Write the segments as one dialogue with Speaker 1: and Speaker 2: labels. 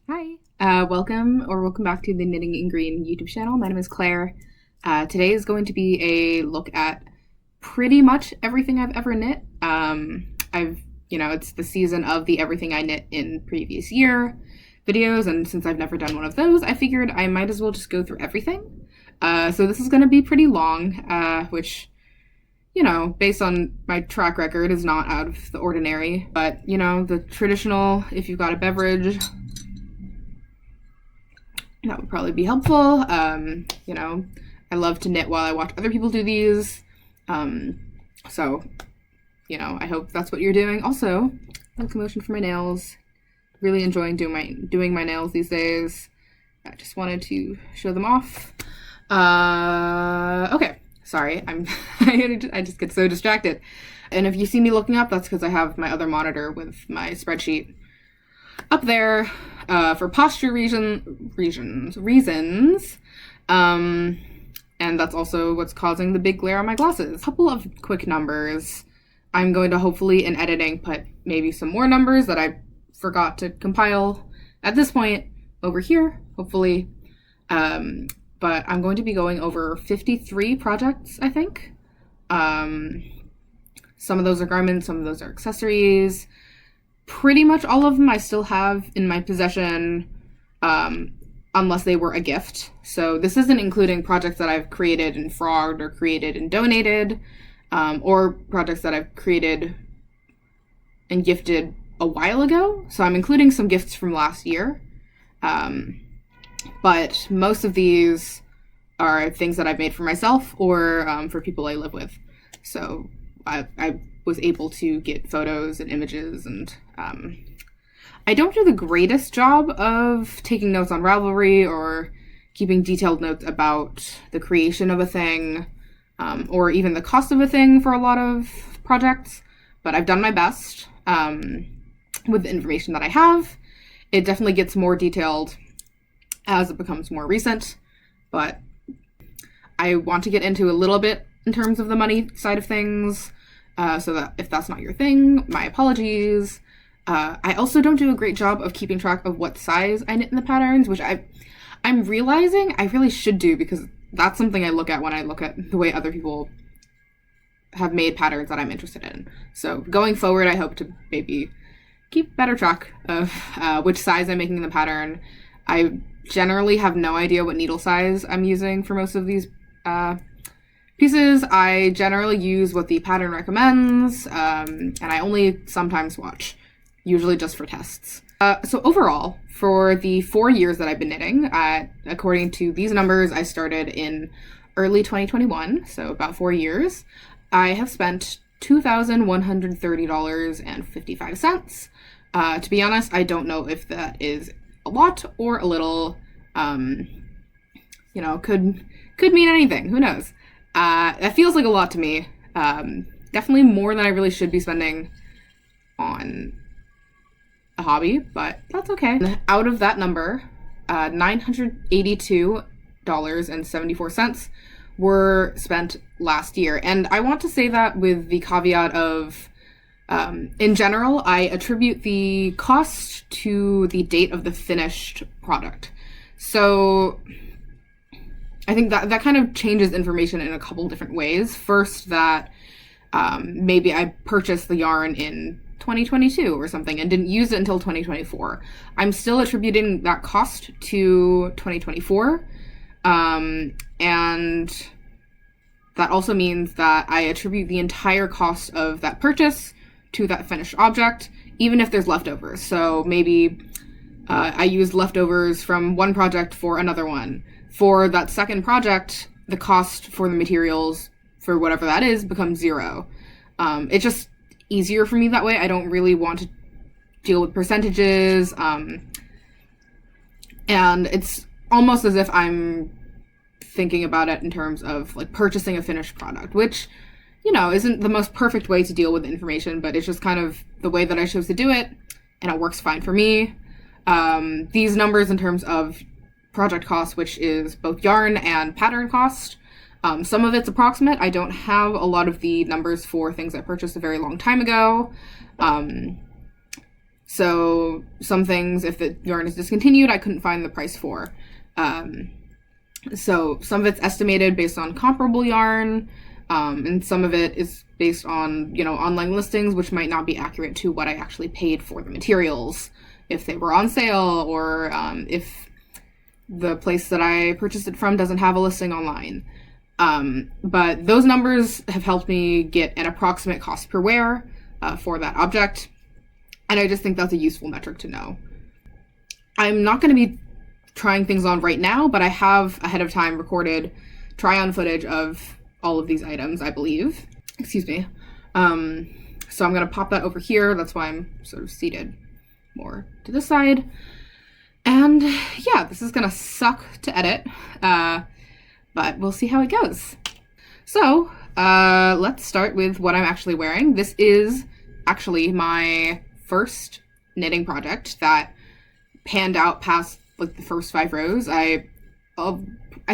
Speaker 1: Hi, welcome back to the Knitting in Green YouTube channel. My name is Claire. Today is going to be a look at pretty much everything I've ever knit. It's the season of the everything I knit in previous year videos, and since I've never done one of those, I figured I might as well just go through everything. So this is going to be pretty long, which, based on my track record is not out of the ordinary, but, the traditional, if you've got a beverage, that would probably be helpful. I love to knit while I watch other people do these. I hope that's what you're doing. Also, locomotion for my nails. Really enjoying doing my nails these days. I just wanted to show them off. Okay, sorry, I just get so distracted. And if you see me looking up, that's because I have my other monitor with my spreadsheet up there for posture reasons. And that's also what's causing the big glare on my glasses. A couple of quick numbers. I'm going to hopefully in editing put maybe some more numbers that I forgot to compile at this point over here, hopefully. But I'm going to be going over 53 projects, I think. Some of those are garments, some of those are accessories. Pretty much all of them I still have in my possession, unless they were a gift. So this isn't including projects that I've created and frogged or created and donated, or projects that I've created and gifted a while ago. So I'm including some gifts from last year. But most of these are things that I've made for myself or for people I live with. So I was able to get photos and images, and I don't do the greatest job of taking notes on Ravelry or keeping detailed notes about the creation of a thing, or even the cost of a thing for a lot of projects, but I've done my best with the information that I have. It definitely gets more detailed as it becomes more recent, but I want to get into a little bit in terms of the money side of things. So that if that's not your thing, my apologies. I also don't do a great job of keeping track of what size I knit in the patterns, which I'm realizing I really should do, because that's something I look at when I look at the way other people have made patterns that I'm interested in. So going forward, I hope to maybe keep better track of which size I'm making in the pattern. I generally have no idea what needle size I'm using for most of these pieces. I generally use what the pattern recommends, and I only sometimes watch, usually just for tests. So overall, for the 4 years that I've been knitting, according to these numbers, I started in early 2021, so about 4 years. I have spent $2,130.55. To be honest, I don't know if that is a lot or a little. Could mean anything. Who knows? That feels like a lot to me. Definitely more than I really should be spending on a hobby, but that's okay. Out of that number, $982.74 were spent last year. And I want to say that with the caveat of, in general, I attribute the cost to the date of the finished product. So I think that kind of changes information in a couple different ways. First, that maybe I purchased the yarn in 2022 or something and didn't use it until 2024. I'm still attributing that cost to 2024. And that also means that I attribute the entire cost of that purchase to that finished object, even if there's leftovers. So maybe I used leftovers from one project for another one. For that second project, the cost for the materials for whatever that is becomes zero. It's just easier for me that way. I don't really want to deal with percentages. And it's almost as if I'm thinking about it in terms of like purchasing a finished product, which, isn't the most perfect way to deal with information, but it's just kind of the way that I chose to do it, and it works fine for me. These numbers in terms of project cost, which is both yarn and pattern cost, some of it's approximate. I don't have a lot of the numbers for things I purchased a very long time ago. So some things, if the yarn is discontinued, I couldn't find the price for. So some of it's estimated based on comparable yarn, and some of it is based on, online listings, which might not be accurate to what I actually paid for the materials, if they were on sale, or if the place that I purchased it from doesn't have a listing online. But those numbers have helped me get an approximate cost per wear for that object, and I just think that's a useful metric to know. I'm not going to be trying things on right now, but I have ahead of time recorded try-on footage of all of these items, I believe. Excuse me. So I'm going to pop that over here. That's why I'm sort of seated more to this side. And yeah, this is going to suck to edit, but we'll see how it goes. So let's start with what I'm actually wearing. This is actually my first knitting project that panned out past like the first 5 rows. I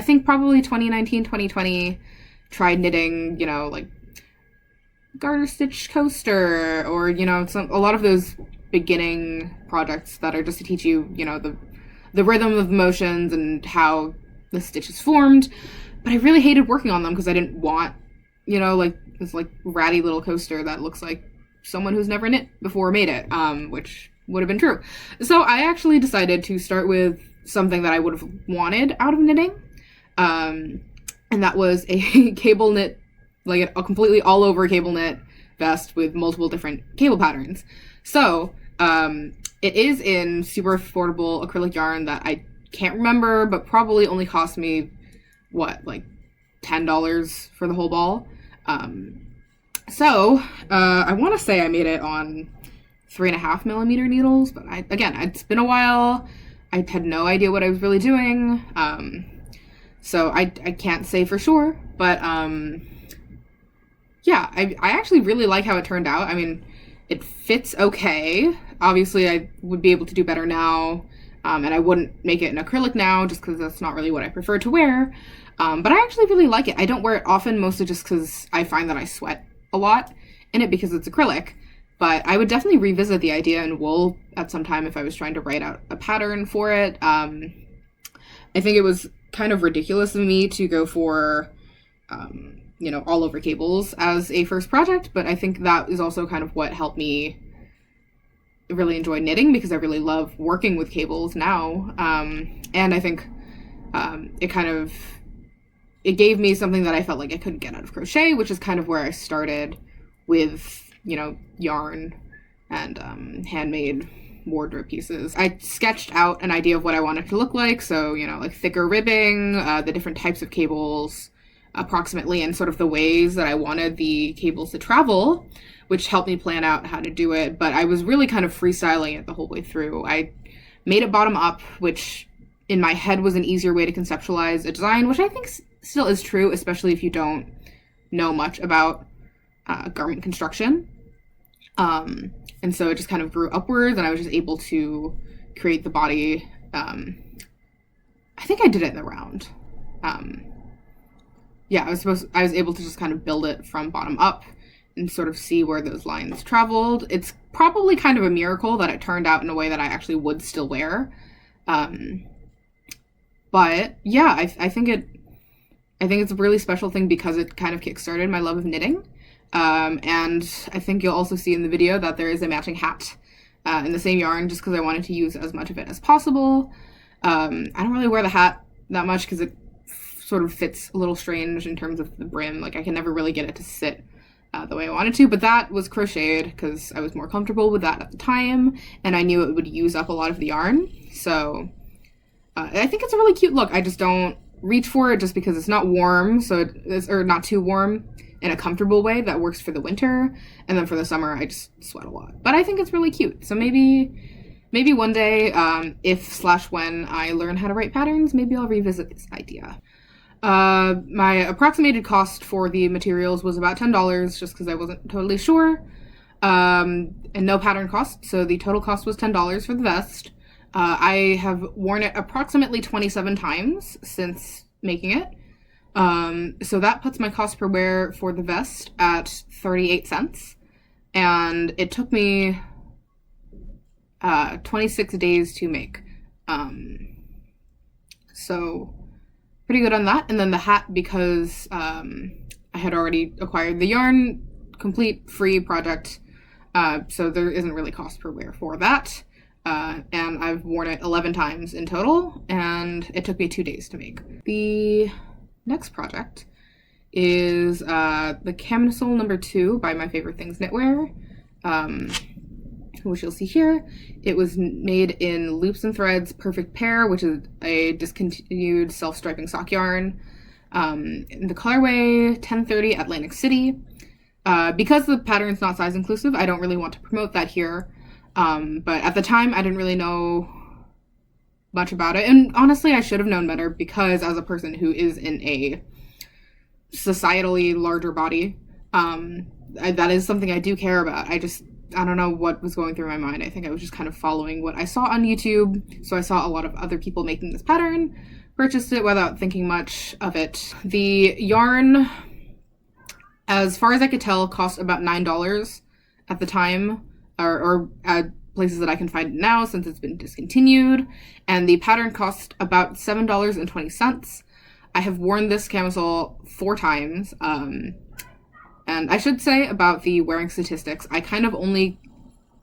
Speaker 1: think probably 2019, 2020 tried knitting, like garter stitch coaster, or a lot of those beginning projects that are just to teach you, the rhythm of motions and how the stitch is formed. But I really hated working on them because I didn't want, like this like ratty little coaster that looks like someone who's never knit before made it, which would have been true. So I actually decided to start with something that I would have wanted out of knitting, and that was a cable knit, like a completely all over cable knit vest with multiple different cable patterns. So it is in super affordable acrylic yarn that I can't remember, but probably only cost me like $10 for the whole ball. So I want to say I made it on 3.5mm needles, but it's been a while. I had no idea what I was really doing, so I can't say for sure, but yeah, I actually really like how it turned out. I mean, it fits okay. Obviously, I would be able to do better now, and I wouldn't make it in acrylic now just because that's not really what I prefer to wear, but I actually really like it. I don't wear it often, mostly just because I find that I sweat a lot in it because it's acrylic. But I would definitely revisit the idea in wool at some time if I was trying to write out a pattern for it. I think it was kind of ridiculous of me to go for, all over cables as a first project, but I think that is also kind of what helped me really enjoy knitting, because I really love working with cables now. And I think it gave me something that I felt like I couldn't get out of crochet, which is kind of where I started with yarn and handmade wardrobe pieces. I sketched out an idea of what I wanted to look like, so like thicker ribbing, the different types of cables approximately, and sort of the ways that I wanted the cables to travel, which helped me plan out how to do it. But I was really kind of freestyling it the whole way through. I made it bottom up, which in my head was an easier way to conceptualize a design, which I think still is true, especially if you don't know much about garment construction. And so it just kind of grew upwards, and I was just able to create the body. I think I did it in the round. I was able to just kind of build it from bottom up and sort of see where those lines traveled. It's probably kind of a miracle that it turned out in a way that I actually would still wear. But yeah, I think it's a really special thing because it kind of kickstarted my love of knitting. And I think you'll also see in the video that there is a matching hat in the same yarn, just because I wanted to use as much of it as possible. I don't really wear the hat that much because it sort of fits a little strange in terms of the brim. Like, I can never really get it to sit the way I wanted to, but that was crocheted because I was more comfortable with that at the time, and I knew it would use up a lot of the yarn. So I think it's a really cute look. I just don't reach for it just because it's not warm, or not too warm in a comfortable way that works for the winter, and then for the summer I just sweat a lot. But I think it's really cute. So maybe one day, if/when I learn how to write patterns, maybe I'll revisit this idea. My approximated cost for the materials was about $10, just because I wasn't totally sure, and no pattern cost, so the total cost was $10 for the vest. I have worn it approximately 27 times since making it. So that puts my cost per wear for the vest at 38 cents. And it took me 26 days to make. So pretty good on that. And then the hat, because I had already acquired the yarn, complete free project, so there isn't really cost per wear for that. And I've worn it 11 times in total, and it took me 2 days to make. The next project is the camisole number 2 by My Favorite Things Knitwear, which you'll see here. It was made in Loops and Threads Perfect Pair, which is a discontinued self-striping sock yarn, in the colorway 1030 Atlantic City. Because the pattern's not size inclusive, I don't really want to promote that here, but at the time I didn't really know much about it, and honestly I should have known better, because as a person who is in a societally larger body, that is something I do care about. I don't know what was going through my mind. I think I was just kind of following what I saw on YouTube. So I saw a lot of other people making this pattern, purchased it without thinking much of it. The yarn, as far as I could tell, cost about $9 at the time, or at places that I can find it now since it's been discontinued. And the pattern cost about $7.20. I have worn this camisole 4 times. And I should say about the wearing statistics, I kind of only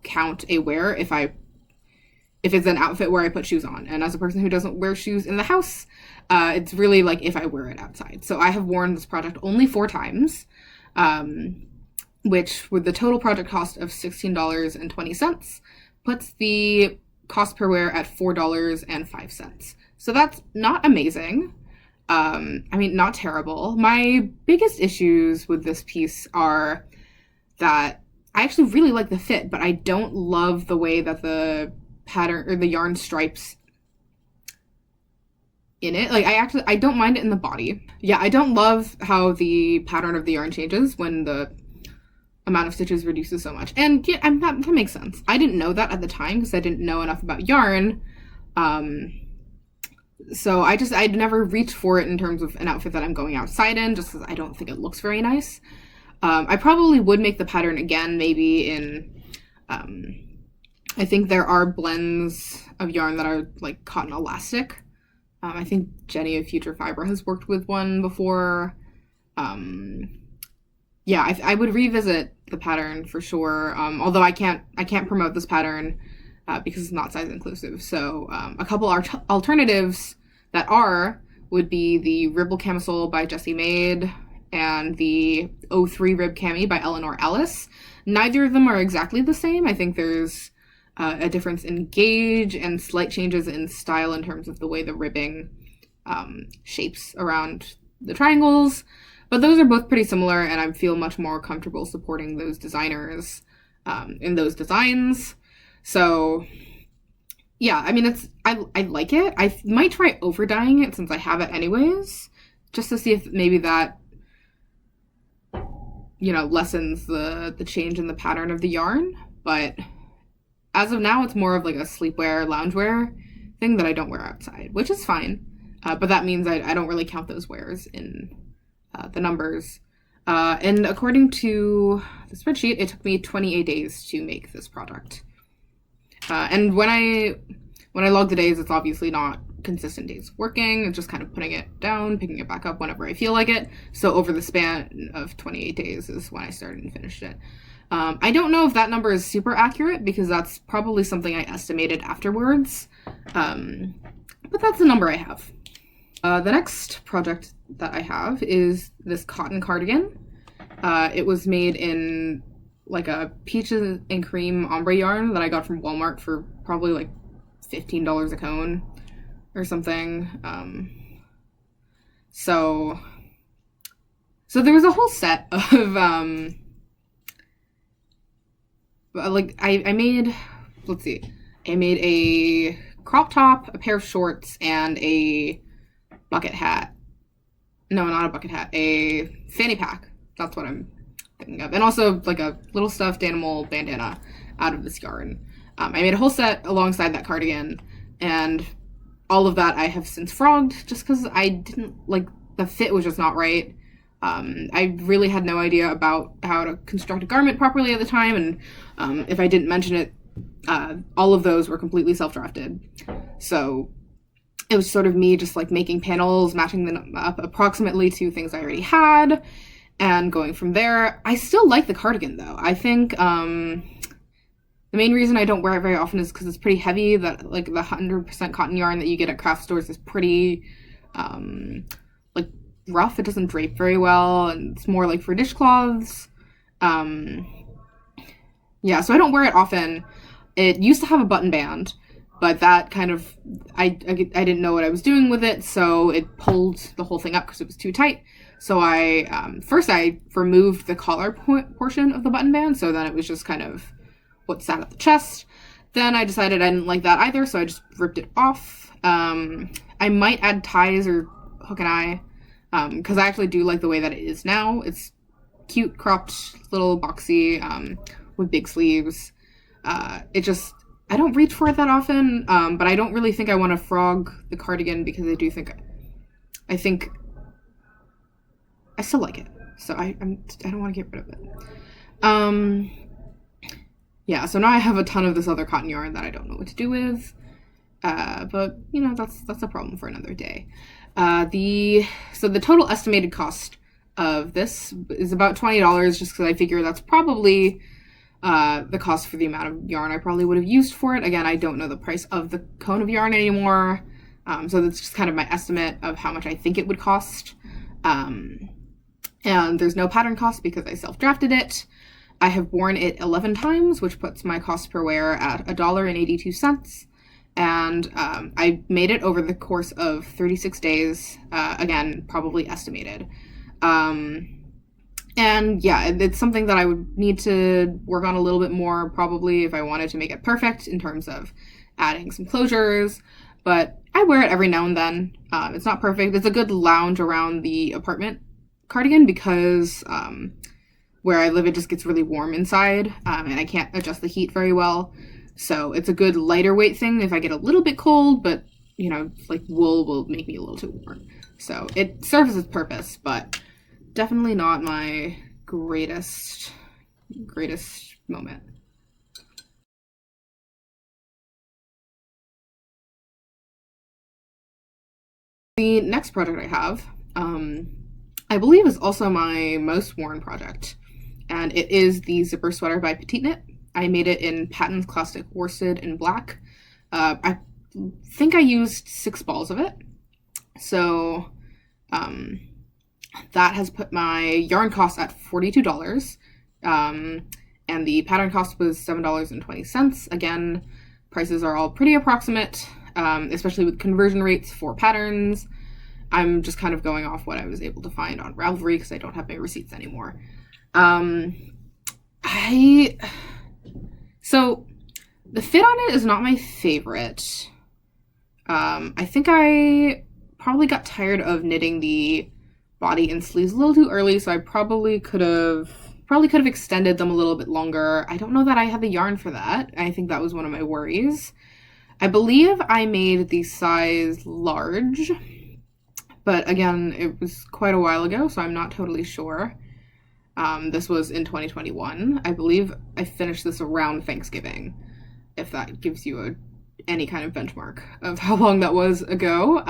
Speaker 1: count a wear if it's an outfit where I put shoes on. And as a person who doesn't wear shoes in the house, it's really like if I wear it outside. So I have worn this project only 4 times, which with the total project cost of $16.20 puts the cost per wear at $4.05. So that's not amazing. I mean, not terrible. My biggest issues with this piece are that I actually really like the fit, but I don't love the way that the pattern or the yarn stripes in it. Like, I don't mind it in the body. Yeah, I don't love how the pattern of the yarn changes when the amount of stitches reduces so much. And yeah, that makes sense. I didn't know that at the time because I didn't know enough about yarn. So I'd never reached for it in terms of an outfit that I'm going outside in, just because I don't think it looks very nice. I probably would make the pattern again, maybe in, I think there are blends of yarn that are like cotton elastic. I think Jenny of Future Fiber has worked with one before. Yeah, I would revisit the pattern for sure. Although I can't promote this pattern because it's not size inclusive. So a couple alternatives that would be the Ribble Camisole by Jessie Maid and the 03 Rib Cami by Eleanor Ellis. Neither of them are exactly the same. I think there's a difference in gauge and slight changes in style in terms of the way the ribbing shapes around the triangles. But those are both pretty similar, and I feel much more comfortable supporting those designers in those designs. So yeah, I mean, I like it. I might try over dyeing it since I have it anyways, just to see if maybe that, you know, lessens the change in the pattern of the yarn. But as of now, it's more of like a sleepwear, loungewear thing that I don't wear outside, which is fine. But that means I don't really count those wears in the numbers. And according to the spreadsheet, it took me 28 days to make this product. And when I log the days, it's obviously not consistent days working. It's just kind of putting it down, picking it back up whenever I feel like it. So over the span of 28 days is when I started and finished it. I don't know if that number is super accurate because that's probably something I estimated afterwards. But that's the number I have. The next project that I have is this cotton cardigan. It was made in like a peaches and cream ombre yarn that I got from Walmart for probably like $15 a cone or something. So there was a whole set of like I made, let's see, I made a crop top, a pair of shorts, and a bucket hat. No, not a bucket hat, a fanny pack. That's what I'm thinking of. And also like a little stuffed animal bandana out of this yarn. I made a whole set alongside that cardigan, and all of that I have since frogged just because I didn't, like, the fit was just not right. I really had no idea about how to construct a garment properly at the time, and if I didn't mention it All of those were completely self-drafted. So it was sort of me just like making panels, matching them up approximately to things I already had, and going from there. I still like the cardigan though. I think the main reason I don't wear it very often is because it's pretty heavy. That like the 100% cotton yarn that you get at craft stores is pretty like rough. It doesn't drape very well, and it's more like for dishcloths. Yeah, so I don't wear it often. It used to have a button band, but that kind of, I didn't know what I was doing with it, so it pulled the whole thing up because it was too tight. So first I removed the collar portion of the button band, so then it was just kind of what sat at the chest. Then I decided I didn't like that either, so I just ripped it off. I might add ties or hook and eye, because I actually do like the way that it is now. It's cute, cropped, little boxy, with big sleeves. I don't reach for it that often, but I don't really think I want to frog the cardigan because I think I still like it. So I don't want to get rid of it. Yeah, so now I have a ton of this other cotton yarn that I don't know what to do with. But you know, that's a problem for another day. So the total estimated cost of this is about $20, just because I figure that's probably the cost for the amount of yarn I probably would have used for it. Again, I don't know the price of the cone of yarn anymore, so that's just kind of my estimate of how much I think it would cost. And there's no pattern cost because I self-drafted it. I have worn it 11 times, which puts my cost per wear at $1.82. And I made it over the course of 36 days, again, probably estimated. And yeah, it's something that I would need to work on a little bit more, probably, if I wanted to make it perfect in terms of adding some closures. But I wear it every now and then. It's not perfect. It's a good lounge around the apartment cardigan because where I live, it just gets really warm inside, and I can't adjust the heat very well. So it's a good lighter weight thing if I get a little bit cold, but, you know, like wool will make me a little too warm. So it serves its purpose, but definitely not my greatest moment. The next project I have, I believe is also my most worn project, and it is the zipper sweater by Petite Knit. I made it in Patton's Classic Worsted in black. I think I used 6 balls of it. So that has put my yarn cost at $42. And the pattern cost was $7.20. Again, prices are all pretty approximate, especially with conversion rates for patterns. I'm just kind of going off what I was able to find on Ravelry because I don't have my receipts anymore. So the fit on it is not my favorite. I think I probably got tired of knitting the body and sleeves a little too early, so I probably could have extended them a little bit longer. I don't know that I had the yarn for that. I think that was one of my worries. I believe I made the size large, but again, it was quite a while ago, so I'm not totally sure. This was in 2021. I believe I finished this around Thanksgiving, if that gives you any kind of benchmark of how long that was ago.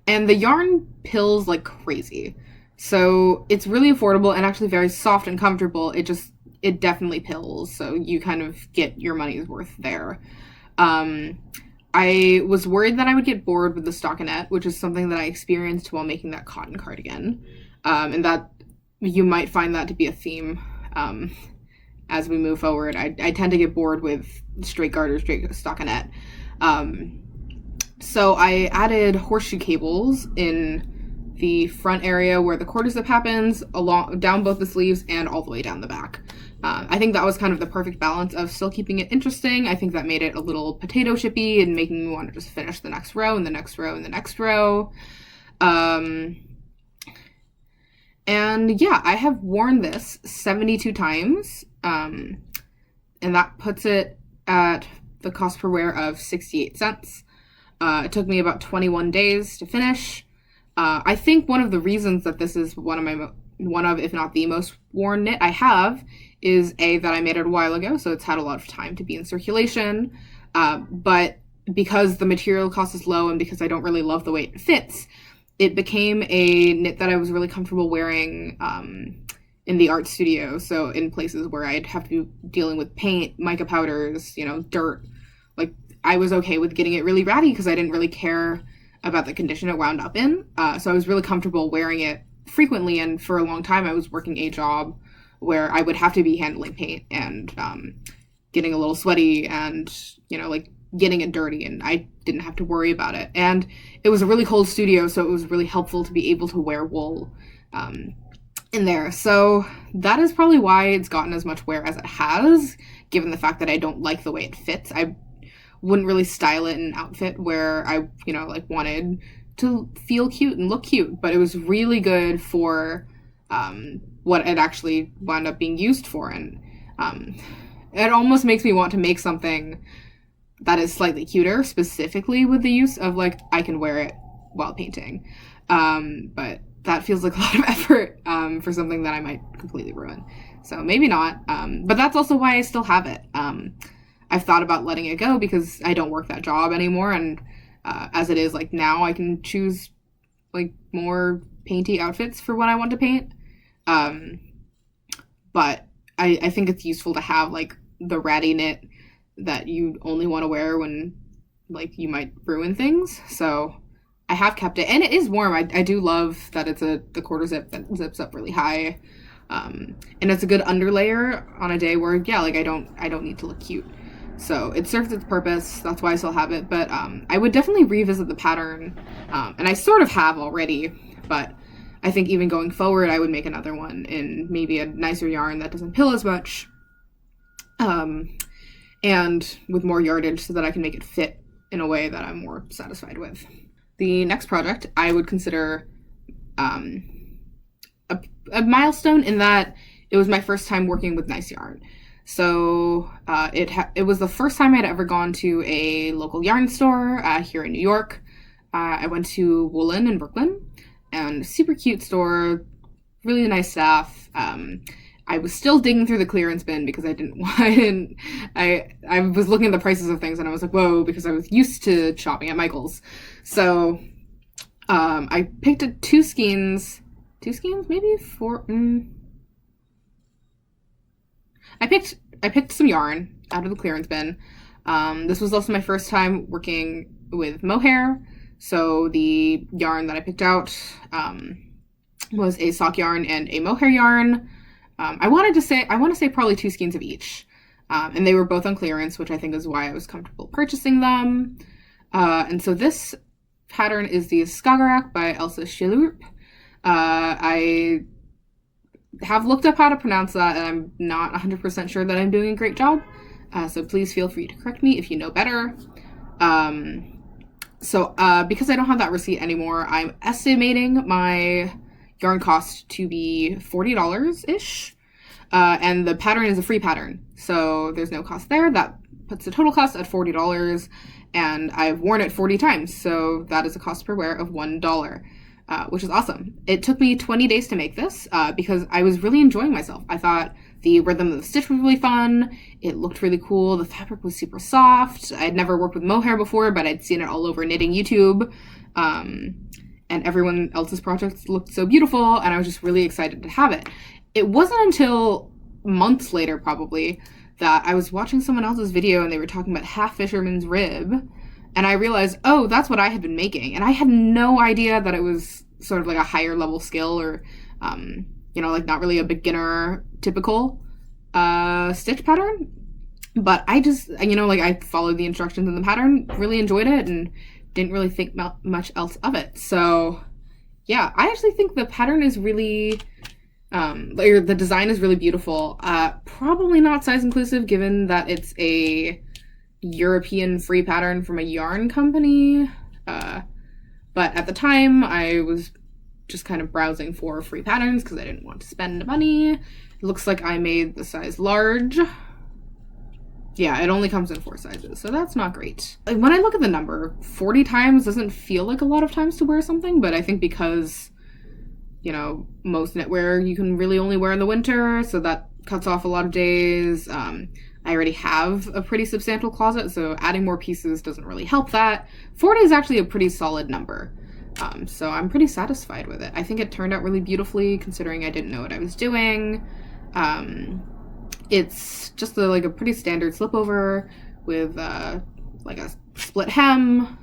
Speaker 1: And the yarn pills like crazy. So it's really affordable and actually very soft and comfortable. It definitely pills, so you kind of get your money's worth there. I was worried that I would get bored with the stockinette, which is something that I experienced while making that cotton cardigan. And that you might find that to be a theme as we move forward. I tend to get bored with straight garter, straight stockinette. So I added horseshoe cables in the front area where the quarter zip happens, down both the sleeves and all the way down the back. I think that was kind of the perfect balance of still keeping it interesting. I think that made it a little potato chippy and making me want to just finish the next row and the next row and the next row. And yeah, I have worn this 72 times, and that puts it at the cost per wear of 68 cents. It took me about 21 days to finish. I think one of the reasons that this is one of my one of, if not the most worn knit I have is a that I made it a while ago, so it's had a lot of time to be in circulation. But because the material cost is low and because I don't really love the way it fits, it became a knit that I was really comfortable wearing in the art studio. So in places where I'd have to be dealing with paint, mica powders, dirt, like I was okay with getting it really ratty because I didn't really care about the condition it wound up in. So I was really comfortable wearing it frequently, and for a long time I was working a job where I would have to be handling paint and getting a little sweaty and, like getting it dirty, and I didn't have to worry about it. And it was a really cold studio, so it was really helpful to be able to wear wool in there. So that is probably why it's gotten as much wear as it has, given the fact that I don't like the way it fits. I wouldn't really style it in an outfit where I, like wanted to feel cute and look cute, but it was really good for what it actually wound up being used for. And it almost makes me want to make something that is slightly cuter, specifically with the use of, like, I can wear it while painting. But that feels like a lot of effort for something that I might completely ruin. So maybe not. But that's also why I still have it. I've thought about letting it go because I don't work that job anymore. And as it is, like, now I can choose, like, more painty outfits for when I want to paint. But I think it's useful to have, like, the ratty knit that you only want to wear when, like, you might ruin things. So I have kept it, and it is warm. I do love that it's the quarter zip that zips up really high, and it's a good underlayer on a day where, yeah, like I don't need to look cute. So it serves its purpose. That's why I still have it. But I would definitely revisit the pattern, and I sort of have already. But I think even going forward, I would make another one in maybe a nicer yarn that doesn't pill as much. And with more yardage so that I can make it fit in a way that I'm more satisfied with. The next project I would consider a milestone in that it was my first time working with nice yarn. So it was the first time I'd ever gone to a local yarn store here in New York. I went to Woolen in Brooklyn, and super cute store, really nice staff. I was still digging through the clearance bin because I was looking at the prices of things and I was like, whoa, because I was used to shopping at Michael's. So I picked two skeins, maybe four. I picked some yarn out of the clearance bin. This was also my first time working with mohair. So the yarn that I picked out was a sock yarn and a mohair yarn. I want to say probably two skeins of each. And they were both on clearance, which I think is why I was comfortable purchasing them. And so this pattern is the Skagerrak by Elsa Schillerp. I have looked up how to pronounce that, and I'm not 100% sure that I'm doing a great job. So please feel free to correct me if you know better. So because I don't have that receipt anymore, I'm estimating my yarn cost to be $40-ish. And the pattern is a free pattern, so there's no cost there. That puts the total cost at $40, and I've worn it 40 times, so that is a cost per wear of $1, which is awesome. It took me 20 days to make this because I was really enjoying myself. I thought the rhythm of the stitch was really fun. It looked really cool. The fabric was super soft. I'd never worked with mohair before, but I'd seen it all over Knitting YouTube. And everyone else's projects looked so beautiful, and I was just really excited to have it. It wasn't until months later, probably, that I was watching someone else's video and they were talking about half fisherman's rib, and I realized, oh, that's what I had been making. And I had no idea that it was sort of like a higher level skill or, like not really a beginner typical stitch pattern. But I just, I followed the instructions in the pattern, really enjoyed it, and didn't really think much else of it. So yeah, I actually think the pattern is really, the design is really beautiful. Probably not size inclusive given that it's a European free pattern from a yarn company. But at the time I was just kind of browsing for free patterns because I didn't want to spend money. It looks like I made the size large. Yeah, it only comes in 4 sizes, so that's not great. Like, when I look at the number, 40 times doesn't feel like a lot of times to wear something, but I think because most knitwear you can really only wear in the winter, so that cuts off a lot of days. I already have a pretty substantial closet, so adding more pieces doesn't really help that. 40 is actually a pretty solid number. So I'm pretty satisfied with it. I think it turned out really beautifully considering I didn't know what I was doing. It's just a pretty standard slipover with like a split hem.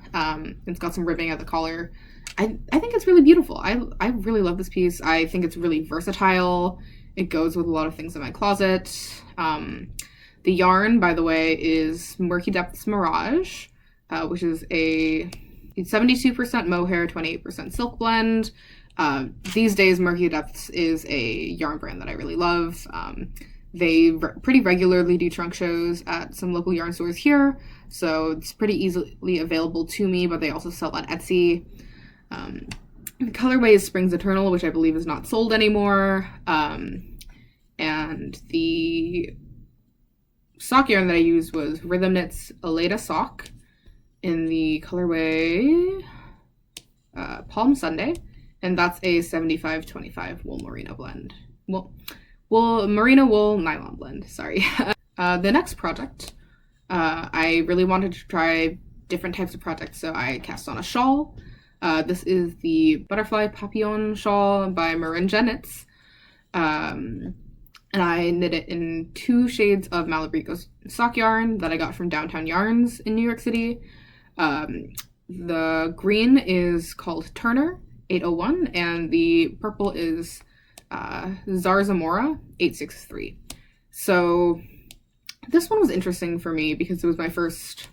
Speaker 1: It's got some ribbing at the collar. I think it's really beautiful. I really love this piece. I think it's really versatile. It goes with a lot of things in my closet. The yarn, by the way, is Murky Depths Mirage, which is a 72% mohair, 28% silk blend. These days, Murky Depths is a yarn brand that I really love. They pretty regularly do trunk shows at some local yarn stores here, so it's pretty easily available to me, but they also sell on Etsy. The colorway is Springs Eternal, which I believe is not sold anymore. And the sock yarn that I used was Rhythm Knits Eleda Sock in the colorway Palm Sunday, and that's a 75-25 wool merino blend. Merino wool nylon blend, sorry. The next project, I really wanted to try different types of projects, so I cast on a shawl. This is the Butterfly Papillon shawl by Marinja Knits. And I knit it in 2 shades of Malabrigo sock yarn that I got from Downtown Yarns in New York City. The green is called Turner 801, and the purple is Zarzamora 863. So this one was interesting for me because it was my first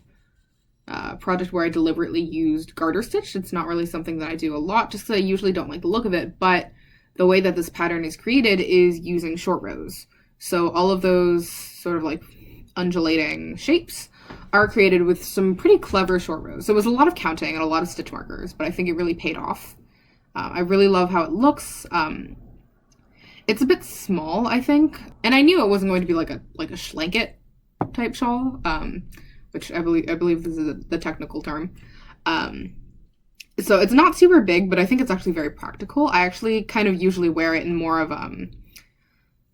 Speaker 1: project where I deliberately used garter stitch. It's not really something that I do a lot just because I usually don't like the look of it, but the way that this pattern is created is using short rows. So all of those sort of like undulating shapes are created with some pretty clever short rows. So it was a lot of counting and a lot of stitch markers, but I think it really paid off. I really love how it looks. It's a bit small, I think, and I knew it wasn't going to be like a schlanket type shawl, which I believe this is the technical term. So it's not super big, but I think it's actually very practical. I actually kind of usually wear it in more of, I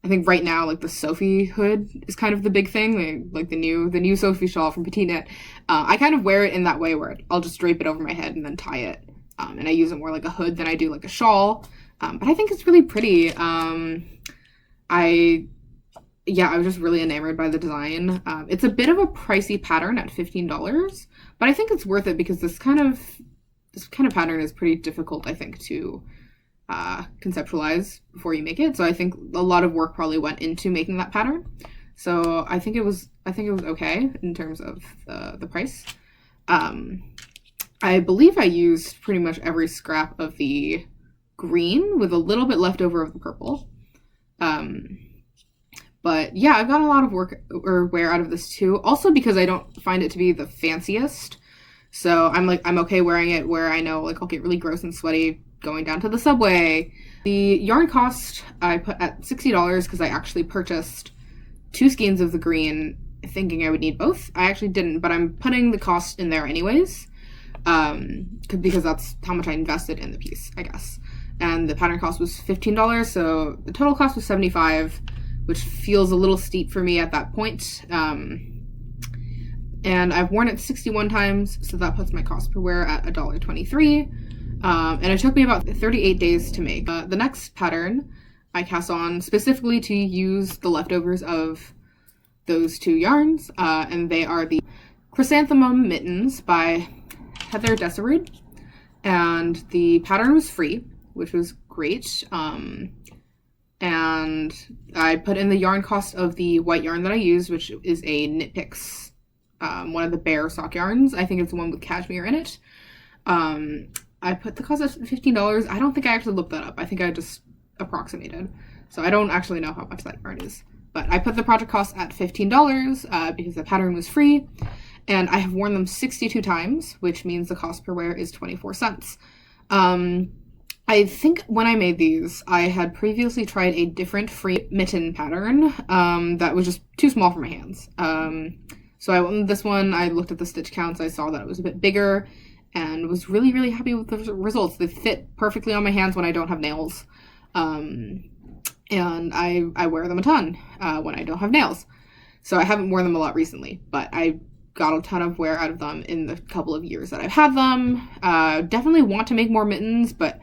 Speaker 1: think right now, like the Sophie hood is kind of the big thing, like the new Sophie shawl from Petite Knit. I kind of wear it in that way where I'll just drape it over my head and then tie it. And I use it more like a hood than I do like a shawl. But I think it's really pretty. I was just really enamored by the design. It's a bit of a pricey pattern at $15, but I think it's worth it because this kind of pattern is pretty difficult, I think, to conceptualize before you make it. So I think a lot of work probably went into making that pattern. So I think it was okay in terms of the price. I believe I used pretty much every scrap of the green with a little bit left over of the purple. But yeah, I've got a lot of work or wear out of this too. Also because I don't find it to be the fanciest. So I'm okay wearing it where I know like I'll get really gross and sweaty going down to the subway. The yarn cost I put at $60 because I actually purchased 2 skeins of the green thinking I would need both. I actually didn't, but I'm putting the cost in there anyways. Because that's how much I invested in the piece, I guess. And the pattern cost was $15, so the total cost was $75, which feels a little steep for me at that point. And I've worn it 61 times, so that puts my cost per wear at $1.23. And it took me about 38 days to make. The next pattern I cast on specifically to use the leftovers of those 2 yarns, and they are the Chrysanthemum Mittens by Heather Deserud, and the pattern was free, which was great. And I put in the yarn cost of the white yarn that I used, which is a Knit Picks, one of the Bear sock yarns. I think it's the one with cashmere in it. I put the cost at $15. I don't think I actually looked that up. I think I just approximated. So I don't actually know how much that yarn is. But I put the project cost at $15 because the pattern was free. And I have worn them 62 times, which means the cost per wear is 24 cents. I think when I made these, I had previously tried a different free mitten pattern that was just too small for my hands. So I went with this one. I looked at the stitch counts. I saw that it was a bit bigger. and was really, really happy with the results. They fit perfectly on my hands when I don't have nails. And I wear them a ton when I don't have nails. So I haven't worn them a lot recently, but I got a ton of wear out of them in the couple of years that I've had them. Definitely want to make more mittens, but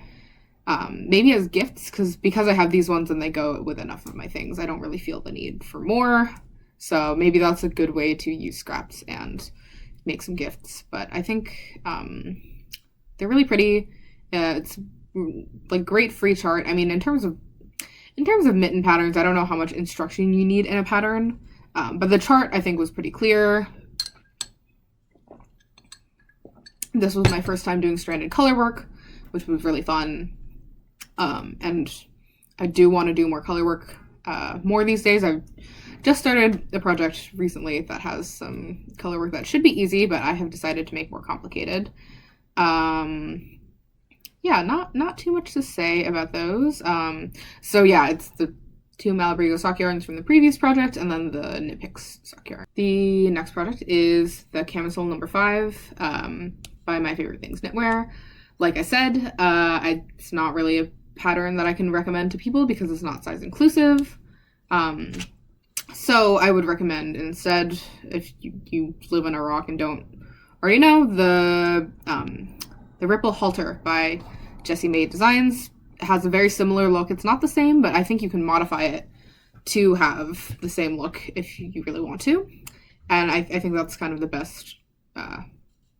Speaker 1: maybe as gifts, because I have these ones and they go with enough of my things. I don't really feel the need for more. So maybe that's a good way to use scraps and make some gifts. But I think they're really pretty. It's like great free chart. I mean, in terms of mitten patterns, I don't know how much instruction you need in a pattern, but the chart I think was pretty clear. This was my first time doing stranded color work, which was really fun. And I do want to do more color work more these days. I've just started a project recently that has some color work that should be easy, but I have decided to make more complicated. Yeah, not too much to say about those. So yeah, it's the 2 Malabrigo sock yarns from the previous project, and then the Knit Picks sock yarn. The next project is the camisole number 5 by My Favorite Things Knitwear. Like I said, it's not really a pattern that I can recommend to people because it's not size inclusive. So I would recommend instead, if you live in a rock and don't already know, the Ripple Halter by Jessie Made Designs. It has a very similar look. It's not the same, but I think you can modify it to have the same look if you really want to. And I think that's kind of the best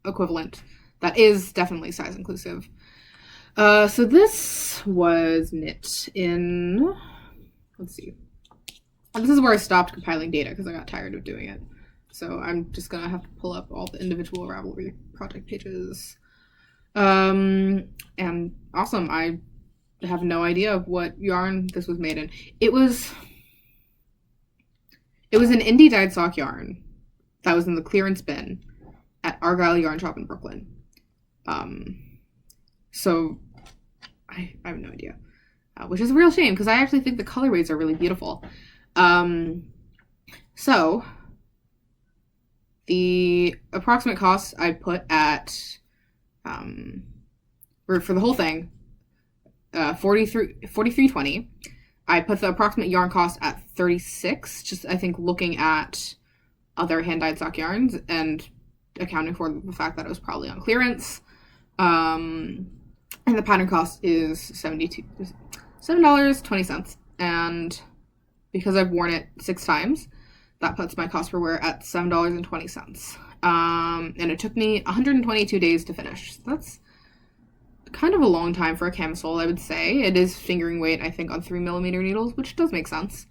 Speaker 1: equivalent. That is definitely size inclusive. So this was knit in, let's see. This is where I stopped compiling data because I got tired of doing it. So I'm just going to have to pull up all the individual Ravelry project pages. And awesome. I have no idea what yarn this was made in. It was an indie dyed sock yarn that was in the clearance bin at Argyle Yarn Shop in Brooklyn. So I have no idea, which is a real shame because I actually think the colorways are really beautiful. So the approximate cost I put at, for the whole thing, $43.20. I put the approximate yarn cost at $36, just I think looking at other hand-dyed sock yarns and accounting for the fact that it was probably on clearance. And the pattern cost is $7.20. And because I've worn it 6 times, that puts my cost per wear at $7.20. And it took me 122 days to finish. So that's kind of a long time for a camisole, I would say. It is fingering weight, I think, on 3mm needles, which does make sense.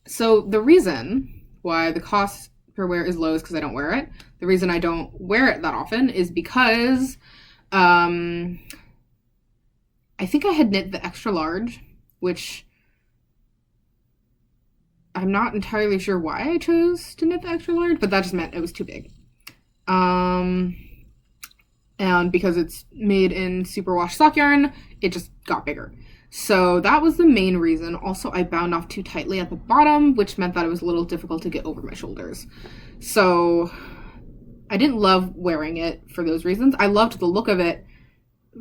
Speaker 1: So the reason why the cost per wear is low is because I don't wear it. The reason I don't wear it that often is because I think I had knit the extra large, which I'm not entirely sure why I chose to knit the extra large, but that just meant it was too big. And because it's made in superwash sock yarn, it just got bigger. So that was the main reason. Also, I bound off too tightly at the bottom, which meant that it was a little difficult to get over my shoulders. So I didn't love wearing it for those reasons. I loved the look of it,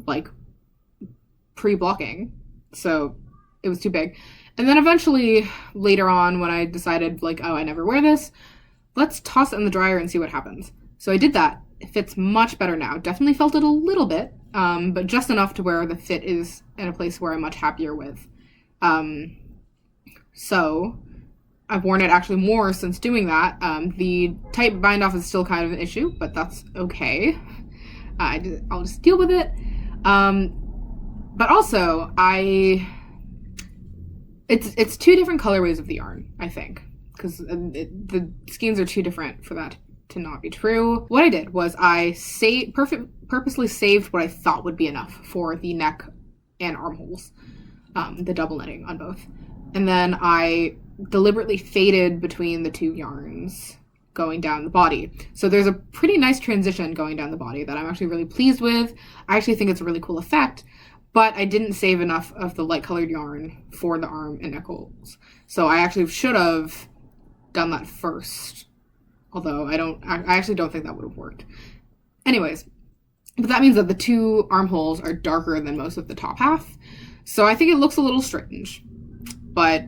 Speaker 1: like, pre-blocking. So it was too big. And then eventually, later on, when I decided, like, oh, I never wear this, let's toss it in the dryer and see what happens. So I did that. It fits much better now. Definitely felt it a little bit, but just enough to where the fit is in a place where I'm much happier with. So I've worn it actually more since doing that. The tight bind off is still kind of an issue, but that's okay. I'll just deal with it. But also, it's 2 different colorways of the yarn, I think, because the skeins are too different for that to not be true. What I did was I purposely saved what I thought would be enough for the neck and armholes, the double knitting on both. And then I deliberately faded between the 2 yarns going down the body. So there's a pretty nice transition going down the body that I'm actually really pleased with. I actually think it's a really cool effect, but I didn't save enough of the light colored yarn for the arm and neck holes. So I actually should have done that first. Although I actually don't think that would have worked. Anyways, but that means that the two armholes are darker than most of the top half. So I think it looks a little strange, but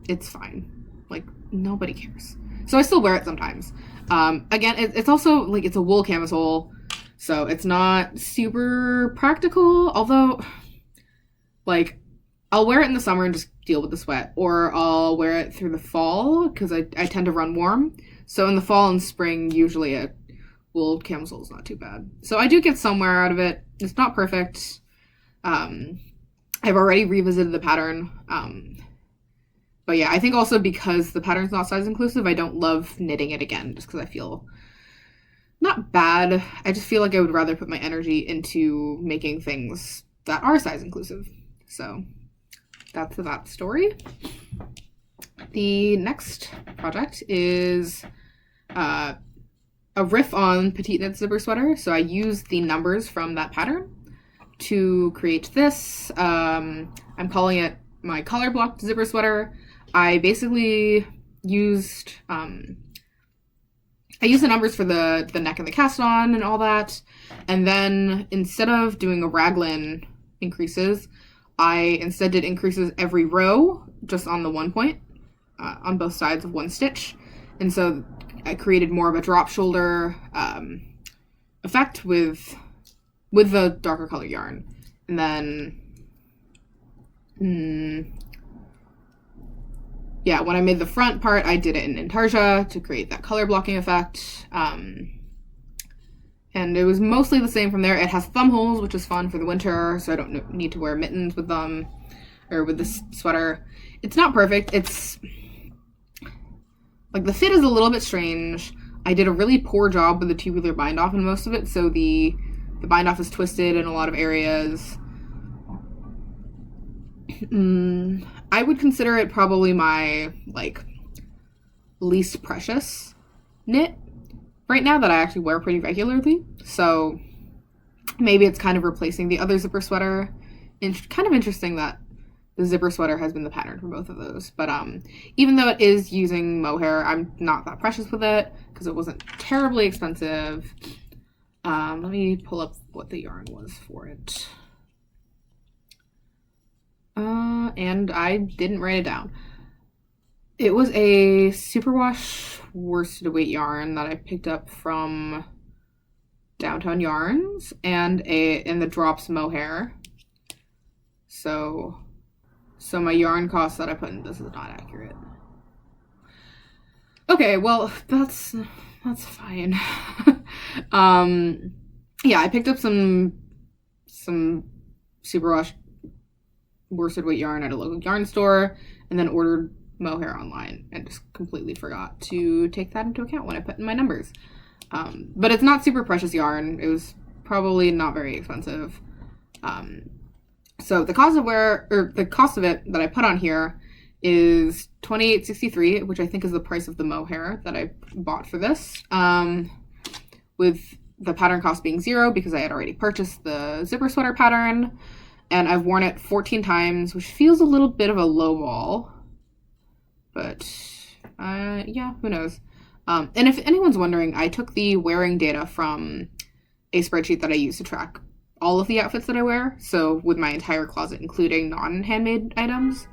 Speaker 1: it's fine. Like, nobody cares. So I still wear it sometimes. Again, it's also, like, it's a wool camisole, so it's not super practical, although, like, I'll wear it in the summer and just deal with the sweat, or I'll wear it through the fall, because I tend to run warm. So in the fall and spring, usually a wool camisole is not too bad. So I do get some wear out of it. It's not perfect. I've already revisited the pattern. But yeah, I think also because the pattern's not size inclusive, I don't love knitting it again, just because I feel not bad. I just feel like I would rather put my energy into making things that are size inclusive. So that's that story. The next project is a riff on petite knit zipper sweater. So I used the numbers from that pattern to create this. I'm calling it my colorblocked zipper sweater. I basically used the numbers for the neck and the cast on and all that, and then instead of doing a raglan increases, I instead did increases every row, just on the 1 point, on both sides of one stitch, and so I created more of a drop shoulder effect with the darker color yarn, and then yeah, when I made the front part, I did it in intarsia to create that color blocking effect. And it was mostly the same from there. It has thumb holes, which is fun for the winter, so I don't need to wear mittens with them, or with this sweater. It's not perfect. It's, like, the fit is a little bit strange. I did a really poor job with the two-wheeler bind-off in most of it, so the bind-off is twisted in a lot of areas. I would consider it probably my, like, least precious knit right now that I actually wear pretty regularly. So maybe it's kind of replacing the other zipper sweater. Kind of interesting that the zipper sweater has been the pattern for both of those. But even though it is using mohair, I'm not that precious with it because it wasn't terribly expensive. Let me pull up what the yarn was for it. And I didn't write it down. It was a superwash worsted weight yarn that I picked up from Downtown Yarns and the drops mohair. So my yarn cost that I put in this is not accurate. Okay, well that's fine. Yeah, I picked up some superwash worsted weight yarn at a local yarn store and then ordered mohair online and just completely forgot to take that into account when I put in my numbers. But it's not super precious yarn. It was probably not very expensive. So the cost of it that I put on here is $28.63, which I think is the price of the mohair that I bought for this. With the pattern cost being $0 because I had already purchased the zipper sweater pattern. And I've worn it 14 times, which feels a little bit of a low ball. But, yeah, who knows. And if anyone's wondering, I took the wearing data from a spreadsheet that I use to track all of the outfits that I wear. So with my entire closet, including non-handmade items.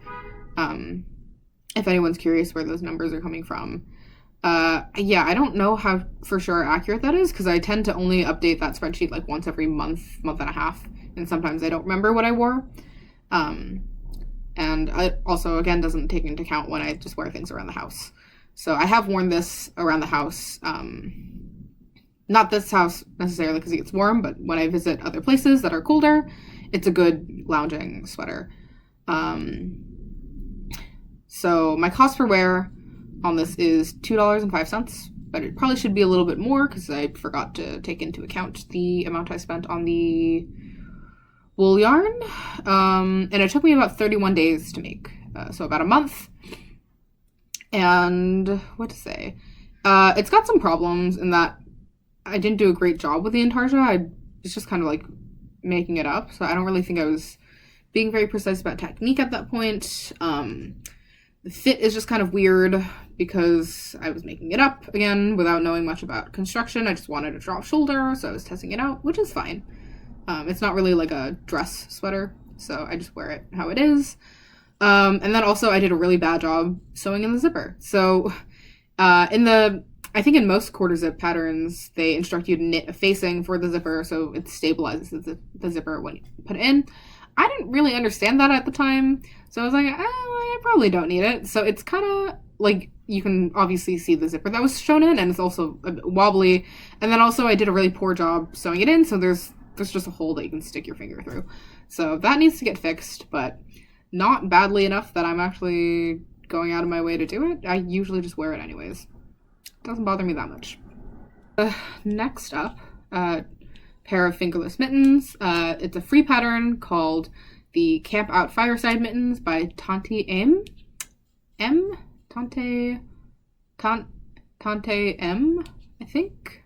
Speaker 1: If anyone's curious where those numbers are coming from. Yeah, I don't know how for sure accurate that is, because I tend to only update that spreadsheet like once every month and a half. And sometimes I don't remember what I wore. And it also, again, doesn't take into account when I just wear things around the house. So I have worn this around the house. Not this house necessarily because it gets warm, but when I visit other places that are colder, it's a good lounging sweater. So my cost per wear on this is $2.05, but it probably should be a little bit more because I forgot to take into account the amount I spent on the wool yarn, and it took me about 31 days to make, so about a month. And what to say, it's got some problems in that I didn't do a great job with the intarsia. I was just kind of like making it up, so I don't really think I was being very precise about technique at that point. The fit is just kind of weird because I was making it up again without knowing much about construction. I just wanted a drop shoulder, so I was testing it out, which is fine. It's not really like a dress sweater, so I just wear it how it is. And then also I did a really bad job sewing in the zipper. So I think in most quarter zip patterns, they instruct you to knit a facing for the zipper so it stabilizes the zipper when you put it in. I didn't really understand that at the time, so I was like, I probably don't need it. So it's kind of like, you can obviously see the zipper that was shown in, and it's also a bit wobbly. And then also I did a really poor job sewing it in, so there's just a hole that you can stick your finger through. So that needs to get fixed, but not badly enough that I'm actually going out of my way to do it. I usually just wear it anyways. Doesn't bother me that much. Next up, pair of fingerless mittens. It's a free pattern called the Camp Out Fireside Mittens by Tante M. Tante M, I think.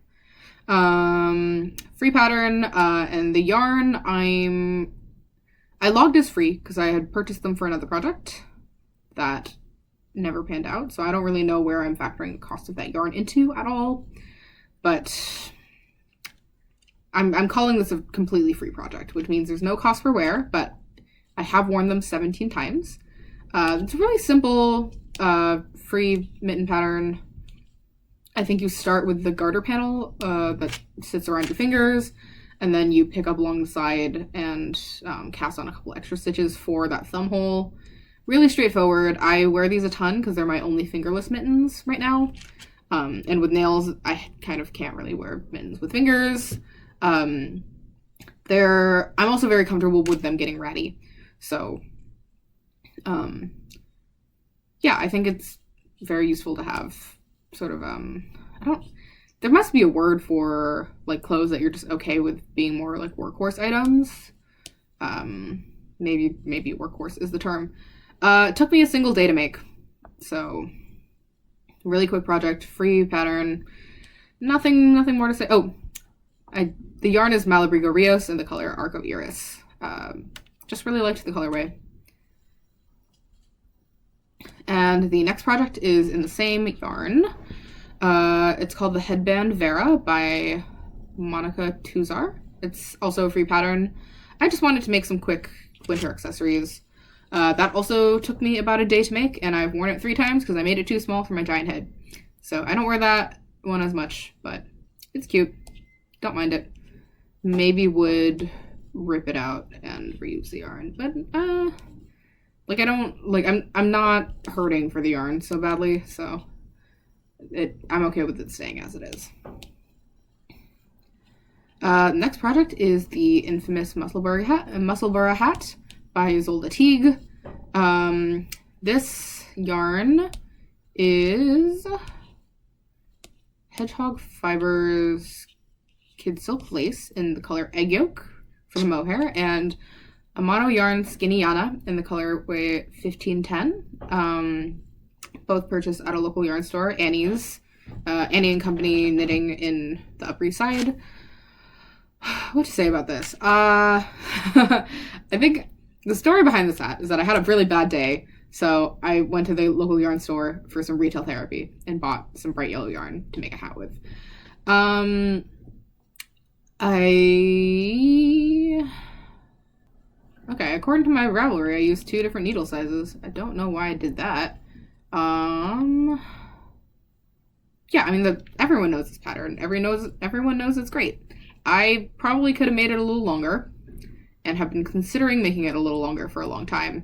Speaker 1: Free pattern, and the yarn I logged as free because I had purchased them for another project that never panned out, so I don't really know where I'm factoring the cost of that yarn into at all, but I'm calling this a completely free project, which means there's no cost for wear, but I have worn them 17 times. It's a really simple free mitten pattern. I think you start with the garter panel that sits around your fingers, and then you pick up along the side and cast on a couple extra stitches for that thumb hole. Really straightforward. I wear these a ton because they're my only fingerless mittens right now. And with nails, I kind of can't really wear mittens with fingers. I'm also very comfortable with them getting ratty. So, yeah, I think it's very useful to have sort of, there must be a word for like clothes that you're just okay with being more like workhorse items. Maybe workhorse is the term. It took me a single day to make, so really quick project, free pattern, nothing more to say. Oh, the yarn is Malabrigo Rios and the color Arco Iris. Just really liked the colorway. And the next project is in the same yarn. It's called the Headband Vera by Monica Tuzar. It's also a free pattern. I just wanted to make some quick winter accessories. That also took me about a day to make, and I've worn it 3 times because I made it too small for my giant head. So I don't wear that one as much, but it's cute. Don't mind it. Maybe would rip it out and reuse the yarn, but like I'm not hurting for the yarn so badly, so I'm okay with it staying as it is. Next project is the infamous musselburgh hat by Isolde Teague. This yarn is Hedgehog Fibers Kid Silk Lace in the color Egg Yolk for the mohair, and a mono yarn Skinny Yana in the colorway 1510. Both purchased at a local yarn store, Annie's. Annie and Company Knitting in the Upper East Side. What to say about this? I think the story behind this hat is that I had a really bad day, so I went to the local yarn store for some retail therapy and bought some bright yellow yarn to make a hat with. Okay, according to my Ravelry, I used 2 different needle sizes. I don't know why I did that. Yeah, I mean, everyone knows this pattern. Everyone knows it's great. I probably could have made it a little longer and have been considering making it a little longer for a long time.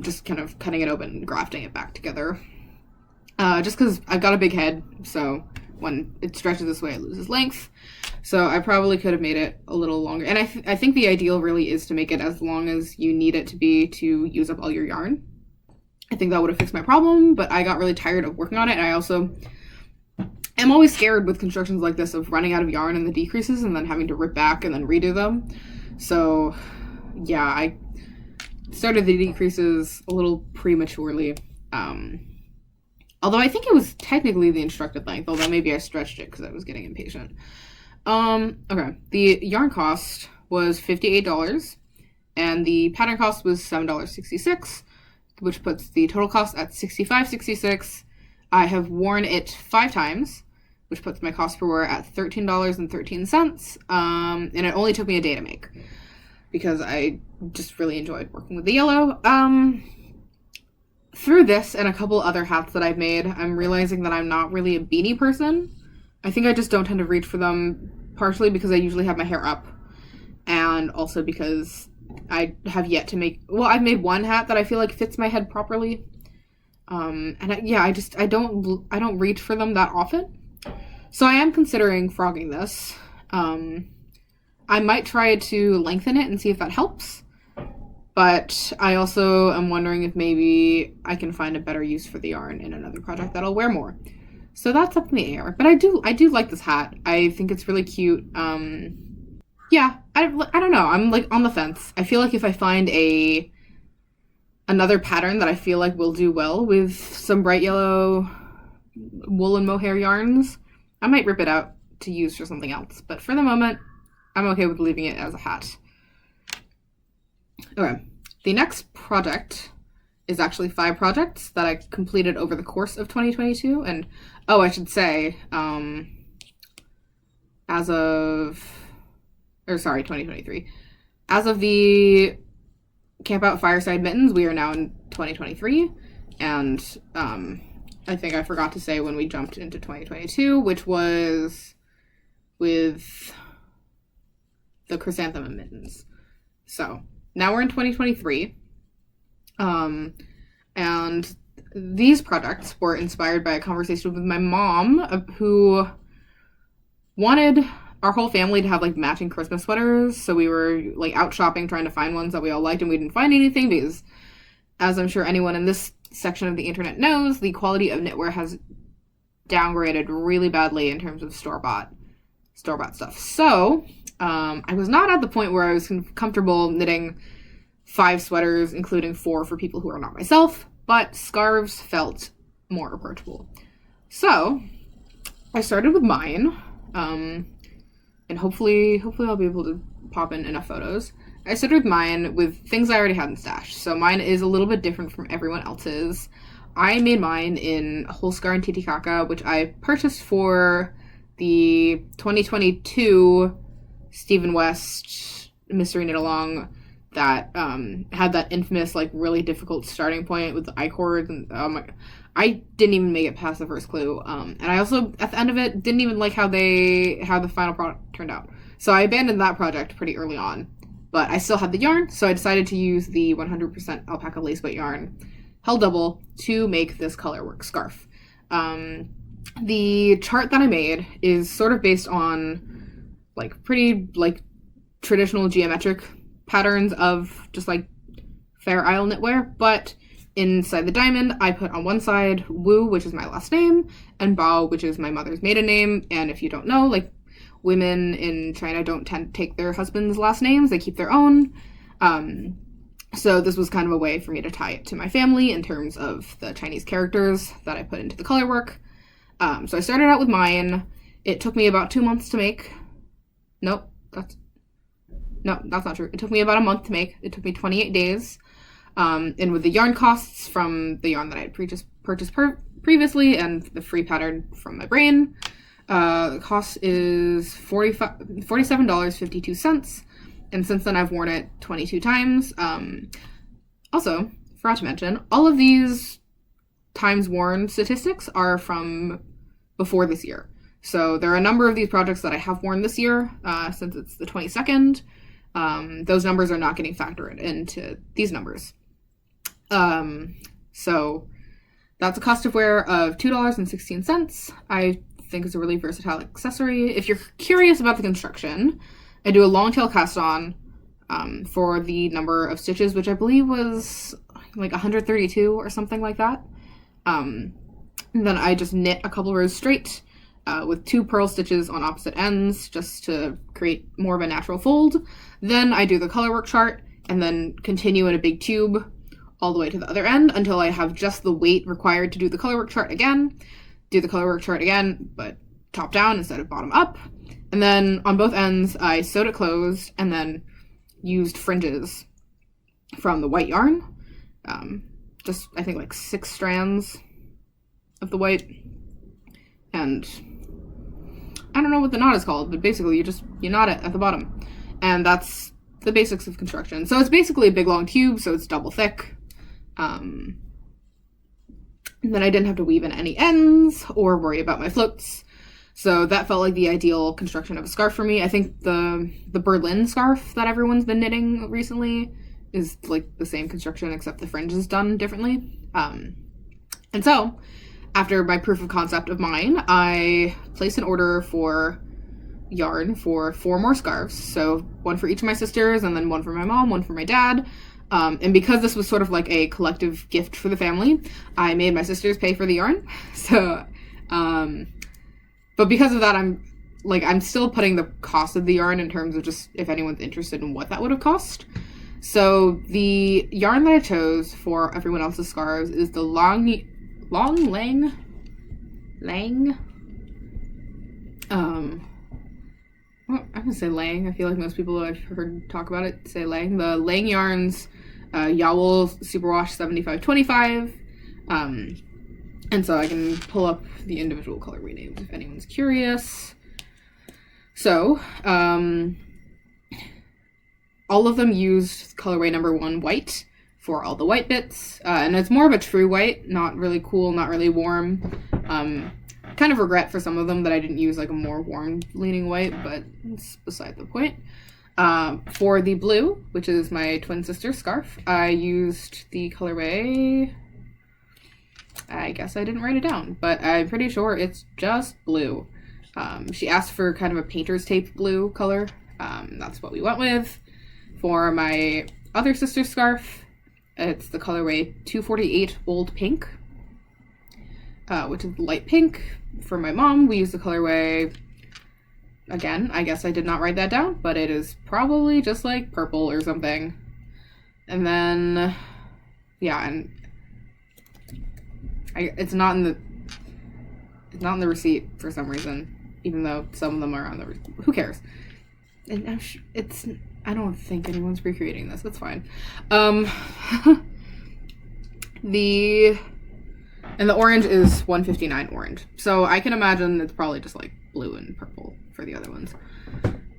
Speaker 1: Just kind of cutting it open and grafting it back together. Just because I've got a big head, so when it stretches this way, it loses length. So I probably could have made it a little longer. And I think the ideal really is to make it as long as you need it to be to use up all your yarn. I think that would have fixed my problem, but I got really tired of working on it. And I also am always scared with constructions like this of running out of yarn in the decreases and then having to rip back and then redo them. So yeah, I started the decreases a little prematurely. Although I think it was technically the instructed length, although maybe I stretched it because I was getting impatient. Okay, the yarn cost was $58, and the pattern cost was $7.66, which puts the total cost at $65.66. I have worn it 5 times, which puts my cost per wear at $13.13. And it only took me a day to make because I just really enjoyed working with the yellow. Through this and a couple other hats that I've made, I'm realizing that I'm not really a beanie person. I think I just don't tend to reach for them, partially because I usually have my hair up, and also because I have yet to make... Well, I've made one hat that I feel like fits my head properly. I don't reach for them that often. So I am considering frogging this. I might try to lengthen it and see if that helps. But I also am wondering if maybe I can find a better use for the yarn in another project that I'll wear more. So that's up in the air. But I do like this hat. I think it's really cute. I don't know. I'm like on the fence. I feel like if I find another pattern that I feel like will do well with some bright yellow wool and mohair yarns, I might rip it out to use for something else. But for the moment, I'm okay with leaving it as a hat. Okay, the next project is actually 5 projects that I completed over the course of 2022. And, I should say, 2023. As of the Camp Out Fireside mittens, we are now in 2023. And I think I forgot to say when we jumped into 2022, which was with the chrysanthemum mittens. So now we're in 2023. And these projects were inspired by a conversation with my mom, who wanted our whole family to have like matching Christmas sweaters. So we were like out shopping trying to find ones that we all liked, and we didn't find anything because, as I'm sure anyone in this section of the internet knows, the quality of knitwear has downgraded really badly in terms of store-bought stuff. So I was not at the point where I was comfortable knitting 5 sweaters, including 4 for people who are not myself, but scarves felt more approachable. So I started with mine, and hopefully I'll be able to pop in enough photos. I started with mine with things I already had in stash. So mine is a little bit different from everyone else's. I made mine in Holscar and Titicaca, which I purchased for the 2022 Stephen West Mystery Knit Along that had that infamous, like, really difficult starting point with the I-cords, and I didn't even make it past the first clue. And I also, at the end of it, didn't even like how the final product turned out. So I abandoned that project pretty early on. But I still had the yarn, so I decided to use the 100% alpaca lace weight yarn, held double, to make this colorwork scarf. The chart that I made is sort of based on like pretty like traditional geometric patterns of just like Fair Isle knitwear, but inside the diamond I put on one side Wu, which is my last name, and Bao, which is my mother's maiden name. And if you don't know, like, women in China don't tend to take their husband's last names, they keep their own. So this was kind of a way for me to tie it to my family in terms of the Chinese characters that I put into the color work. So I started out with mine. It took me about 2 months to make. No, that's not true. It took me about a month to make. It took me 28 days. And with the yarn costs from the yarn that I had purchased previously and the free pattern from my brain, the cost is $47.52. And since then I've worn it 22 times. Also, forgot to mention, all of these times worn statistics are from before this year. So there are a number of these projects that I have worn this year, since it's the 22nd. Those numbers are not getting factored into these numbers. So that's a cost of wear of $2.16. I think it's a really versatile accessory. If you're curious about the construction, I do a long tail cast on for the number of stitches, which I believe was like 132 or something like that. And then I just knit a couple rows straight with 2 purl stitches on opposite ends just to create more of a natural fold. Then I do the colorwork chart and then continue in a big tube all the way to the other end until I have just the weight required to do the colorwork chart again. Do the colorwork chart again, but top down instead of bottom up. And then on both ends, I sewed it closed and then used fringes from the white yarn. Just, I think, like 6 strands of the white. And I don't know what the knot is called, but basically you knot it at the bottom. And that's the basics of construction. So it's basically a big long tube, so it's double thick. And then I didn't have to weave in any ends or worry about my floats. So that felt like the ideal construction of a scarf for me. I think the Berlin scarf that everyone's been knitting recently is like the same construction, except the fringe is done differently. And so after my proof of concept of mine, I placed an order for yarn for 4 more scarves. So 1 for each of my sisters, and then 1 for my mom, 1 for my dad. And because this was sort of like a collective gift for the family, I made my sisters pay for the yarn. So, but because of that, I'm still putting the cost of the yarn in terms of just if anyone's interested in what that would have cost. So the yarn that I chose for everyone else's scarves is the lang. Well, I'm gonna say Lang. I feel like most people I've heard talk about it say Lang. The Lang yarns, Yowl Superwash 7525. And so I can pull up the individual colorway names if anyone's curious. So, all of them used colorway number 1 white for all the white bits. And it's more of a true white, not really cool, not really warm. Kind of regret for some of them that I didn't use like a more warm leaning white, but it's beside the point. For the blue, which is my twin sister's scarf, I used the colorway, I guess I didn't write it down, but I'm pretty sure it's just blue. She asked for kind of a painter's tape blue color. That's what we went with. For my other sister's scarf, it's the colorway 248 Old Pink, which is light pink. For my mom, we use the colorway, again, I guess I did not write that down, but it is probably just like purple or something. And then, yeah, and it's not in the receipt for some reason, even though some of them are on the receipt. Who cares? And I don't think anyone's recreating this. That's fine. And the orange is 159 orange. So I can imagine it's probably just like blue and purple for the other ones.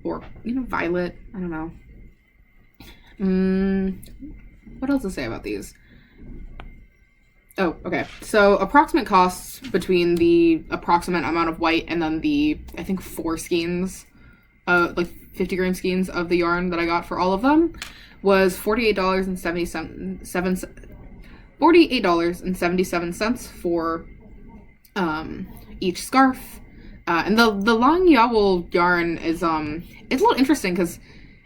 Speaker 1: Or, violet. I don't know. What else to say about these? Oh, okay. So approximate costs between the approximate amount of white and then the, I think, 4 skeins, like 50 gram skeins of the yarn that I got for all of them was $48.77 for each scarf. And the long yowl yarn is it's a little interesting because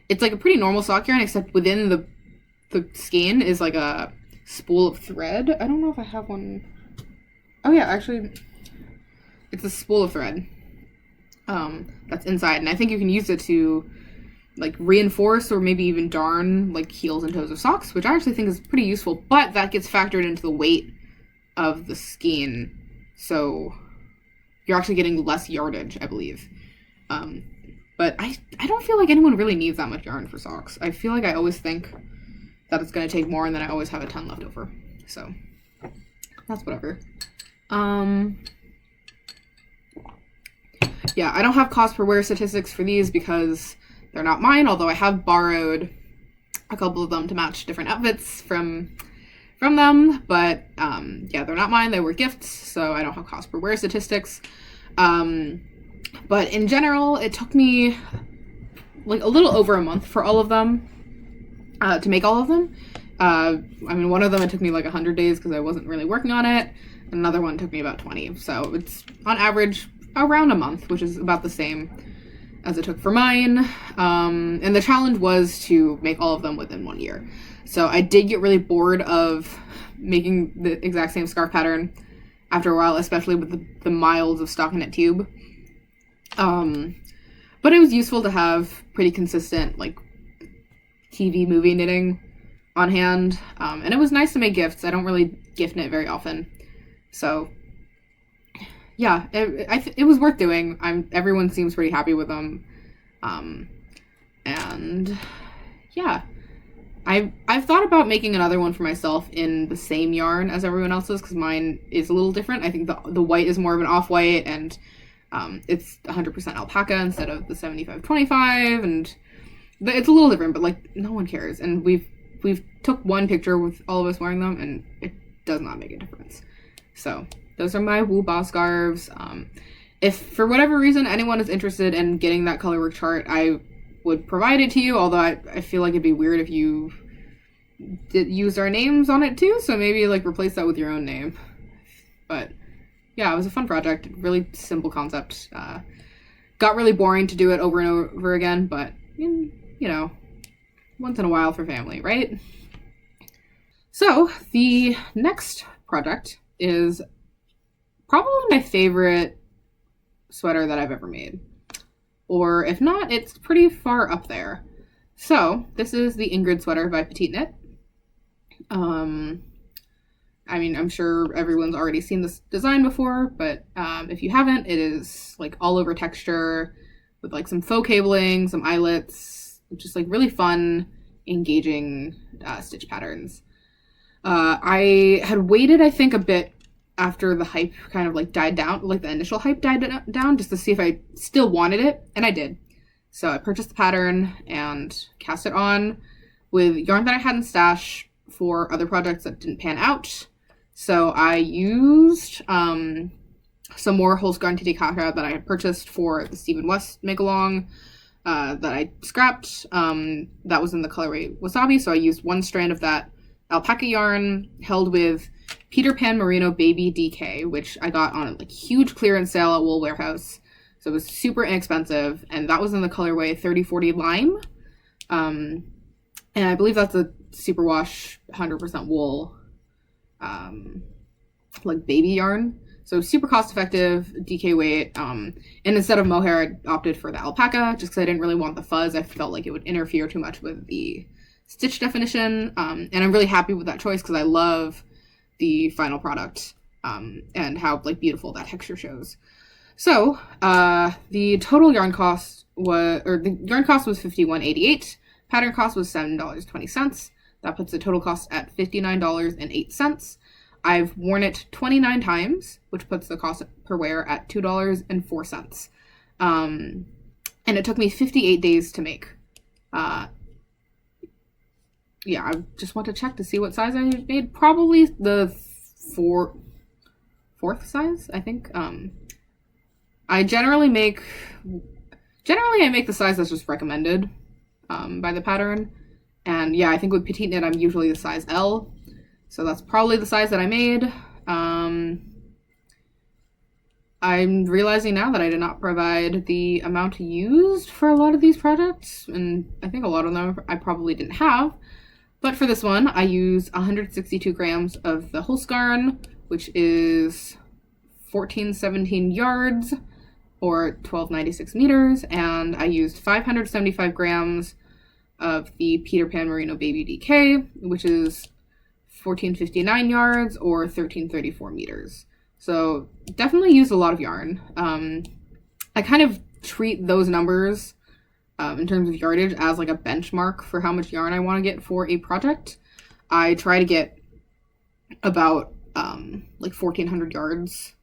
Speaker 1: it's like a pretty normal sock yarn, except within the skein is like a spool of thread. I don't know if I have one. Oh yeah, actually it's a spool of thread that's inside, and I think you can use it to like reinforce or maybe even darn like heels and toes of socks, which I actually think is pretty useful, but that gets factored into the weight of the skein, so you're actually getting less yardage, I believe. But I don't feel like anyone really needs that much yarn for socks. I feel like I always think that it's going to take more, and then I always have a ton left over. So that's whatever. Yeah, I don't have cost per wear statistics for these because they're not mine, although I have borrowed a couple of them to match different outfits from them. But yeah, they're not mine. They were gifts, so I don't have cost per wear statistics. But in general, it took me like a little over a month for all of them, to make all of them. I mean, one of them it took me like 100 days because I wasn't really working on it. Another one took me about 20. So it's on average around a month, which is about the same as it took for mine. And the challenge was to make all of them within 1 year. So I did get really bored of making the exact same scarf pattern after a while, especially with the miles of stockinette tube. But it was useful to have pretty consistent like TV movie knitting on hand. And it was nice to make gifts. I don't really gift knit very often. So yeah, it was worth doing. Everyone seems pretty happy with them. And yeah, I've thought about making another one for myself in the same yarn as everyone else's, because mine is a little different. I think the white is more of an off-white, and it's 100% alpaca instead of the 75-25, and it's a little different, but like no one cares. And we've took one picture with all of us wearing them, and it does not make a difference. So those are my Woo-Ba scarves. If for whatever reason anyone is interested in getting that colorwork chart, I would provide it to you, although I feel like it'd be weird if you used our names on it too, so maybe like replace that with your own name. But yeah, it was a fun project, really simple concept. Got really boring to do it over and over again, but you know, once in a while for family, right? So the next project is probably my favorite sweater that I've ever made. Or if not, it's pretty far up there. So this is the Ingrid sweater by Petite Knit. I mean, I'm sure everyone's already seen this design before, but if you haven't, it is like all over texture with like some faux cabling, some eyelets, just like really fun, engaging stitch patterns. I had waited, I think, a bit after the hype kind of like died down, like the initial hype died down, just to see if I still wanted it, and I did. So I purchased the pattern and cast it on with yarn that I had in stash for other projects that didn't pan out. So I used some more Holst Garn Titicaca that I had purchased for the Stephen West make-along that I scrapped. That was in the colorway Wasabi, so I used one strand of that alpaca yarn held with Peter Pan Merino Baby DK, which I got on a like huge clearance sale at Wool Warehouse. So it was super inexpensive, and that was in the colorway 3040 Lime. And I believe that's a superwash 100% wool like baby yarn. So super cost effective, DK weight. And instead of mohair, I opted for the alpaca just because I didn't really want the fuzz. I felt like it would interfere too much with the stitch definition. And I'm really happy with that choice because I love the final product and how like beautiful that texture shows. So the total yarn cost was $51.88. Pattern cost was $7.20. That puts the total cost at $59.08. I've worn it 29 times, which puts the cost per wear at $2.04. And it took me 58 days to make. Yeah, I just want to check to see what size I made. Probably the fourth size, I think. I generally make the size that's just recommended by the pattern. And yeah, I think with Petite Knit, I'm usually the size L. So that's probably the size that I made. I'm realizing now that I did not provide the amount used for a lot of these projects. And I think a lot of them I probably didn't have. But for this one, I used 162 grams of the Holst Garn, which is 1417 yards or 1296 meters. And I used 575 grams of the Peter Pan Merino Baby DK, which is 1459 yards or 1334 meters. So definitely used a lot of yarn. I kind of treat those numbers in terms of yardage as like a benchmark for how much yarn I want to get for a project. I try to get about like 1400 yards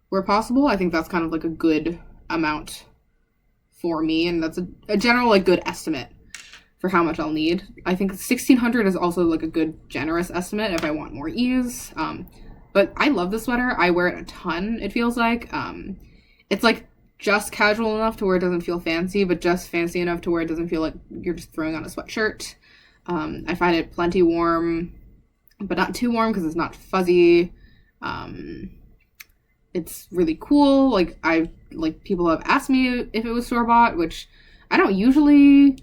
Speaker 1: where possible. I think that's kind of like a good amount for me, and that's a general like good estimate for how much I'll need. I think 1600 is also like a good generous estimate if I want more ease. But I love this sweater. I wear it a ton, it feels like. It's like just casual enough to where it doesn't feel fancy, but just fancy enough to where it doesn't feel like you're just throwing on a sweatshirt. I find it plenty warm, but not too warm because it's not fuzzy. It's really cool. Like people have asked me if it was store-bought, which I don't usually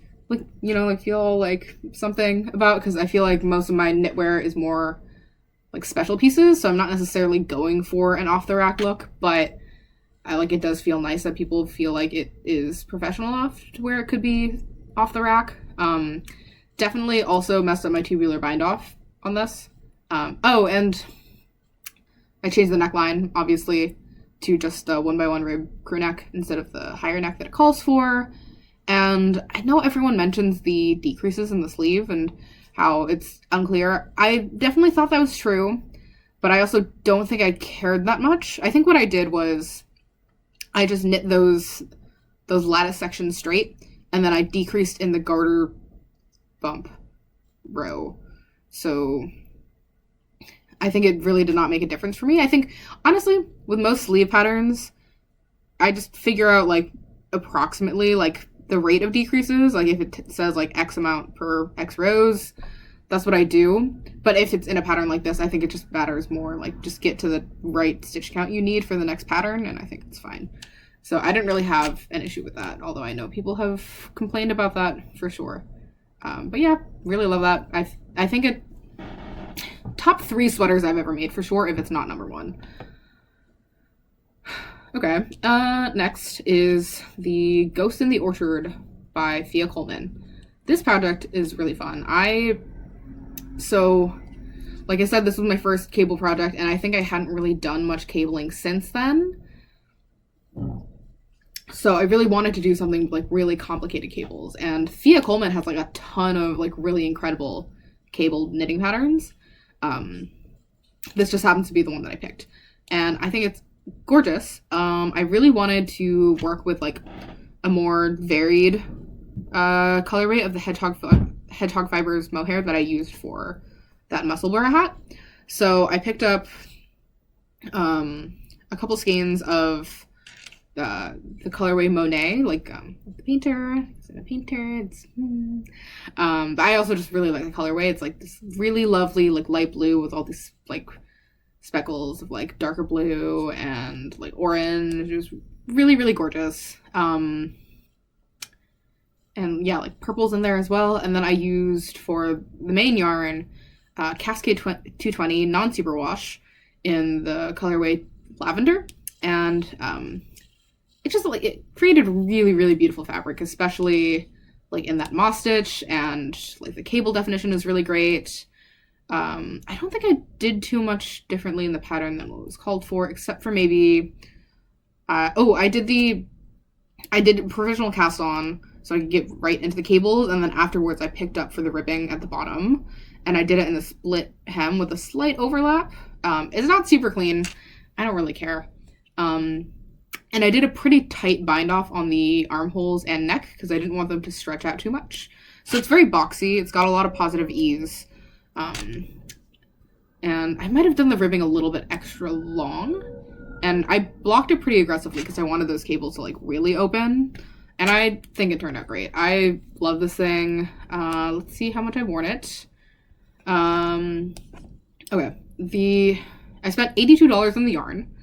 Speaker 1: feel like something about, because I feel like most of my knitwear is more like special pieces, so I'm not necessarily going for an off-the-rack look, but it does feel nice that people feel like it is professional enough to where it could be off the rack. Definitely also messed up my tubular bind off on this. And I changed the neckline, obviously, to just a 1x1 rib crew neck instead of the higher neck that it calls for. And I know everyone mentions the decreases in the sleeve and how it's unclear. I definitely thought that was true, but I also don't think I cared that much. I think what I did was I just knit those lattice sections straight, and then I decreased in the garter bump row. So I think it really did not make a difference for me. I think, honestly, with most sleeve patterns, I just figure out, like, approximately, like, the rate of decreases. Like, if it says, like, X amount per X rows, that's what I do. But if it's in a pattern like this, I think it just matters more. Like, just get to the right stitch count you need for the next pattern, and I think it's fine. So I didn't really have an issue with that, although I know people have complained about that for sure. But yeah, really love that. I think it top 3 sweaters I've ever made for sure, if it's not number 1. Okay, next is the Ghost in the Orchard by Fia Coleman. This project is really fun. So, like I said, this was my first cable project, and I think I hadn't really done much cabling since then. So I really wanted to do something like really complicated cables, and Fia Coleman has like a ton of like really incredible cable knitting patterns. This just happens to be the one that I picked, and I think it's gorgeous. I really wanted to work with like a more varied colorway of the hedgehog fibers mohair that I used for that musselburgh hat. So I picked up a couple skeins of the colorway Monet, like the painter. Is it a painter? But I also just really like the colorway. It's like this really lovely like light blue with all these like speckles of like darker blue and like orange. It was really, really gorgeous. And yeah, like purples in there as well. And then I used for the main yarn Cascade 220 non-superwash in the colorway lavender, and it just like it created a really, really beautiful fabric, especially like in that moss stitch, and like the cable definition is really great. I don't think I did too much differently in the pattern than what was called for, except for maybe I did provisional cast on so I could get right into the cables, and then afterwards I picked up for the ribbing at the bottom, and I did it in the split hem with a slight overlap. It's not super clean. I don't really care. And I did a pretty tight bind off on the armholes and neck because I didn't want them to stretch out too much. So it's very boxy. It's got a lot of positive ease. And I might have done the ribbing a little bit extra long. And I blocked it pretty aggressively because I wanted those cables to like really open. And I think it turned out great. I love this thing. Let's see how much I've worn it. Okay. I spent $82 on the yarn.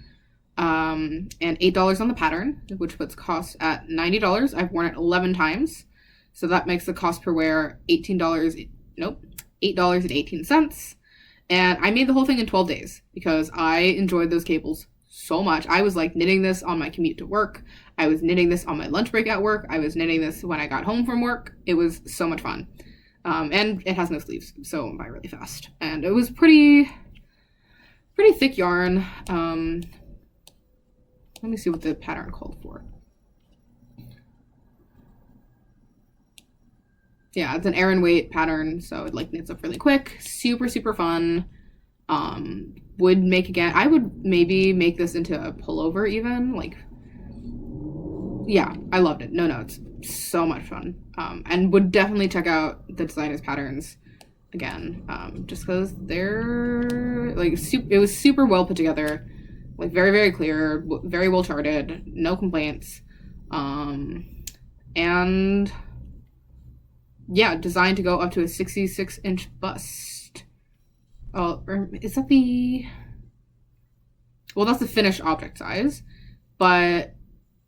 Speaker 1: And $8 on the pattern, which puts cost at $90. I've worn it 11 times. So that makes the cost per wear $8.18. And I made the whole thing in 12 days because I enjoyed those cables so much. I was like knitting this on my commute to work. I was knitting this on my lunch break at work. I was knitting this when I got home from work. It was so much fun. And it has no sleeves, so I buy really fast. And it was pretty thick yarn. Let me see what the pattern called for. Yeah, it's an Aran weight pattern, so it like knits up really quick. Super, super fun. Would make again. I would maybe make this into a pullover even. Like, yeah, I loved it. No, it's so much fun. And would definitely check out the designer's patterns again. Just because they're like it was super well put together. Like very, very clear, very well charted, no complaints. And yeah, designed to go up to a 66-inch bust. Oh, is that well, that's the finished object size, but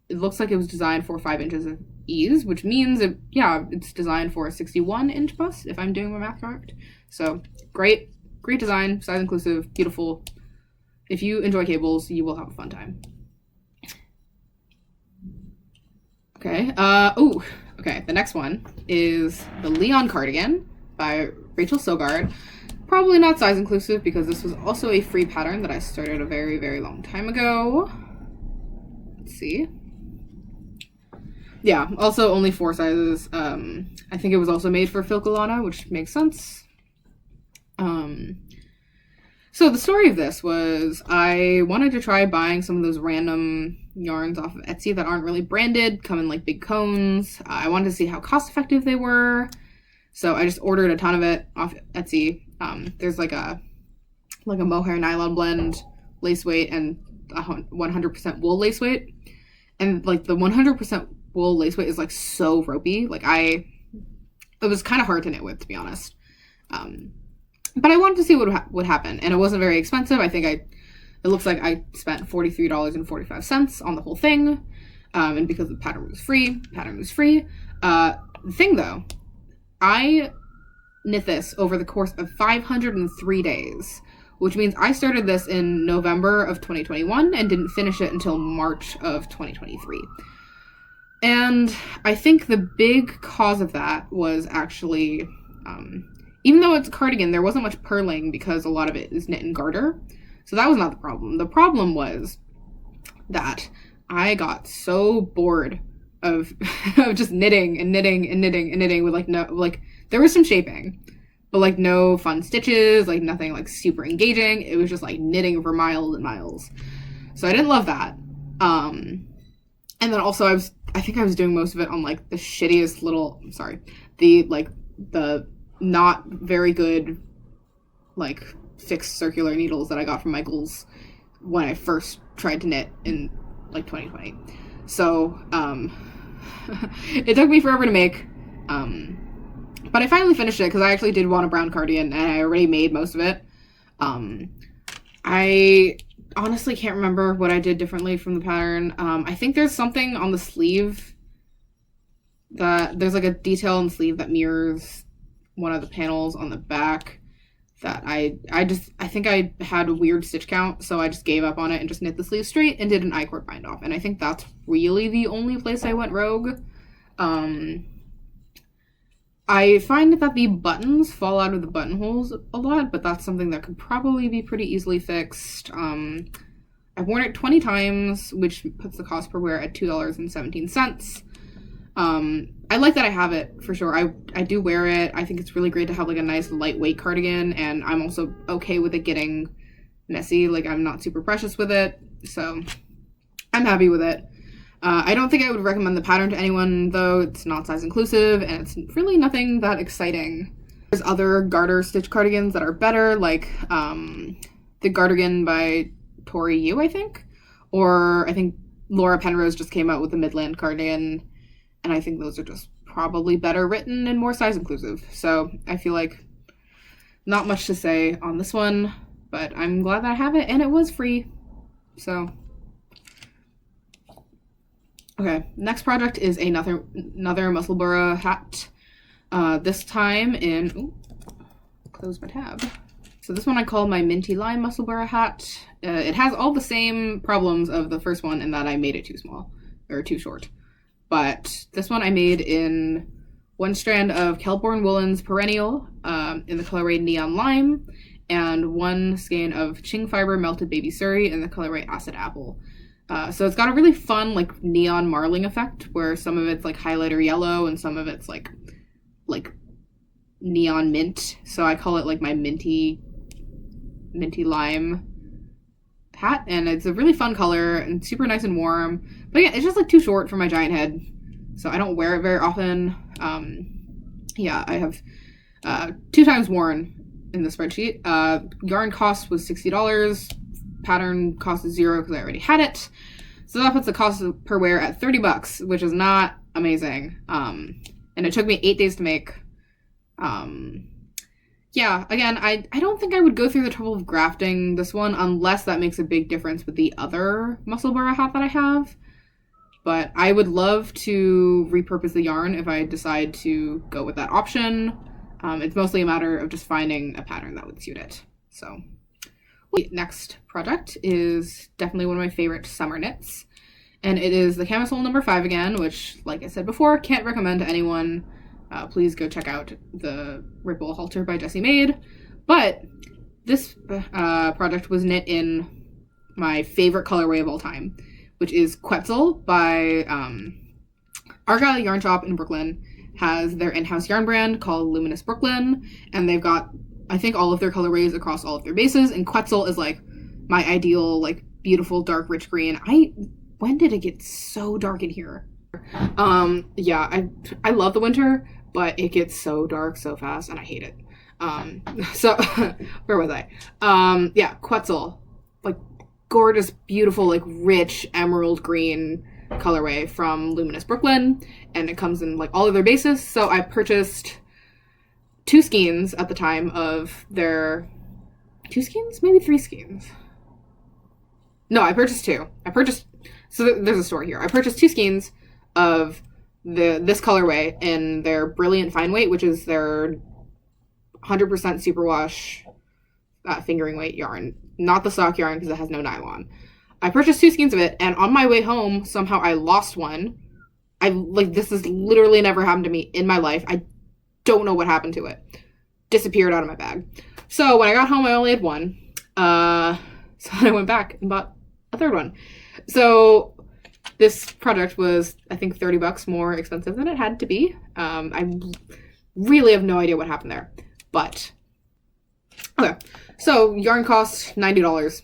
Speaker 1: it looks like it was designed for 5 inches of ease, which means it's designed for a 61-inch bust, if I'm doing my math correct. So great design, size inclusive, beautiful. If you enjoy cables, you will have a fun time. Okay. Okay. The next one is the Lyon cardigan by Rachel Sogard. Probably not size inclusive because this was also a free pattern that I started a very, very long time ago. Let's see. Yeah. Also only 4 sizes. I think it was also made for Filcolana, which makes sense. So the story of this was I wanted to try buying some of those random yarns off of Etsy that aren't really branded, come in like big cones. I wanted to see how cost effective they were. So I just ordered a ton of it off Etsy. There's like a mohair nylon blend lace weight and 100% wool lace weight. And like the 100% wool lace weight is like so ropey. Like it was kind of hard to knit with, to be honest. But I wanted to see what would happen, and it wasn't very expensive. I think it looks like I spent $43.45 on the whole thing, and because the pattern was free. The thing though, I knit this over the course of 503 days, which means I started this in November of 2021 and didn't finish it until March of 2023. And I think the big cause of that was actually, even though it's a cardigan, there wasn't much purling because a lot of it is knit in garter. So that was not the problem. The problem was that I got so bored of just knitting with there was some shaping, but like no fun stitches, like nothing like super engaging. It was just like knitting for miles and miles. So I didn't love that. And then also I think I was doing most of it on like the shittiest little, the not very good like fixed circular needles that I got from Michael's when I first tried to knit in like 2020. So it took me forever to make, but I finally finished it because I actually did want a brown cardigan and I already made most of it. I honestly can't remember what I did differently from the pattern. I think there's something on the sleeve that there's like a detail on the sleeve that mirrors one of the panels on the back that I think I had a weird stitch count, so I just gave up on it and just knit the sleeve straight and did an I-cord bind off. And I think that's really the only place I went rogue. I find that the buttons fall out of the buttonholes a lot, but that's something that could probably be pretty easily fixed. I've worn it 20 times, which puts the cost per wear at $2.17. I like that I have it, for sure. I do wear it. I think it's really great to have like a nice lightweight cardigan, and I'm also okay with it getting messy. Like, I'm not super precious with it, so I'm happy with it. I don't think I would recommend the pattern to anyone, though. It's not size inclusive, and it's really nothing that exciting. There's other garter stitch cardigans that are better, like the Cardigan by Tori Yu, I think. Or I think Laura Penrose just came out with the Midland cardigan, and I think those are just probably better written and more size inclusive. So I feel like not much to say on this one, but I'm glad that I have it, and it was free. So okay, next project is another musselburgh hat. This time in, close my tab. So this one I call my minty lime musselburgh hat. It has all the same problems of the first one in that I made it too small, or too short. But this one I made in one strand of Kelborn Woolens Perennial in the colorway Neon Lime, and one skein of Ching Fiber Melted Baby Surrey in the colorway Acid Apple. So it's got a really fun like neon marling effect where some of it's like highlighter yellow and some of it's like neon mint. So I call it like my minty lime hat, and it's a really fun color and super nice and warm. But yeah, it's just like too short for my giant head, so I don't wear it very often. Yeah, I have 2 times worn in the spreadsheet. Yarn cost was $60. Pattern cost is $0 because I already had it. So that puts the cost per wear at $30, which is not amazing. And it took me 8 days to make. Yeah, again, I don't think I would go through the trouble of grafting this one unless that makes a big difference with the other musselburgh hat that I have. But I would love to repurpose the yarn if I decide to go with that option. It's mostly a matter of just finding a pattern that would suit it. So the next project is definitely one of my favorite summer knits. And it is the camisole number 5 again, which, like I said before, can't recommend to anyone. Please go check out the Ripple halter by Jessie Maid. But this project was knit in my favorite colorway of all time, which is Quetzal by Argyle Yarn Shop in Brooklyn. Has their in-house yarn brand called Luminous Brooklyn, and they've got I think all of their colorways across all of their bases, and Quetzal is like my ideal, like beautiful dark rich green. When did it get so dark in here? Yeah, I love the winter, but it gets so dark so fast and I hate it. So where was I? Yeah, Quetzal, like gorgeous, beautiful, like rich emerald green colorway from Luminous Brooklyn, and it comes in like all of their bases. So I purchased 2 skeins at the time of their 2 skeins, maybe 3 skeins. No, I purchased 2. So there's a store here. I purchased 2 skeins of this colorway in their Brilliant Fine Weight, which is their 100% superwash fingering weight yarn, not the sock yarn because it has no nylon. I purchased 2 skeins of it, and on my way home, somehow I lost one. This has literally never happened to me in my life. I don't know what happened to it. Disappeared out of my bag. So when I got home, I only had one. So I went back and bought a 3rd one. So this project was, I think, $30 more expensive than it had to be. I really have no idea what happened there. But, okay. So yarn cost $90.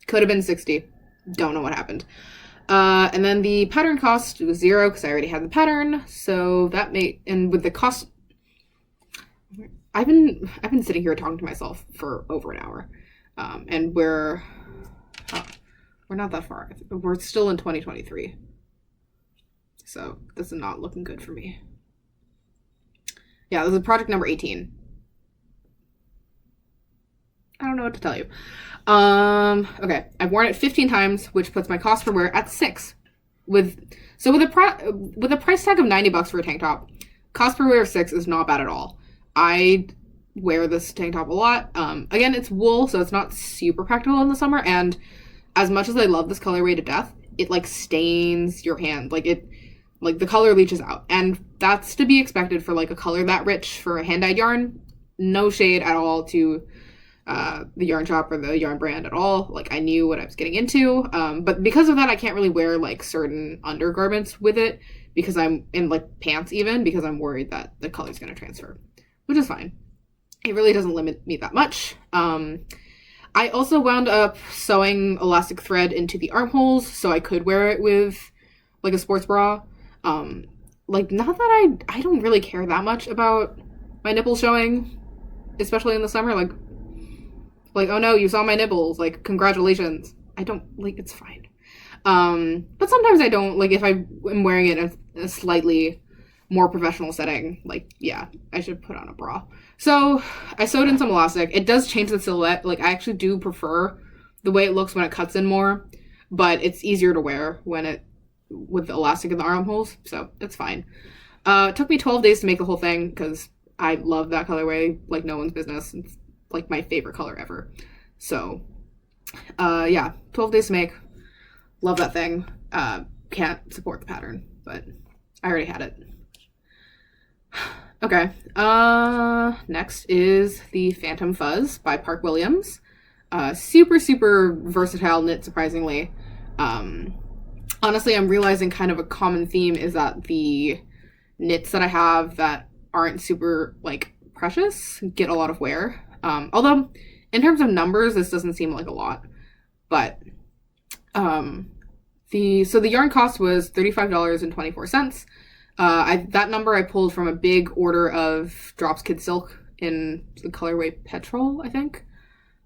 Speaker 1: Could have been $60. Don't know what happened. And then the pattern cost was $0 because I already had the pattern. So that and with the cost, I've been sitting here talking to myself for over an hour. And we're not that far. We're still in 2023. So this is not looking good for me. Yeah, this is project number 18. I don't know what to tell you. Okay, I've worn it 15 times, which puts my cost per wear at $6. With a price tag of $90 for a tank top, cost per wear of $6 is not bad at all. I wear this tank top a lot. Again, it's wool, so it's not super practical in the summer, and as much as I love this colorway to death, it like stains your hand. Like the color leaches out, and that's to be expected for like a color that rich for a hand-dyed yarn. No shade at all to the yarn shop or the yarn brand at all. Like, I knew what I was getting into, but because of that, I can't really wear like certain undergarments with it because I'm in like pants even because I'm worried that the color's going to transfer, which is fine. It really doesn't limit me that much. I also wound up sewing elastic thread into the armholes so I could wear it with like a sports bra. Like, not that I don't really care that much about my nipples showing, especially in the summer. Like, oh no, you saw my nipples, like, congratulations. I don't, like, it's fine. But sometimes I don't, like, if I am wearing it in a slightly more professional setting, like, yeah, I should put on a bra. So I sewed in some elastic. It does change the silhouette. Like, I actually do prefer the way it looks when it cuts in more, but it's easier to wear with the elastic in the armholes, so it's fine. It took me 12 days to make the whole thing because I love that colorway like no one's business. It's like my favorite color ever. So, yeah, 12 days to make. Love that thing. Can't support the pattern, but I already had it. Okay, next is the Phantom Fuzz by Park Williams. Super, super versatile knit, surprisingly. Honestly, I'm realizing kind of a common theme is that the knits that I have that aren't super, like, precious get a lot of wear. Although, in terms of numbers, this doesn't seem like a lot. But, the yarn cost was $35.24. That number I pulled from a big order of Drops Kid Silk in the colorway Petrol, I think.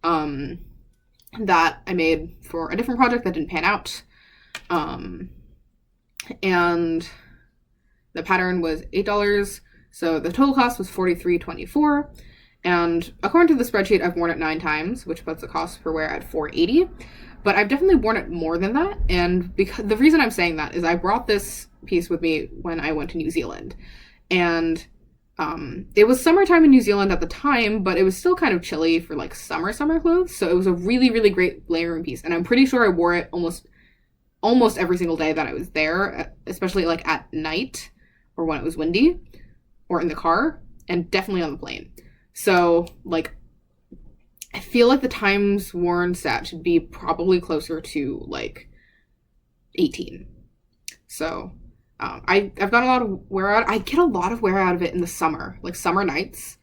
Speaker 1: That I made for a different project that didn't pan out. And the pattern was $8. So the total cost was $43.24. And according to the spreadsheet, I've worn it 9 times, which puts the cost per wear at $4.80. But I've definitely worn it more than that. And because the reason I'm saying that is I brought this piece with me when I went to New Zealand. And it was summertime in New Zealand at the time, but it was still kind of chilly for like summer clothes. So it was a really, really great layering piece. And I'm pretty sure I wore it almost every single day that I was there, especially like at night or when it was windy or in the car, and definitely on the plane. So, like, I feel like the times worn stat should be probably closer to, like, 18. So, I've got a lot of wear out. I get a lot of wear out of it in the summer, like summer nights.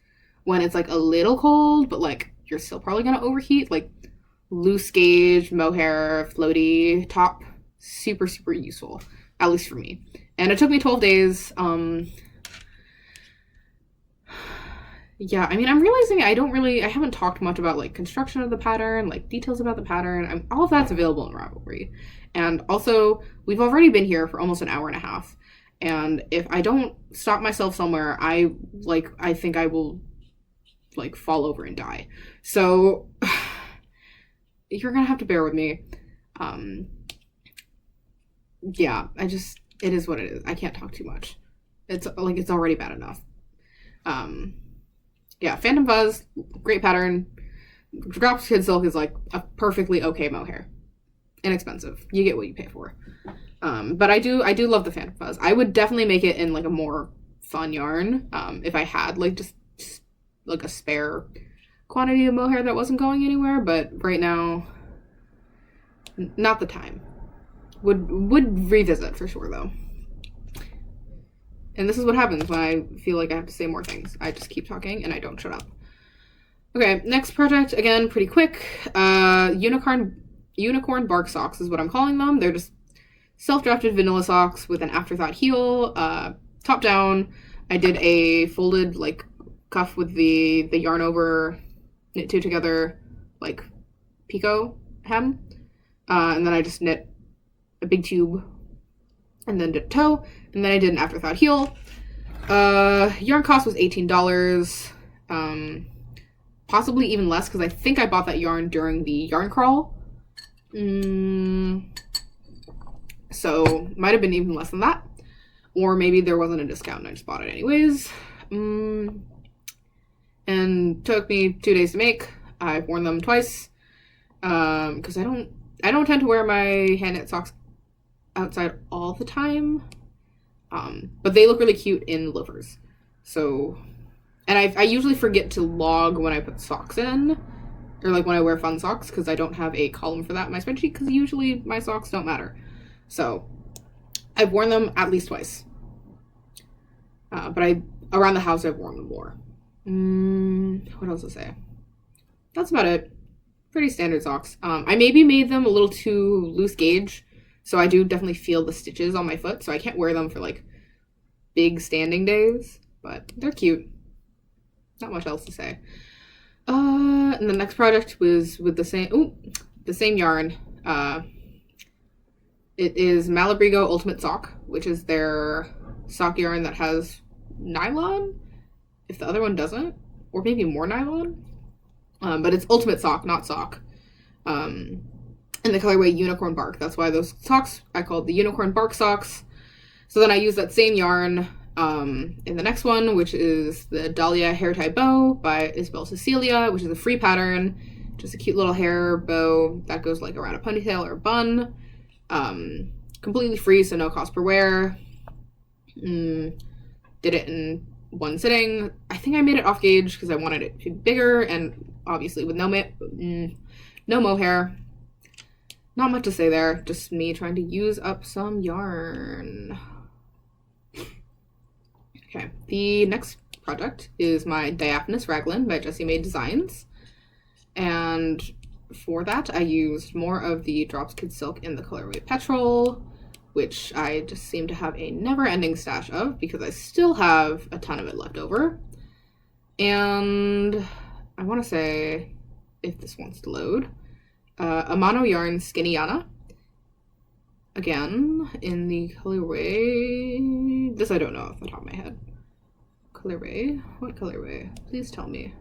Speaker 1: when it's like a little cold, but like you're still probably gonna overheat. Like loose gauge, mohair, floaty top, super, super useful, at least for me. And it took me 12 days. Yeah, I mean, I'm realizing I haven't talked much about like construction of the pattern, like details about the pattern. All of that's available in Ravelry. And also, we've already been here for almost an hour and a half. And if I don't stop myself somewhere, I think I will like fall over and die. So you're gonna have to bear with me. Yeah, it is what it is. I can't talk too much. It's already bad enough. Yeah, Phantom Fuzz, great pattern. Drops Kid Silk is like a perfectly okay mohair. Inexpensive. You get what you pay for. But I do love the Phantom Fuzz. I would definitely make it in like a more fun yarn. If I had like just like a spare quantity of mohair that wasn't going anywhere, but right now, not the time. Would revisit for sure though. And this is what happens when I feel like I have to say more things. I just keep talking and I don't shut up. Okay, next project, again, pretty quick. Unicorn bark socks is what I'm calling them. They're just self-drafted vanilla socks with an afterthought heel, top down. I did a folded like cuff with the yarn over, knit two together, like picot hem. And then I just knit a big tube and then did a toe, and then I did an afterthought heel. Yarn cost was $18, possibly even less because I think I bought that yarn during the yarn crawl. So might have been even less than that, or maybe there wasn't a discount and I just bought it anyways. And took me 2 days to make. I've worn them twice because I don't tend to wear my hand knit socks outside all the time, but they look really cute in loafers. So, and I usually forget to log when I put socks in, or like when I wear fun socks, because I don't have a column for that in my spreadsheet, because usually my socks don't matter. So I've worn them at least twice, but around the house I've worn them more. What else to say? That's about it. Pretty standard socks. I maybe made them a little too loose gauge, so I do definitely feel the stitches on my foot, so I can't wear them for like big standing days, but they're cute. Not much else to say. And the next project was with the same yarn. It is Malabrigo Ultimate Sock, which is their sock yarn that has nylon, if the other one doesn't, or maybe more nylon. But it's Ultimate Sock, not sock. In the colorway Unicorn Bark. That's why those socks I called the Unicorn Bark socks. So then I used that same yarn in the next one, which is the Dahlia Hair Tie Bow by Isabel Cecilia, which is a free pattern. Just a cute little hair bow that goes like around a ponytail or a bun. Completely free, so no cost per wear. Did it in one sitting. I think I made it off gauge because I wanted it to be bigger, and obviously with no mohair. Not much to say there, just me trying to use up some yarn. Okay, the next project is my diaphonous raglan by Jessie Made Designs. And for that, I used more of the Drops Kid Silk in the colorway Petrol, which I just seem to have a never-ending stash of because I still have a ton of it left over. And I want to say, if this wants to load, Amano Yarn Skinny Yana. Again, in the colorway... This I don't know off the top of my head. Colorway? What colorway? Please tell me.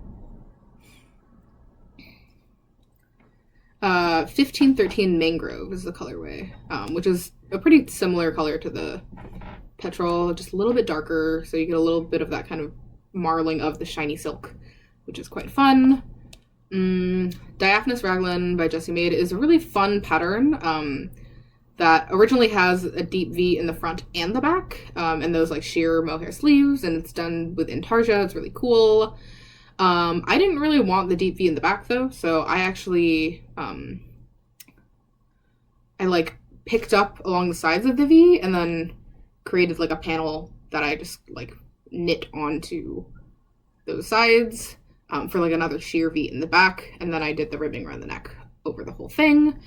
Speaker 1: 1513 Mangrove is the colorway, which is a pretty similar color to the Petrol, just a little bit darker, so you get a little bit of that kind of marling of the shiny silk, which is quite fun. Diaphonous Raglan by Jessie Made is a really fun pattern that originally has a deep V in the front and the back, and those like sheer mohair sleeves, and it's done with intarsia. It's really cool. I didn't really want the deep V in the back though, so I actually I like picked up along the sides of the V and then created like a panel that I just like knit onto those sides for like another sheer V in the back, and then I did the ribbing around the neck over the whole thing,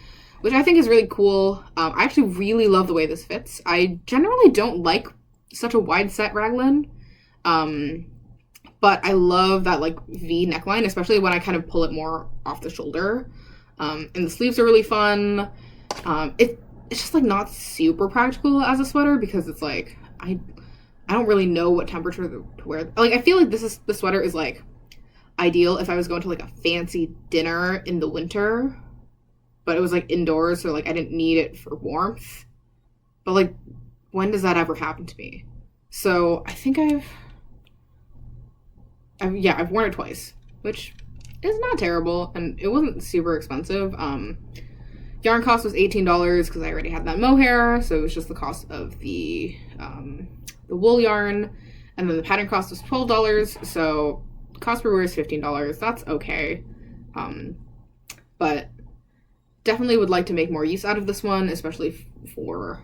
Speaker 1: which I think is really cool. I actually really love the way this fits. I generally don't like such a wide set raglan, but I love that like V neckline, especially when I kind of pull it more off the shoulder. And the sleeves are really fun. It's just like not super practical as a sweater because it's like I don't really know what temperature to wear. Like I feel like the sweater is like ideal if I was going to like a fancy dinner in the winter, but it was like indoors, so like I didn't need it for warmth. But like, when does that ever happen to me? So I think I've worn it twice, which is not terrible, and it wasn't super expensive. Yarn cost was $18 because I already had that mohair, so it was just the cost of the wool yarn, and then the pattern cost was $12, so cost per wear is $15. That's okay, but definitely would like to make more use out of this one, especially for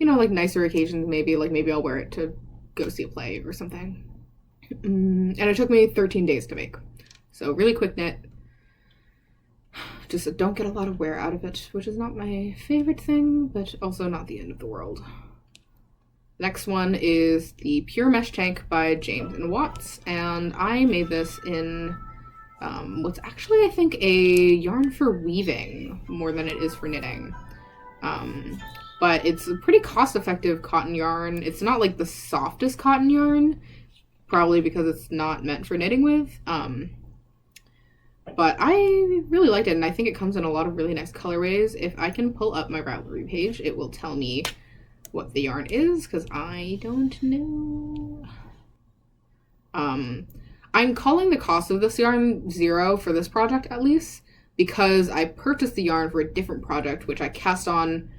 Speaker 1: like nicer occasions. Maybe I'll wear it to go see a play or something. And it took me 13 days to make, so really quick knit. Just don't get a lot of wear out of it, which is not my favorite thing, but also not the end of the world. Next one is the Pure Mesh Tank by James & Watts, and I made this in what's actually, I think, a yarn for weaving more than it is for knitting. But it's a pretty cost-effective cotton yarn. It's not like the softest cotton yarn, probably because it's not meant for knitting with. But I really liked it, and I think it comes in a lot of really nice colorways. If I can pull up my Ravelry page, it will tell me what the yarn is, because I don't know. I'm calling the cost of this yarn $0 for this project, at least, because I purchased the yarn for a different project, which I cast on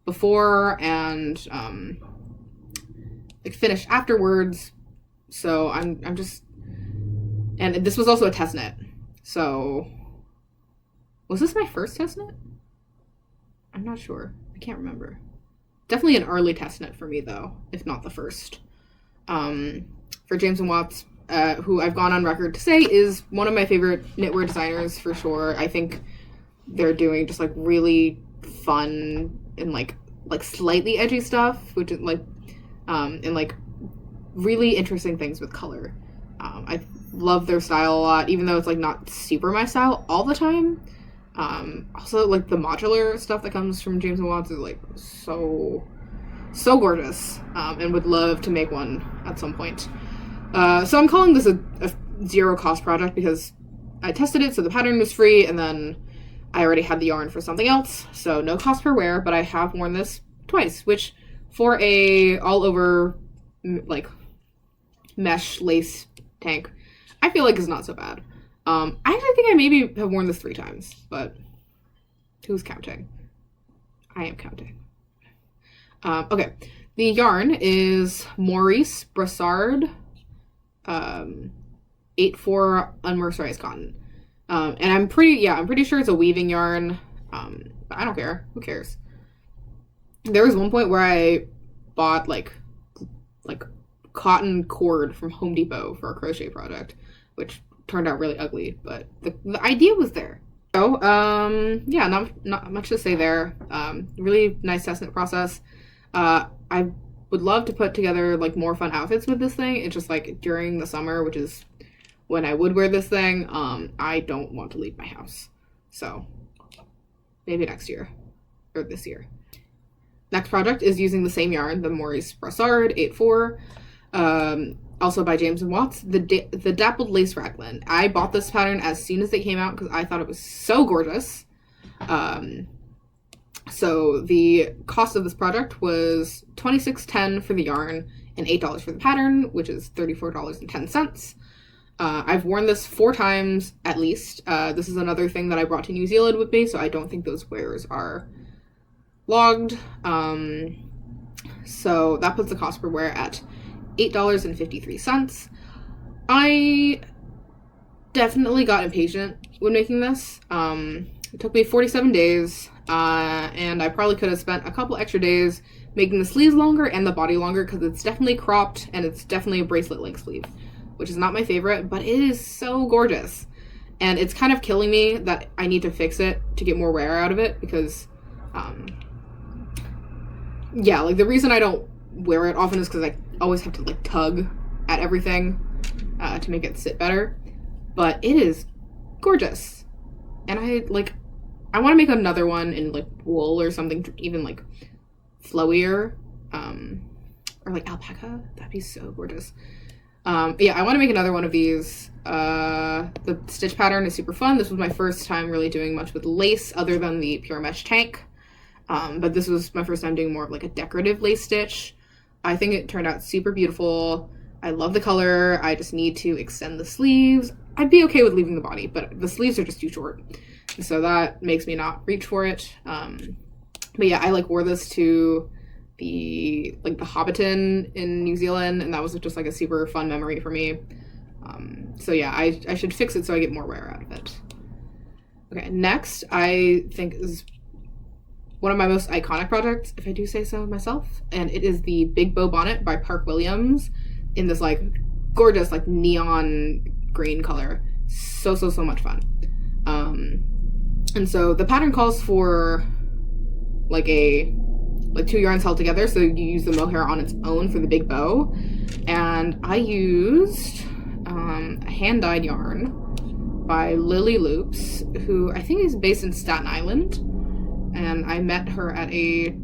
Speaker 1: before and finished afterwards. So I'm just, and this was also a test knit. So was this my first test knit? I'm not sure. I can't remember. Definitely an early test knit for me though, if not the first. For James & Watts, who I've gone on record to say is one of my favorite knitwear designers for sure. I think they're doing just like really fun and like slightly edgy stuff, which is like and like really interesting things with color. I love their style a lot, even though it's like not super my style all the time. Also like the modular stuff that comes from James & Watts is like so gorgeous, and would love to make one at some point. So I'm calling this a $0 cost project because I tested it, so the pattern was free, and then I already had the yarn for something else, so no cost per wear, but I have worn this twice, which for a all over like mesh lace tank, I feel like is not so bad. I actually think I maybe have worn this 3 times, but who's counting? I am counting. Okay, the yarn is Maurice Brassard 8-4 unmercerized cotton. And I'm pretty sure it's a weaving yarn, but I don't care. Who cares? There was one point where I bought like cotton cord from Home Depot for a crochet project, which turned out really ugly, but the idea was there. So, yeah, not much to say there. Really nice test knit process. I would love to put together like more fun outfits with this thing. It's just like during the summer, which is when I would wear this thing, I don't want to leave my house. So maybe next year or this year. Next project is using the same yarn, the Maurice Brassard 8-4, also by James & Watts, the dappled lace raglan. I bought this pattern as soon as it came out because I thought it was so gorgeous. So the cost of this project was $26.10 for the yarn and $8 for the pattern, which is $34.10. I've worn this 4 times at least. This is another thing that I brought to New Zealand with me, so I don't think those wears are logged. So that puts the cost per wear at $8.53. I definitely got impatient when making this. It took me 47 days, and I probably could have spent a couple extra days making the sleeves longer and the body longer because it's definitely cropped and it's definitely a bracelet length sleeve, which is not my favorite, but it is so gorgeous. And it's kind of killing me that I need to fix it to get more wear out of it because, yeah, like the reason I don't wear it often is because I always have to like tug at everything to make it sit better. But it is gorgeous. And I want to make another one in like wool or something even like flowier, or like alpaca. That'd be so gorgeous. Yeah, I want to make another one of these. The stitch pattern is super fun. This was my first time really doing much with lace other than the pure mesh tank. But this was my first time doing more of like a decorative lace stitch. I think it turned out super beautiful. I love the color. I just need to extend the sleeves. I'd be okay with leaving the body, but the sleeves are just too short. So that makes me not reach for it. But yeah, I like wore this to the Hobbiton in New Zealand, and that was just like a super fun memory for me. So yeah, I should fix it so I get more wear out of it. Okay, next I think is one of my most iconic projects, if I do say so myself, and it is the Big Bow Bonnet by Park Williams in this like gorgeous like neon green color. So much fun. And so the pattern calls for like two yarns held together, so you use the mohair on its own for the big bow, and I used a hand-dyed yarn by Lily Loops, who I think is based in Staten Island, and I met her at a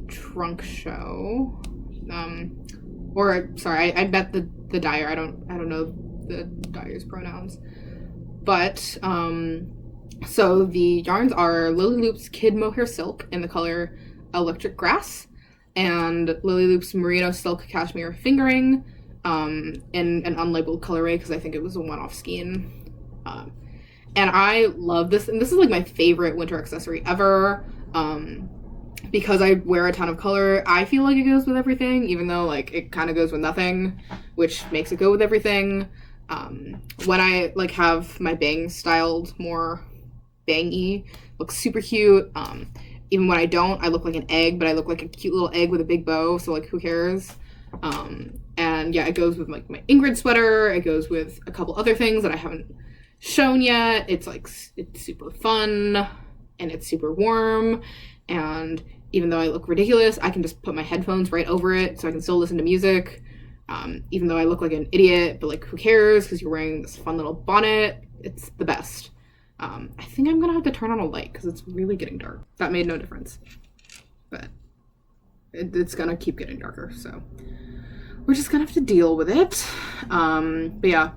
Speaker 1: trunk show, I met the dyer. I don't know the dyer's pronouns, but so the yarns are Lily Loops Kid Mohair Silk in the color Electric Grass, and Lily Loops Merino Silk Cashmere Fingering in an unlabeled colorway because I think it was a one-off skein. And I love this, and this is like my favorite winter accessory ever because I wear a ton of color. I feel like it goes with everything, even though like it kind of goes with nothing, which makes it go with everything. When I like have my bangs styled more bangy, looks super cute. Even when I don't, I look like an egg, but I look like a cute little egg with a big bow, so like who cares? And yeah, it goes with like my Ingrid sweater. It goes with a couple other things that I haven't shown yet. It's super fun and it's super warm, and even though I look ridiculous, I can just put my headphones right over it so I can still listen to music. Even though I look like an idiot, but like who cares, because you're wearing this fun little bonnet. It's the best. I think I'm gonna have to turn on a light because it's really getting dark. That made no difference, but it's gonna keep getting darker, so we're just gonna have to deal with it. But yeah,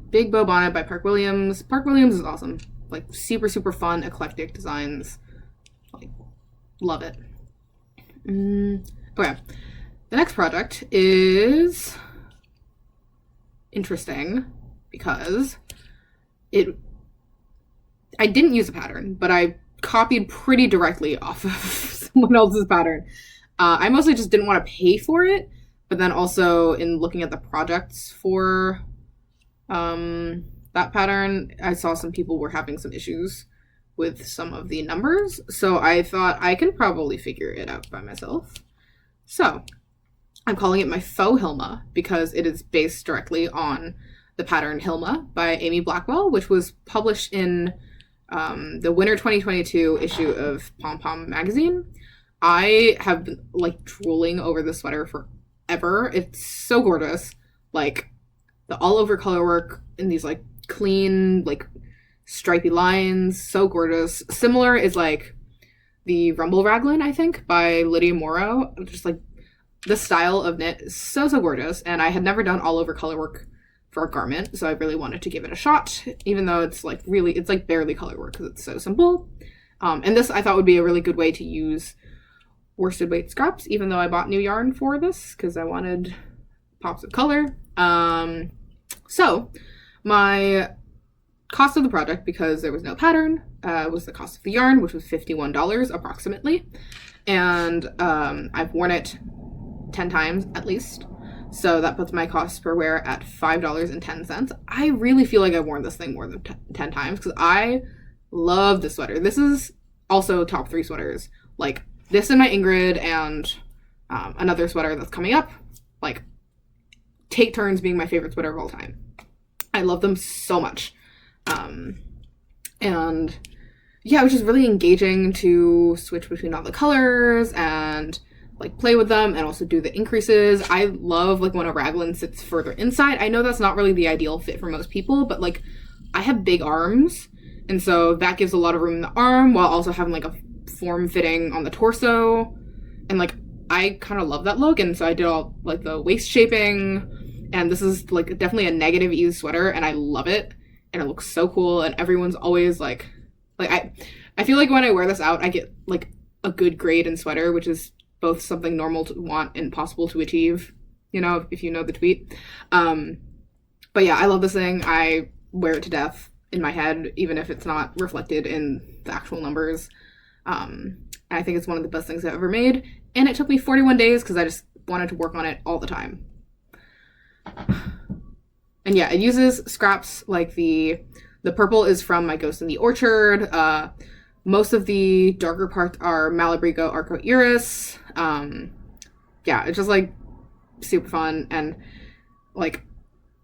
Speaker 1: Big Bow Bonnet by Park Williams. Park Williams is awesome. Like super fun, eclectic designs. Like, love it. Okay, the next project is interesting because I didn't use a pattern, but I copied pretty directly off of someone else's pattern. I mostly just didn't want to pay for it, but then also in looking at the projects for that pattern, I saw some people were having some issues with some of the numbers, so I thought I can probably figure it out by myself. So I'm calling it my faux Hilma because it is based directly on the pattern Hilma by Amy Blackwell, which was published in the winter 2022 issue of Pom Pom magazine. I have been like drooling over this sweater forever. It's so gorgeous. Like the all over color work in these like clean, like stripy lines, so gorgeous. Similar is like the Rumble Raglan, I think, by Lydia Morrow. Just like the style of knit is so gorgeous, and I had never done all over color work for a garment, so I really wanted to give it a shot, even though it's like barely color work because it's so simple. And this I thought would be a really good way to use worsted weight scraps, even though I bought new yarn for this because I wanted pops of color. So my cost of the project, because there was no pattern, was the cost of the yarn, which was $51 approximately. And I've worn it 10 times at least. So that puts my cost per wear at $5.10. I really feel like I've worn this thing more than 10 times because I love this sweater. This is also top 3 sweaters. Like this and my Ingrid and another sweater that's coming up. Like, take turns being my favorite sweater of all time. I love them so much. And yeah, it was just really engaging to switch between all the colors and like play with them and also do the increases. I love like when a raglan sits further inside. I know that's not really the ideal fit for most people, but like I have big arms, and so that gives a lot of room in the arm while also having like a form fitting on the torso. And like I kind of love that look, and so I did all like the waist shaping, and this is like definitely a negative ease sweater, and I love it, and it looks so cool, and everyone's always like I feel like when I wear this out I get like a good grade in sweater, which is both something normal to want and possible to achieve, you know, if you know the tweet. But yeah, I love this thing. I wear it to death in my head, even if it's not reflected in the actual numbers. I think it's one of the best things I've ever made, and it took me 41 days because I just wanted to work on it all the time. And yeah, it uses scraps like the purple is from my Ghost in the Orchard. Most of the darker parts are Malabrigo Arco Iris. Yeah, it's just like super fun, and like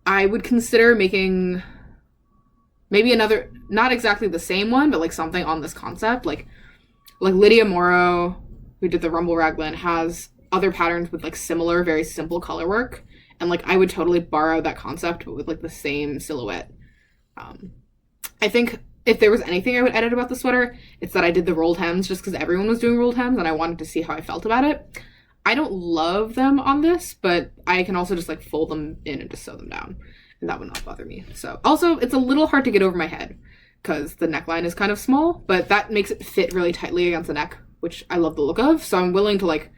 Speaker 1: I would consider making maybe another, not exactly the same one, but like something on this concept. Like Lydia Morrow, who did the Rumble Raglan, has other patterns with like similar, very simple color work, and like I would totally borrow that concept, but with like the same silhouette. I think if there was anything I would edit about the sweater, it's that I did the rolled hems just because everyone was doing rolled hems and I wanted to see how I felt about it. I don't love them on this, but I can also just like fold them in and just sew them down, and that would not bother me. So also, it's a little hard to get over my head because the neckline is kind of small, but that makes it fit really tightly against the neck, which I love the look of. So I'm willing to like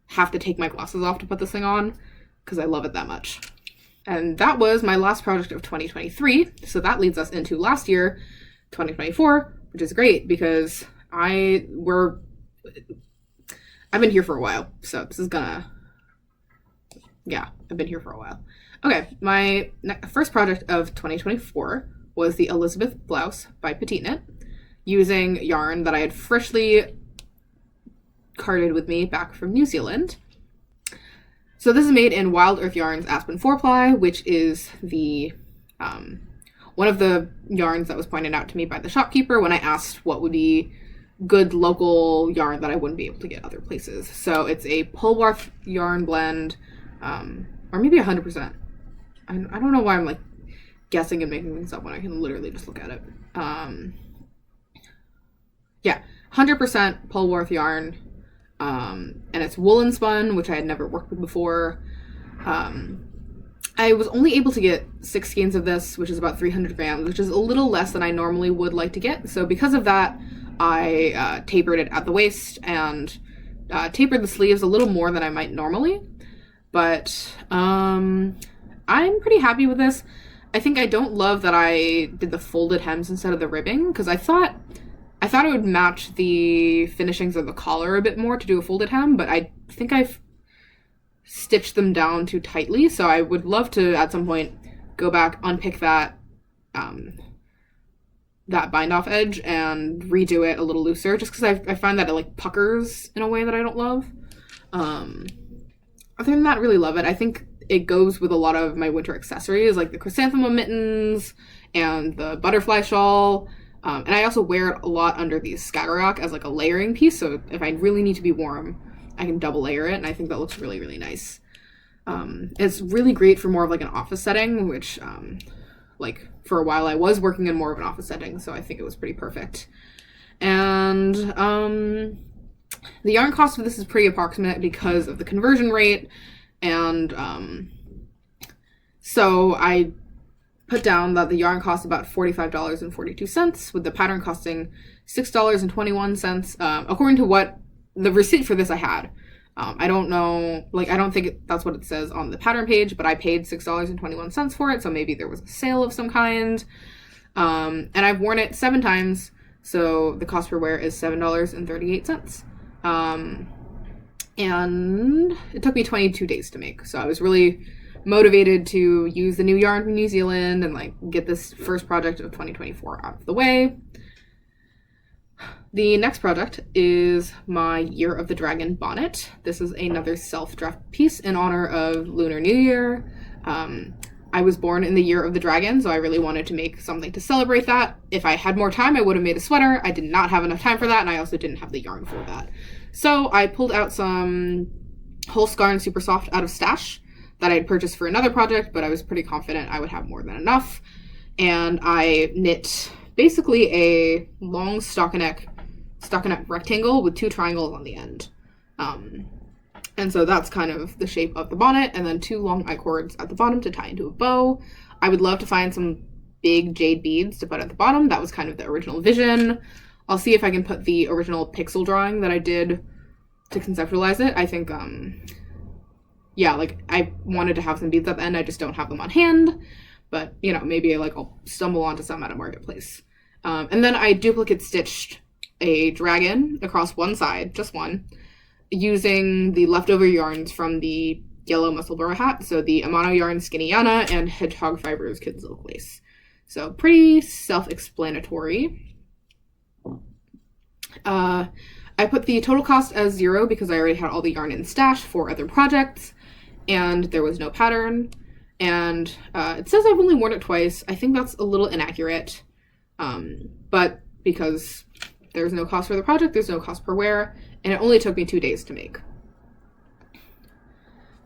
Speaker 1: have to take my glasses off to put this thing on because I love it that much. And that was my last project of 2023. So that leads us into last year, 2024, which is great because I've been here for a while. So this is gonna, yeah, I've been here for a while. Okay, my first project of 2024 was the Elisabeth blouse by Petite Knit, using yarn that I had freshly carded with me back from New Zealand. So this is made in Wild Earth Yarns Aspen 4-ply, which is the one of the yarns that was pointed out to me by the shopkeeper when I asked what would be good local yarn that I wouldn't be able to get other places. So it's a Polwarth yarn blend, or maybe 100%. I don't know why I'm like guessing and making things up when I can literally just look at it. Yeah, 100% Polwarth yarn. And it's woolen spun, which I had never worked with before. I was only able to get 6 skeins of this, which is about 300 grams, which is a little less than I normally would like to get. So because of that, I tapered it at the waist and tapered the sleeves a little more than I might normally. But I'm pretty happy with this. I think I don't love that I did the folded hems instead of the ribbing, because I thought it would match the finishings of the collar a bit more to do a folded hem, but I think I've stitched them down too tightly, so I would love to, at some point, go back, unpick that that bind-off edge and redo it a little looser, just because I find that it, like, puckers in a way that I don't love. Other than that, I really love it. I think it goes with a lot of my winter accessories, like the chrysanthemum mittens and the butterfly shawl. And I also wear it a lot under these skagerrak as like a layering piece, so if I really need to be warm, I can double layer it, and I think that looks really, really nice. It's really great for more of like an office setting, which like for a while I was working in more of an office setting, so I think it was pretty perfect. And the yarn cost of this is pretty approximate because of the conversion rate, and so I put down that the yarn costs about $45.42, with the pattern costing $6.21, according to what the receipt for this I had. I don't know, like, I don't think that's what it says on the pattern page, but I paid $6.21 for it, so maybe there was a sale of some kind. And I've worn it 7 times, so the cost per wear is $7.38. And it took me 22 days to make, so I was really motivated to use the new yarn from New Zealand and like get this first project of 2024 out of the way. The next project is my Year of the Dragon bonnet. This is another self-draft piece in honor of Lunar New Year. I was born in the Year of the Dragon, so I really wanted to make something to celebrate that. If I had more time, I would have made a sweater. I did not have enough time for that, and I also didn't have the yarn for that. So I pulled out some whole scarf Super Soft out of stash that I had purchased for another project, but I was pretty confident I would have more than enough. And I knit basically a long stockinette rectangle with 2 triangles on the end. And so that's kind of the shape of the bonnet, and then 2 long I-cords at the bottom to tie into a bow. I would love to find some big jade beads to put at the bottom. That was kind of the original vision. I'll see if I can put the original pixel drawing that I did to conceptualize it. I think, yeah, like, I wanted to have some beads at the end. I just don't have them on hand. But, you know, maybe, like, I'll stumble onto some at a marketplace. And then I duplicate stitched a dragon across one side, just one, using the leftover yarns from the yellow musselburgh hat, so the Amano yarn Skinny Yana and Hedgehog Fibers Kid Silk Lace. So pretty self-explanatory. I put the total cost as 0 because I already had all the yarn in stash for other projects, and there was no pattern. And it says I've only worn it twice. I think that's a little inaccurate, but because there's no cost for the project, there's no cost per wear, and it only took me 2 days to make.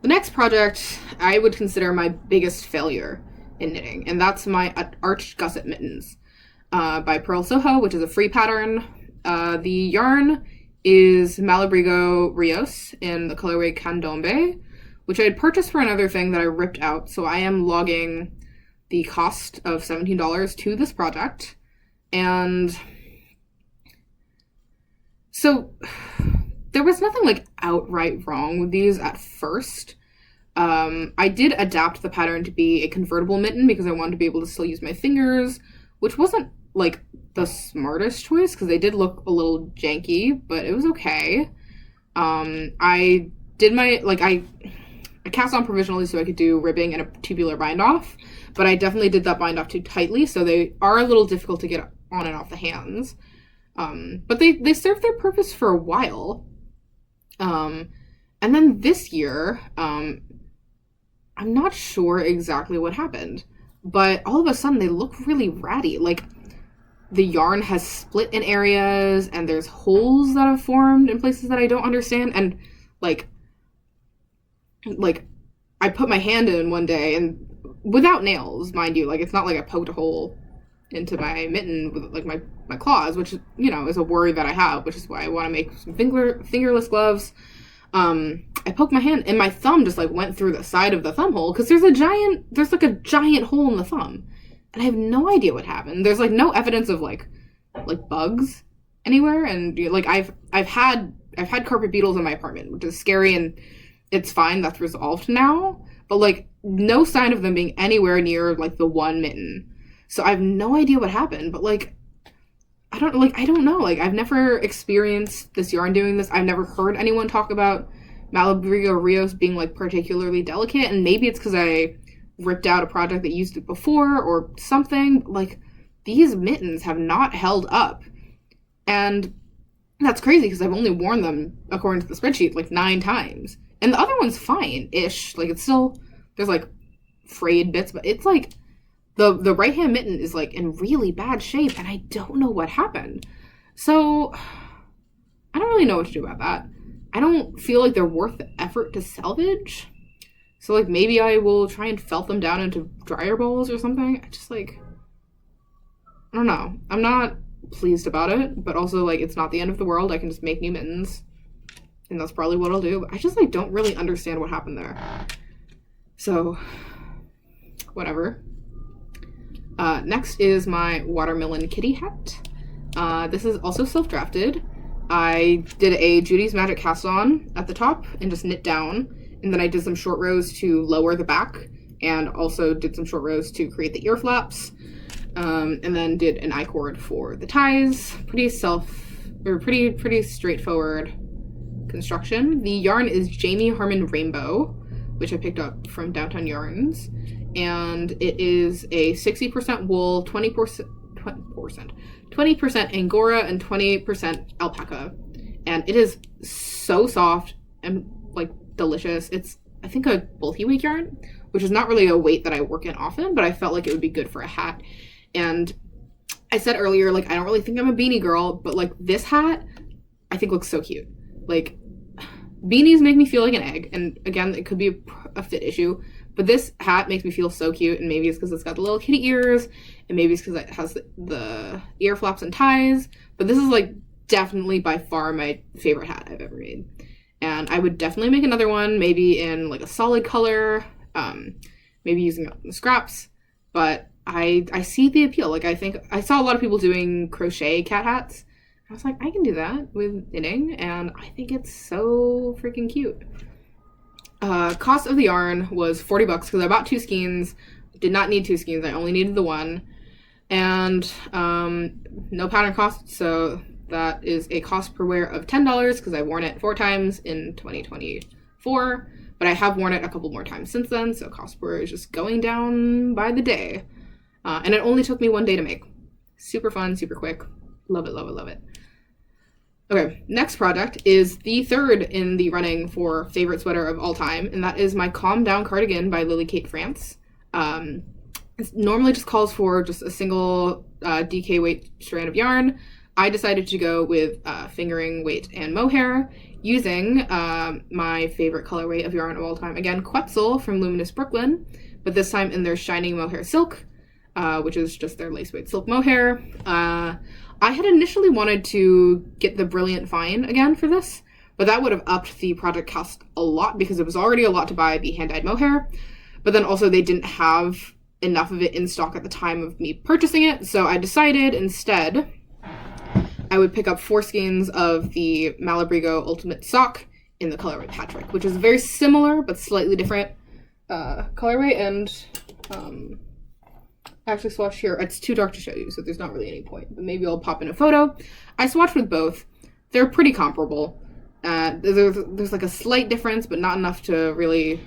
Speaker 1: The next project I would consider my biggest failure in knitting, and that's my arched gusset mittens by Pearl Soho, which is a free pattern. The yarn is Malabrigo Rios in the colorway Candombe, which I had purchased for another thing that I ripped out, so I am logging the cost of $17 to this project. And so there was nothing like outright wrong with these at first. I did adapt the pattern to be a convertible mitten because I wanted to be able to still use my fingers, which wasn't like the smartest choice because they did look a little janky, but it was okay. I did my, like, I cast on provisionally so I could do ribbing and a tubular bind off, but I definitely did that bind off too tightly, so they are a little difficult to get on and off the hands. But they served their purpose for a while. And then this year, I'm not sure exactly what happened, but all of a sudden they look really ratty. Like, the yarn has split in areas, and there's holes that have formed in places that I don't understand, and, like, I put my hand in one day, and without nails, mind you, like, it's not like I poked a hole into my mitten with, like, my claws, which, you know, is a worry that I have, which is why I want to make some fingerless gloves. I poked my hand, and my thumb just, like, went through the side of the thumb hole, because there's like a giant hole in the thumb, and I have no idea what happened. There's, like, no evidence of, like bugs anywhere, and, like, I've had carpet beetles in my apartment, which is scary, and it's fine, that's resolved now, but, like, no sign of them being anywhere near, like, the one mitten. So I have no idea what happened, but, like, I don't know. Like, I've never experienced this yarn doing this. I've never heard anyone talk about Malabrigo Rios being, like, particularly delicate, and maybe it's because I ripped out a project that used it before or something. Like, these mittens have not held up. And that's crazy because I've only worn them, according to the spreadsheet, like, 9 times. And the other one's fine-ish. Like, it's still, there's, like, frayed bits, but it's, like, the right-hand mitten is, like, in really bad shape, and I don't know what happened. So, I don't really know what to do about that. I don't feel like they're worth the effort to salvage. So, like, maybe I will try and felt them down into dryer balls or something. I just, like, I don't know. I'm not pleased about it, but also, like, it's not the end of the world. I can just make new mittens, and that's probably what I'll do. But I just, like, don't really understand what happened there. So, whatever. Next is my watermelon kitty hat. This is also self-drafted. I did a Judy's Magic cast-on at the top and just knit down, and then I did some short rows to lower the back, and also did some short rows to create the ear flaps, and then did an I-cord for the ties. Pretty straightforward construction. The yarn is Jamie Harmon Rainbow, which I picked up from Downtown Yarns, and it is a 60% wool, 20% 20% Angora and 20% alpaca. And it is so soft and like delicious. It's, I think, a bulky weight yarn, which is not really a weight that I work in often, but I felt like it would be good for a hat. And I said earlier, like, I don't really think I'm a beanie girl, but like this hat I think looks so cute. Like, beanies make me feel like an egg, and again, it could be a fit issue, but this hat makes me feel so cute, and maybe it's because it's got the little kitty ears, and maybe it's because it has the ear flaps and ties, but this is like definitely by far my favorite hat I've ever made. And I would definitely make another one, maybe in like a solid color, maybe using scraps, but I see the appeal. Like, I think I saw a lot of people doing crochet cat hats. I was like, I can do that with knitting, and I think it's so freaking cute. Cost of the yarn was $40 because I bought 2 skeins. Did not need 2 skeins, I only needed the one. And no pattern cost, so that is a cost per wear of $10 because I've worn it 4 times in 2024, but I have worn it a couple more times since then, so cost per wear is just going down by the day. And it only took me 1 day to make. Super fun, super quick. Love it, love it, love it. Okay, next project is the third in the running for favorite sweater of all time, and that is my Calm Down cardigan by Lily Kate France. It normally just calls for just a single DK weight strand of yarn. I decided to go with fingering weight and mohair using my favorite colorway of yarn of all time. Again, Quetzal from Luminous Brooklyn, but this time in their Shining Mohair Silk, which is just their lace weight silk mohair. I had initially wanted to get the Brilliant Fine again for this, but that would have upped the project cost a lot because it was already a lot to buy the hand-dyed mohair, but then also they didn't have enough of it in stock at the time of me purchasing it, so I decided instead I would pick up 4 skeins of the Malabrigo Ultimate Sock in the colorway Patrick, which is very similar but slightly different colorway, and I actually swatched here. It's too dark to show you, so there's not really any point, but maybe I'll pop in a photo. I swatched with both. They're pretty comparable. There's like a slight difference, but not enough to really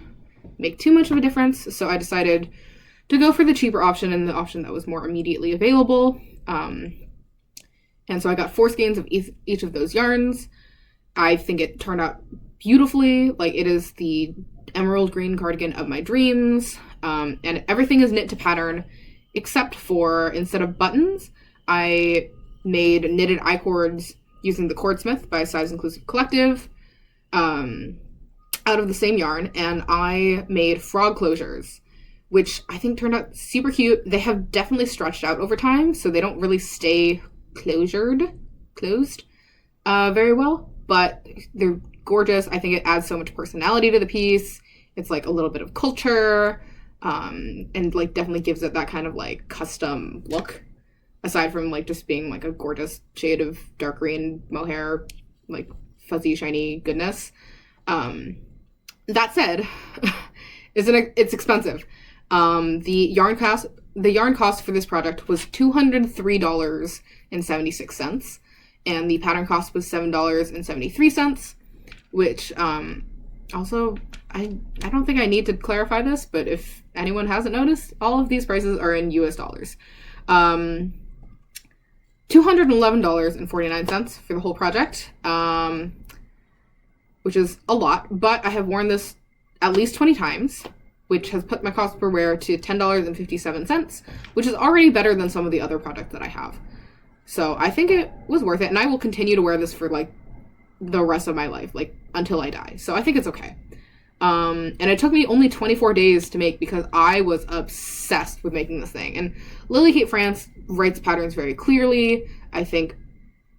Speaker 1: make too much of a difference, so I decided to go for the cheaper option and the option that was more immediately available. And so I got 4 skeins of each of those yarns. I think it turned out beautifully. Like, it is the emerald green cardigan of my dreams, and everything is knit to pattern, except for, instead of buttons, I made knitted I-cords using the Cordsmith by Size Inclusive Collective out of the same yarn, and I made frog closures, which I think turned out super cute. They have definitely stretched out over time, so they don't really stay closed very well, but they're gorgeous. I think it adds so much personality to the piece. It's like a little bit of culture, and like definitely gives it that kind of like custom look, aside from like just being like a gorgeous shade of dark green mohair, like fuzzy shiny goodness. That said, it's expensive. The yarn cost for this project was $203.76, and the pattern cost was $7.73, which also, I don't think I need to clarify this, but if anyone hasn't noticed, all of these prices are in US dollars. $211.49 for the whole project, which is a lot, but I have worn this at least 20 times, which has put my cost per wear to $10.57, which is already better than some of the other products that I have. So I think it was worth it, and I will continue to wear this for like the rest of my life, like until I die. So I think it's okay. And it took me only 24 days to make because I was obsessed with making this thing. And Lily Kate France writes patterns very clearly. I think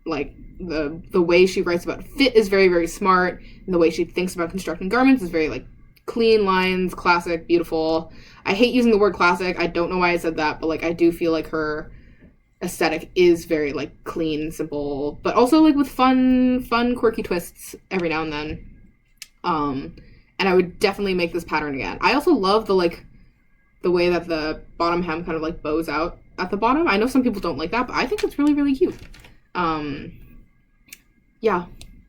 Speaker 1: like the way she writes about fit is very, very smart, and the way she thinks about constructing garments is very like clean lines, classic, beautiful. I hate using the word classic. I don't know why I said that, but like I do feel like her aesthetic is very like clean, simple, but also like with fun, quirky twists every now and then. And I would definitely make this pattern again. I also love the way that the bottom hem kind of like bows out at the bottom. I know some people don't like that, but I think it's really, really cute. Yeah,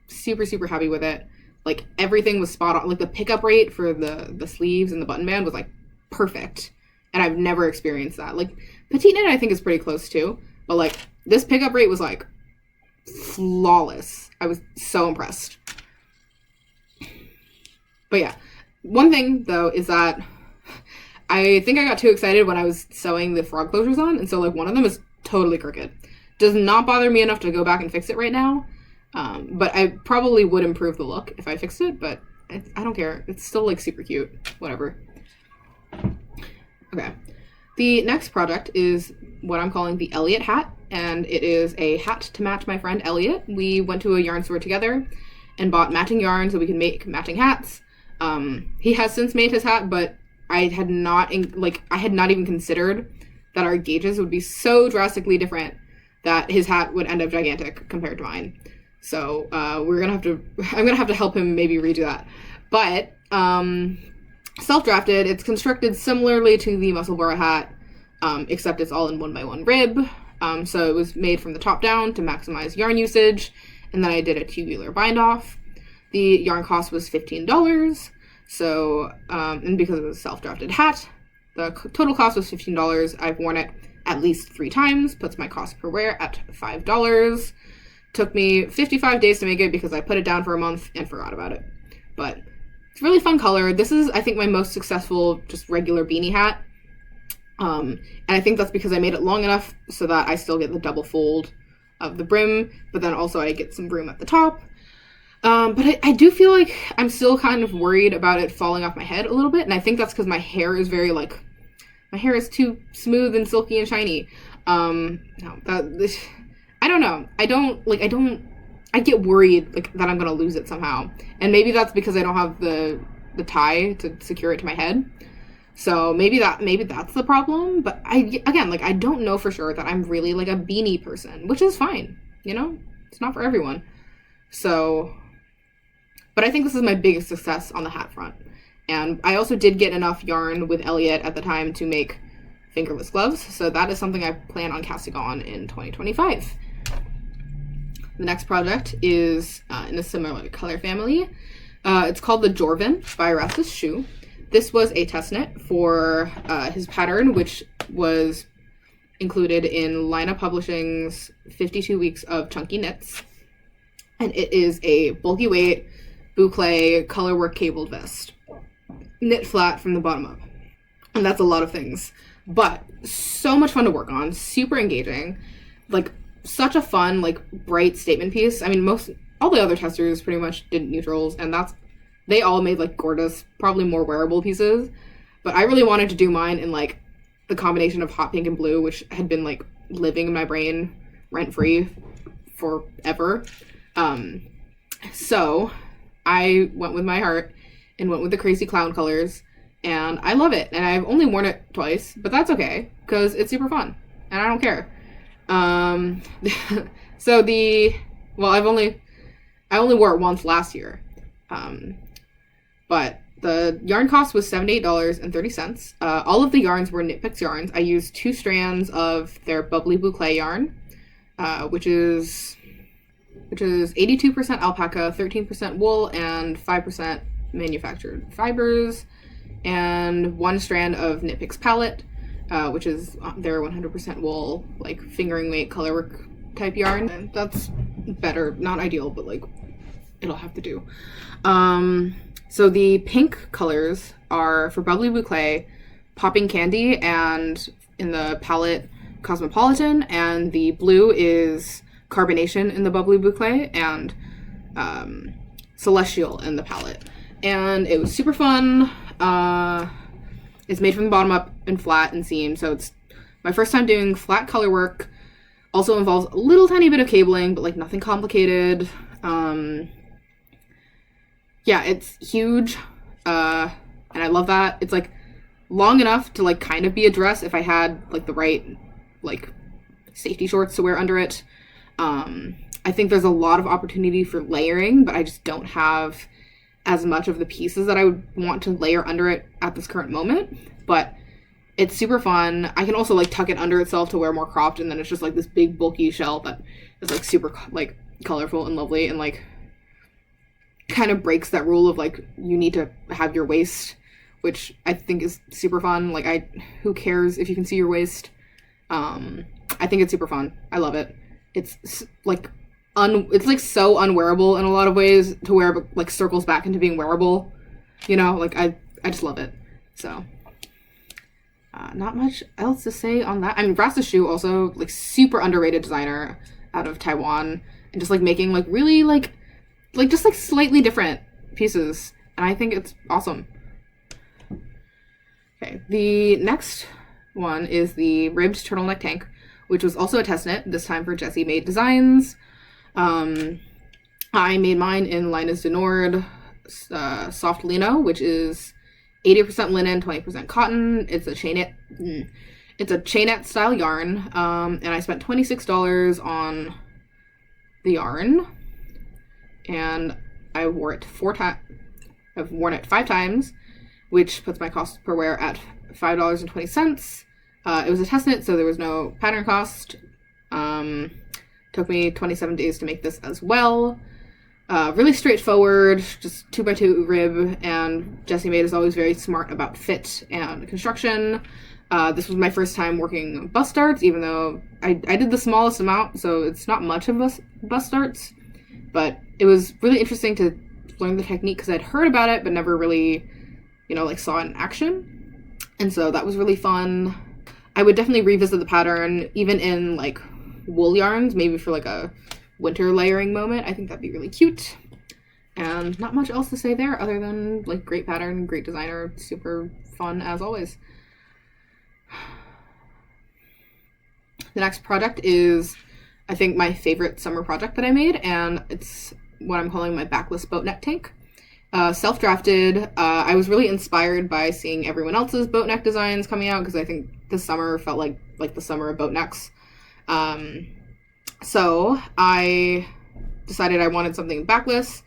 Speaker 1: super, super happy with it. Like everything was spot on. Like the pickup rate for the sleeves and the button band was like perfect. And I've never experienced that. Like petite knit I think is pretty close too. But like this pickup rate was like flawless. I was so impressed. But yeah, one thing though is that I think I got too excited when I was sewing the frog closures on, and so like one of them is totally crooked. Does not bother me enough to go back and fix it right now, but I probably would improve the look if I fixed it, but I don't care. It's still like super cute. Whatever. Okay. The next project is what I'm calling the Elliott hat, and it is a hat to match my friend Elliott. We went to a yarn store together and bought matching yarn so we can make matching hats. He has since made his hat, but I had not even considered that our gauges would be so drastically different that his hat would end up gigantic compared to mine. So I'm gonna have to help him maybe redo that. But self-drafted, it's constructed similarly to the musselburgh hat, except it's all in 1x1 rib. So it was made from the top down to maximize yarn usage, and then I did a tubular bind off. The yarn cost was $15. So, and because it was a self-drafted hat, the total cost was $15. I've worn it at least 3 times, puts my cost per wear at $5. Took me 55 days to make it because I put it down for a month and forgot about it. But it's a really fun color. This is, I think, my most successful just regular beanie hat. And I think that's because I made it long enough so that I still get the double fold of the brim, but then also I get some room at the top. But I do feel like I'm still kind of worried about it falling off my head a little bit, and I think that's because my hair is very, like, my hair is too smooth and silky and shiny. I don't know. I get worried, like, that I'm gonna lose it somehow. And maybe that's because I don't have the tie to secure it to my head. So maybe that's the problem, but I don't know for sure that I'm really, like, a beanie person, which is fine, you know? It's not for everyone. So, but I think this is my biggest success on the hat front. And I also did get enough yarn with Elliott at the time to make fingerless gloves, so that is something I plan on casting on in 2025. The next project is in a similar color family. It's called the Jorvin by Rastus Shoe. This was a test knit for his pattern, which was included in Lina Publishing's 52 Weeks of Chunky Knits. And it is a bulky weight, boucle, colorwork cabled vest. Knit flat from the bottom up. And that's a lot of things. But so much fun to work on, super engaging. Like, such a fun, like, bright statement piece. I mean, all the other testers pretty much did neutrals, and they all made, like, gorgeous, probably more wearable pieces. But I really wanted to do mine in, like, the combination of hot pink and blue, which had been, like, living in my brain rent-free forever. So I went with my heart and went with the crazy clown colors, and I love it. And I've only worn it twice, but that's okay, because it's super fun, and I don't care. I only wore it once last year. But the yarn cost was $78.30. All of the yarns were Knit Picks yarns. I used 2 strands of their bubbly boucle yarn, which is 82% alpaca, 13% wool, and 5% manufactured fibers, and 1 strand of Knit Picks palette, which is their 100% wool, like, fingering weight colorwork type yarn. And that's better, not ideal, but, like, it'll have to do. So the pink colors are for bubbly boucle, popping candy, and in the palette cosmopolitan, and the blue is carbonation in the bubbly boucle, and celestial in the palette. And it was super fun. It's made from the bottom up and flat and seam, so it's my first time doing flat color work. Also involves a little tiny bit of cabling, but, like, nothing complicated. Yeah, it's huge, and I love that. It's, like, long enough to, like, kind of be a dress if I had, like, the right, like, safety shorts to wear under it. I think there's a lot of opportunity for layering, but I just don't have as much of the pieces that I would want to layer under it at this current moment. But it's super fun. I can also, like, tuck it under itself to wear more cropped, and then it's just, like, this big bulky shell that is, like, super, like, colorful and lovely, and, like, kind of breaks that rule of, like, you need to have your waist, which I think is super fun. Like, who cares if you can see your waist? I think it's super fun. I love it. It's like it's like so unwearable in a lot of ways to where it like circles back into being wearable. You know, like I just love it. So not much else to say on that. I mean, Rasta Shoe also like super underrated designer out of Taiwan, and just like making like really like just like slightly different pieces, and I think it's awesome. Okay, the next one is the ribbed turtleneck tank, which was also a test knit, this time for Jessie Made Designs. I made mine in Linus de Nord soft lino, which is 80% linen, 20% cotton. It's a chainette style yarn, and I spent $26 on the yarn, and I wore it 4 times. I've worn it 5 times, which puts my cost per wear at $5.20. It was a test knit, so there was no pattern cost. Took me 27 days to make this as well. Really straightforward, just 2x2 rib, and Jessie Made is always very smart about fit and construction. This was my first time working bust darts, even though I did the smallest amount, so it's not much of bust darts, but it was really interesting to learn the technique because I'd heard about it but never really, like saw it in action, and so that was really fun. I would definitely revisit the pattern, even in like wool yarns, maybe for like a winter layering moment. I think that'd be really cute. And not much else to say there other than like great pattern, great designer, super fun as always. The next project is, I think, my favorite summer project that I made, and it's what I'm calling my backless boat neck tank. Self-drafted. I was really inspired by seeing everyone else's boat neck designs coming out, because I think this summer felt like the summer of boat necks. So I decided I wanted something backless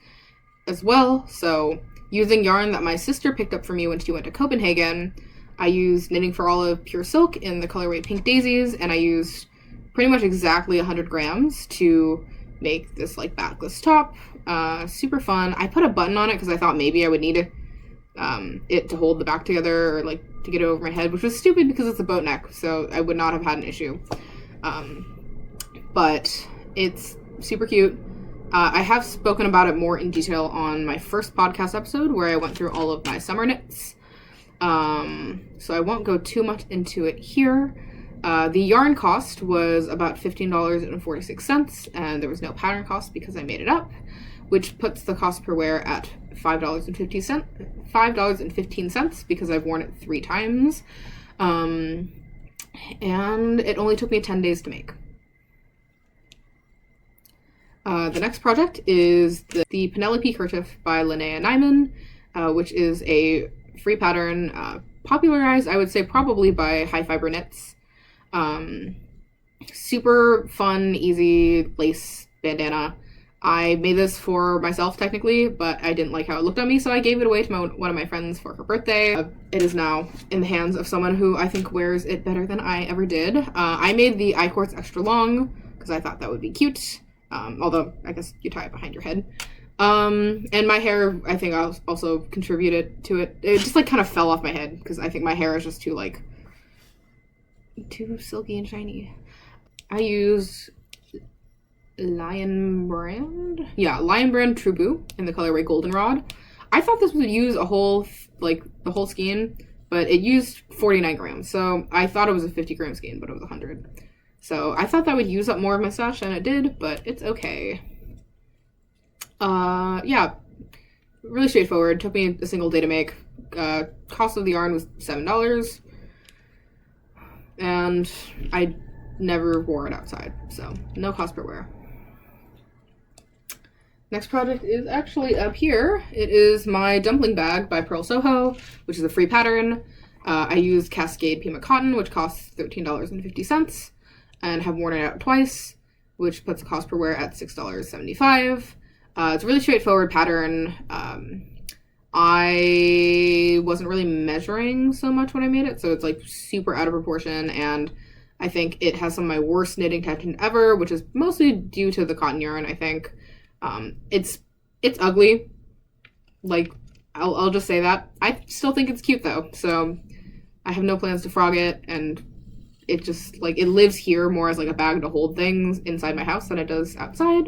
Speaker 1: as well. So using yarn that my sister picked up for me when she went to Copenhagen, I used Knitting for Olive pure silk in the colorway Pink Daisies, and I used pretty much exactly 100 grams to make this like backless top. Super fun. I put a button on it because I thought maybe I would need it to hold the back together, or like to get it over my head, which was stupid because it's a boat neck, so I would not have had an issue. But it's super cute. I have spoken about it more in detail on my first podcast episode where I went through all of my summer knits. So I won't go too much into it here. The yarn cost was about $15.46, and there was no pattern cost because I made it up, which puts the cost per wear at $5.15 because I've worn it 3 times. And it only took me 10 days to make. The next project is the Penelope Kerchief by Linnea Nyman, which is a free pattern popularized, I would say, probably by High Fiber Knits. Super fun, easy lace bandana. I made this for myself technically, but I didn't like how it looked on me, so I gave it away to one of my friends for her birthday. It is now in the hands of someone who I think wears it better than I ever did. I made the I-cords extra long because I thought that would be cute. Although I guess you tie it behind your head. And my hair, I think, also contributed to it. It just like kind of fell off my head because I think my hair is just too silky and shiny. I used Lyon brand True Blue in the colorway Goldenrod. I thought this would use the whole skein, but it used 49 grams. So I thought it was a 50 gram skein, but it was 100. So I thought that would use up more of my stash than it did, but it's okay. Yeah, really straightforward. Took me a single day to make. Cost of the yarn was $7, and I never wore it outside, so no cost per wear. Next project is actually up here. It is my dumpling bag by Pearl Soho, which is a free pattern. I used Cascade Pima Cotton, which costs $13.50, and have worn it out twice, which puts the cost per wear at $6.75. It's a really straightforward pattern. I wasn't really measuring so much when I made it, so it's like super out of proportion, and I think it has some of my worst knitting tension ever, which is mostly due to the cotton yarn, I think. It's ugly. Like, I'll just say that. I still think it's cute though, so I have no plans to frog it, and it just, like, it lives here more as, like, a bag to hold things inside my house than it does outside.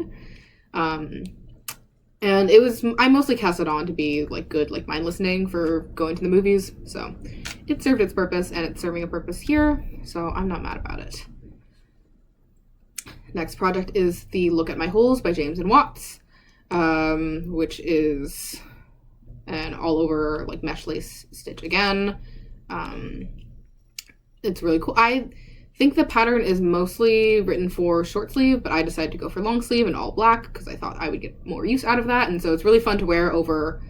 Speaker 1: And I mostly cast it on to be, like, good, like, mindless knitting for going to the movies. So it served its purpose, and it's serving a purpose here. So I'm not mad about it. Next project is the Look at My Holes by James and Watts, which is an all over, like, mesh lace stitch again. It's really cool. I think the pattern is mostly written for short sleeve, but I decided to go for long sleeve and all black because I thought I would get more use out of that. And so it's really fun to wear over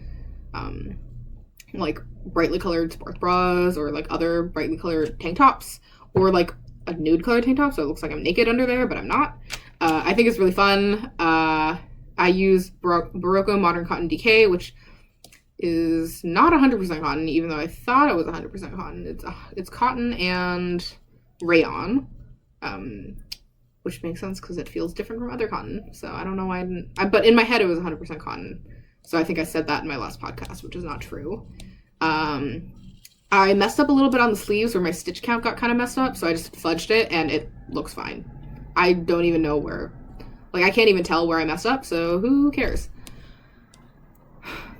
Speaker 1: like brightly colored sports bras or like other brightly colored tank tops, or like a nude colored tank top so it looks like I'm naked under there, but I'm not. I think it's really fun. I use Barocco Modern Cotton DK, which is not 100% cotton, even though I thought it was 100% cotton. It's cotton and rayon, which makes sense because it feels different from other cotton. So I don't know why but in my head it was 100% cotton. So I think I said that in my last podcast, which is not true. I messed up a little bit on the sleeves where my stitch count got kind of messed up, so I just fudged it and it looks fine. I don't even know where, like, I can't even tell where I messed up, so who cares?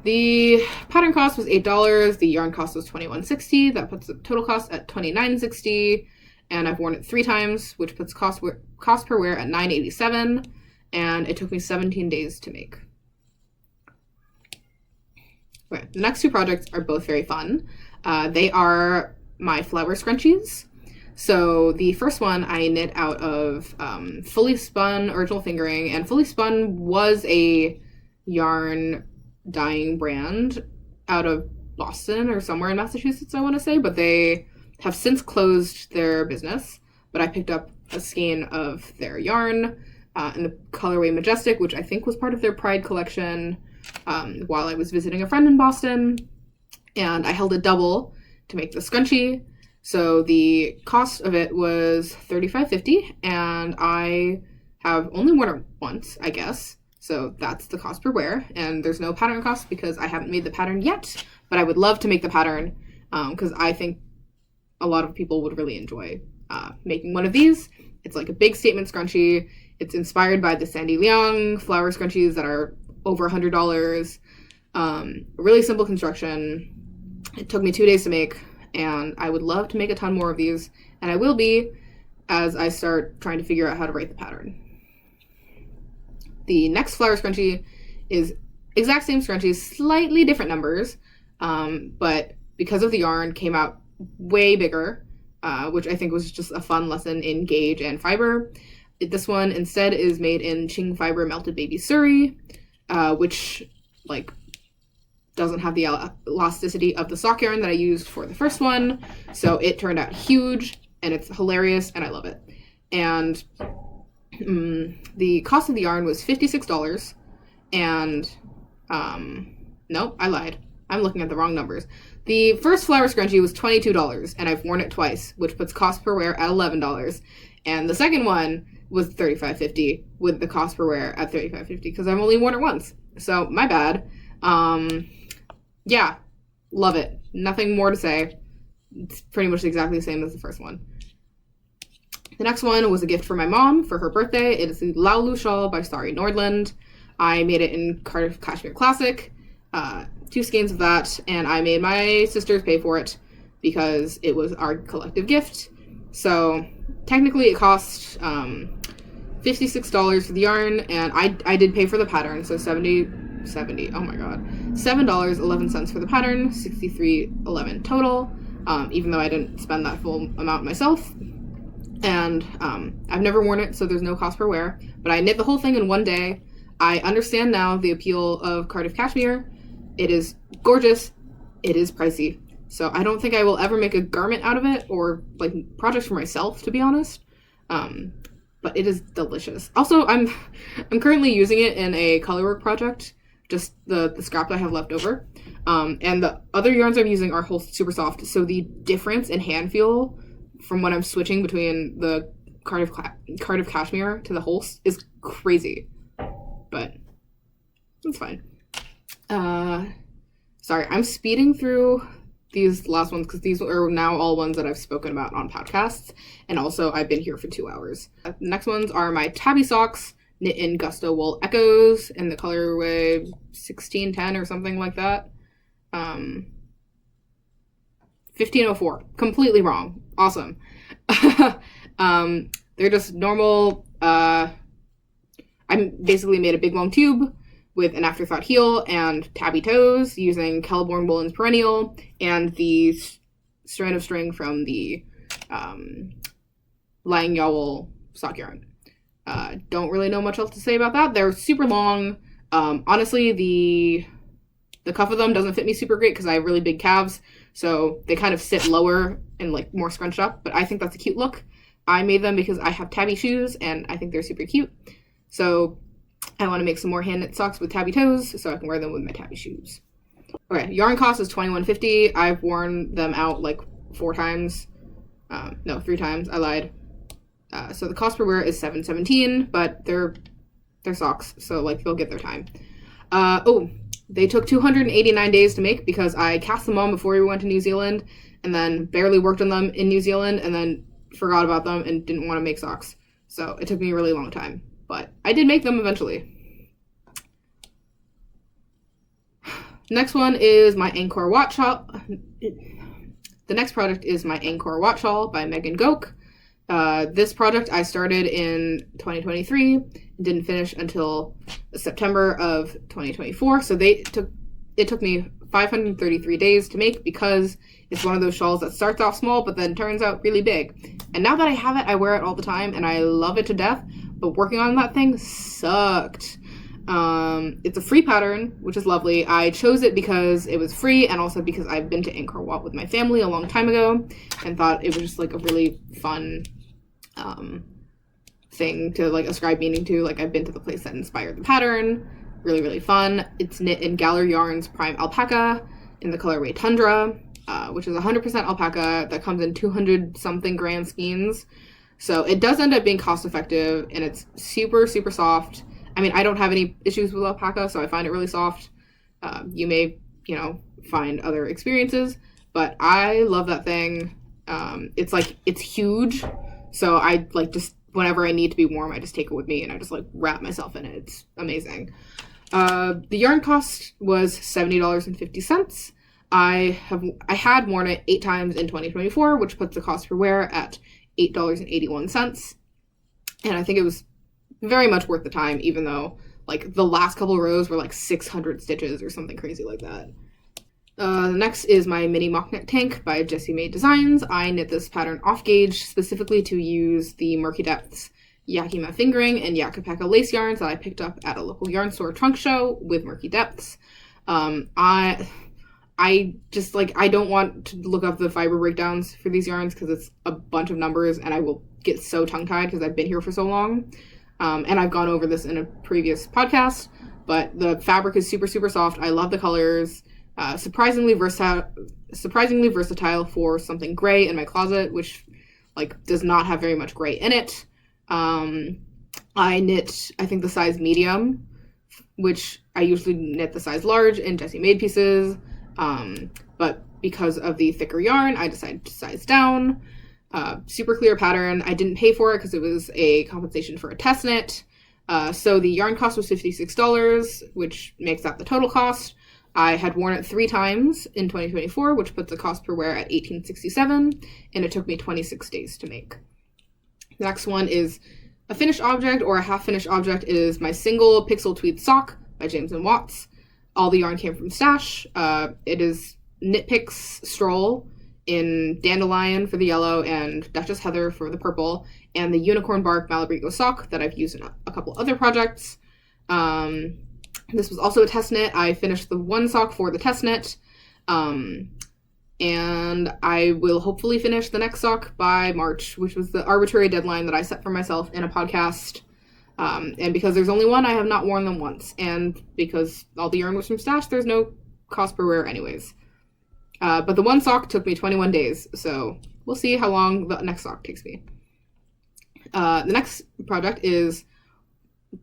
Speaker 1: The pattern cost was $8. The yarn cost was $21.60. That puts the total cost at $29.60. And I've worn it 3 times, which puts cost per wear at $9.87. And it took me 17 days to make. Okay, the next 2 projects are both very fun. They are my flower scrunchies. So the first one I knit out of Fully Spun original fingering. And Fully Spun was a yarn dyeing brand out of Boston or somewhere in Massachusetts, I want to say, but they have since closed their business. But I picked up a skein of their yarn in the colorway Majestic, which I think was part of their Pride collection while I was visiting a friend in Boston, and I held it double to make the scrunchie. So the cost of it was $35.50, and I have only worn it once, I guess. So that's the cost per wear, and there's no pattern cost because I haven't made the pattern yet, but I would love to make the pattern because I think a lot of people would really enjoy making one of these. It's like a big statement scrunchie. It's inspired by the Sandy Liang flower scrunchies that are over $100. Really simple construction. It took me 2 days to make, and I would love to make a ton more of these, and I will be as I start trying to figure out how to write the pattern. The next flower scrunchie is exact same scrunchie, slightly different numbers, but because of the yarn, came out way bigger, which I think was just a fun lesson in gauge and fiber. This one instead is made in Ching Fiber Melted Baby Surrey, which, like, doesn't have the elasticity of the sock yarn that I used for the first one, so it turned out huge, and it's hilarious, and I love it. And the cost of the yarn was $56, and nope, I lied. I'm looking at the wrong numbers. The first flower scrunchie was $22, and I've worn it twice, which puts cost per wear at $11. And the second one was $35.50 with the cost per wear at $35.50 because I've only worn it once. So my bad. Yeah, love it. Nothing more to say. It's pretty much exactly the same as the first one. The next one was a gift for my mom for her birthday. It is the Laulu shawl by Starry Nordland. I made it in Cardiff Cashmere Classic. 2 skeins of that, and I made my sisters pay for it because it was our collective gift. So technically it cost $56 for the yarn, and I did pay for the pattern, so $70, oh my god, $7.11 for the pattern, $63.11 total, even though I didn't spend that full amount myself. And I've never worn it, so there's no cost per wear, but I knit the whole thing in 1 day. I understand now the appeal of Cardiff Cashmere. It is gorgeous. It is pricey. So I don't think I will ever make a garment out of it or like projects for myself, to be honest. But it is delicious. Also, I'm currently using it in a colorwork project, just the scrap that I have left over. And the other yarns I'm using are whole super soft. So the difference in hand feel from when I'm switching between the Cardiff Cashmere to the Holst is crazy. But it's fine. Sorry, I'm speeding through these last ones because these are now all ones that I've spoken about on podcasts, and also I've been here for 2 hours. The next ones are my tabby socks, knit in Gusto Wool Echoes in the colorway 1610 or something like that. 1504. Completely wrong. Awesome. They're just normal. I basically made a big long tube with an afterthought heel and tabby toes using Kelleborn Woolen's Perennial and the strand of string from the Lying Yowl sock yarn. Don't really know much else to say about that. They're super long. Honestly, the cuff of them doesn't fit me super great because I have really big calves, so they kind of sit lower and like more scrunched up, but I think that's a cute look. I made them because I have tabby shoes and I think they're super cute. So I want to make some more hand knit socks with tabby toes so I can wear them with my tabby shoes. Okay, yarn cost is $21.50. I've worn them out like 4 times. No, 3 times. I lied. So the cost per wear is $7.17, but they're socks, so like they'll get their time. They took 289 days to make because I cast them on before we went to New Zealand and then barely worked on them in New Zealand and then forgot about them and didn't want to make socks. So it took me a really long time, but I did make them eventually. Next one is my Angkor Wat shawl. The next product is my Angkor Wat shawl by Megan Goke. This project I started in 2023 and didn't finish until September of 2024. So it took me 533 days to make because it's one of those shawls that starts off small but then turns out really big. And now that I have it, I wear it all the time and I love it to death. But working on that thing sucked. It's a free pattern, which is lovely. I chose it because it was free and also because I've been to Angkor Wat with my family a long time ago and thought it was just like a really fun thing to like ascribe meaning to. Like I've been to the place that inspired the pattern. Really, really fun. It's knit in Galler Yarns Prime Alpaca in the colorway Tundra, which is 100% alpaca that comes in 200 something gram skeins. So it does end up being cost effective and it's super, super soft. I mean, I don't have any issues with alpaca, so I find it really soft. You may, find other experiences, but I love that thing. It's huge. So I like just whenever I need to be warm, I just take it with me and I just like wrap myself in it. It's amazing. The yarn cost was $70.50. I had worn it 8 times in 2024, which puts the cost per wear at $8.81. And I think it was very much worth the time, even though like the last couple rows were like 600 stitches or something crazy like that. The next is my mini mock neck tank by Jessie Made Designs. I knit this pattern off gauge specifically to use the Murky Depths Yakima fingering and Yakapeka lace yarns that I picked up at a local yarn store trunk show with Murky Depths. I don't want to look up the fiber breakdowns for these yarns because it's a bunch of numbers and I will get so tongue-tied because I've been here for so long. And I've gone over this in a previous podcast, but the fabric is super, super soft. I love the colors. Surprisingly versatile for something gray in my closet, which like does not have very much gray in it. I knit, I think, the size medium, which I usually knit the size large in Jessie Made pieces. But because of the thicker yarn, I decided to size down. Super clear pattern. I didn't pay for it because it was a compensation for a test knit. So the yarn cost was $56, which makes that the total cost. I had worn it 3 times in 2024, which puts the cost per wear at $18.67, and it took me 26 days to make. The next one is a finished object or a half-finished object. It is my single pixel tweed sock by James & Watts. All the yarn came from Stash. It is Knit Picks Stroll in Dandelion for the yellow and Duchess Heather for the purple, and the Unicorn Bark Malabrigo sock that I've used in a couple other projects. This was also a test knit. I finished the one sock for the test knit, and I will hopefully finish the next sock by March, which was the arbitrary deadline that I set for myself in a podcast. And because there's only one, I have not worn them once. And because all the yarn was from Stash, there's no cost per wear anyways. But the one sock took me 21 days, so we'll see how long the next sock takes me. The next project is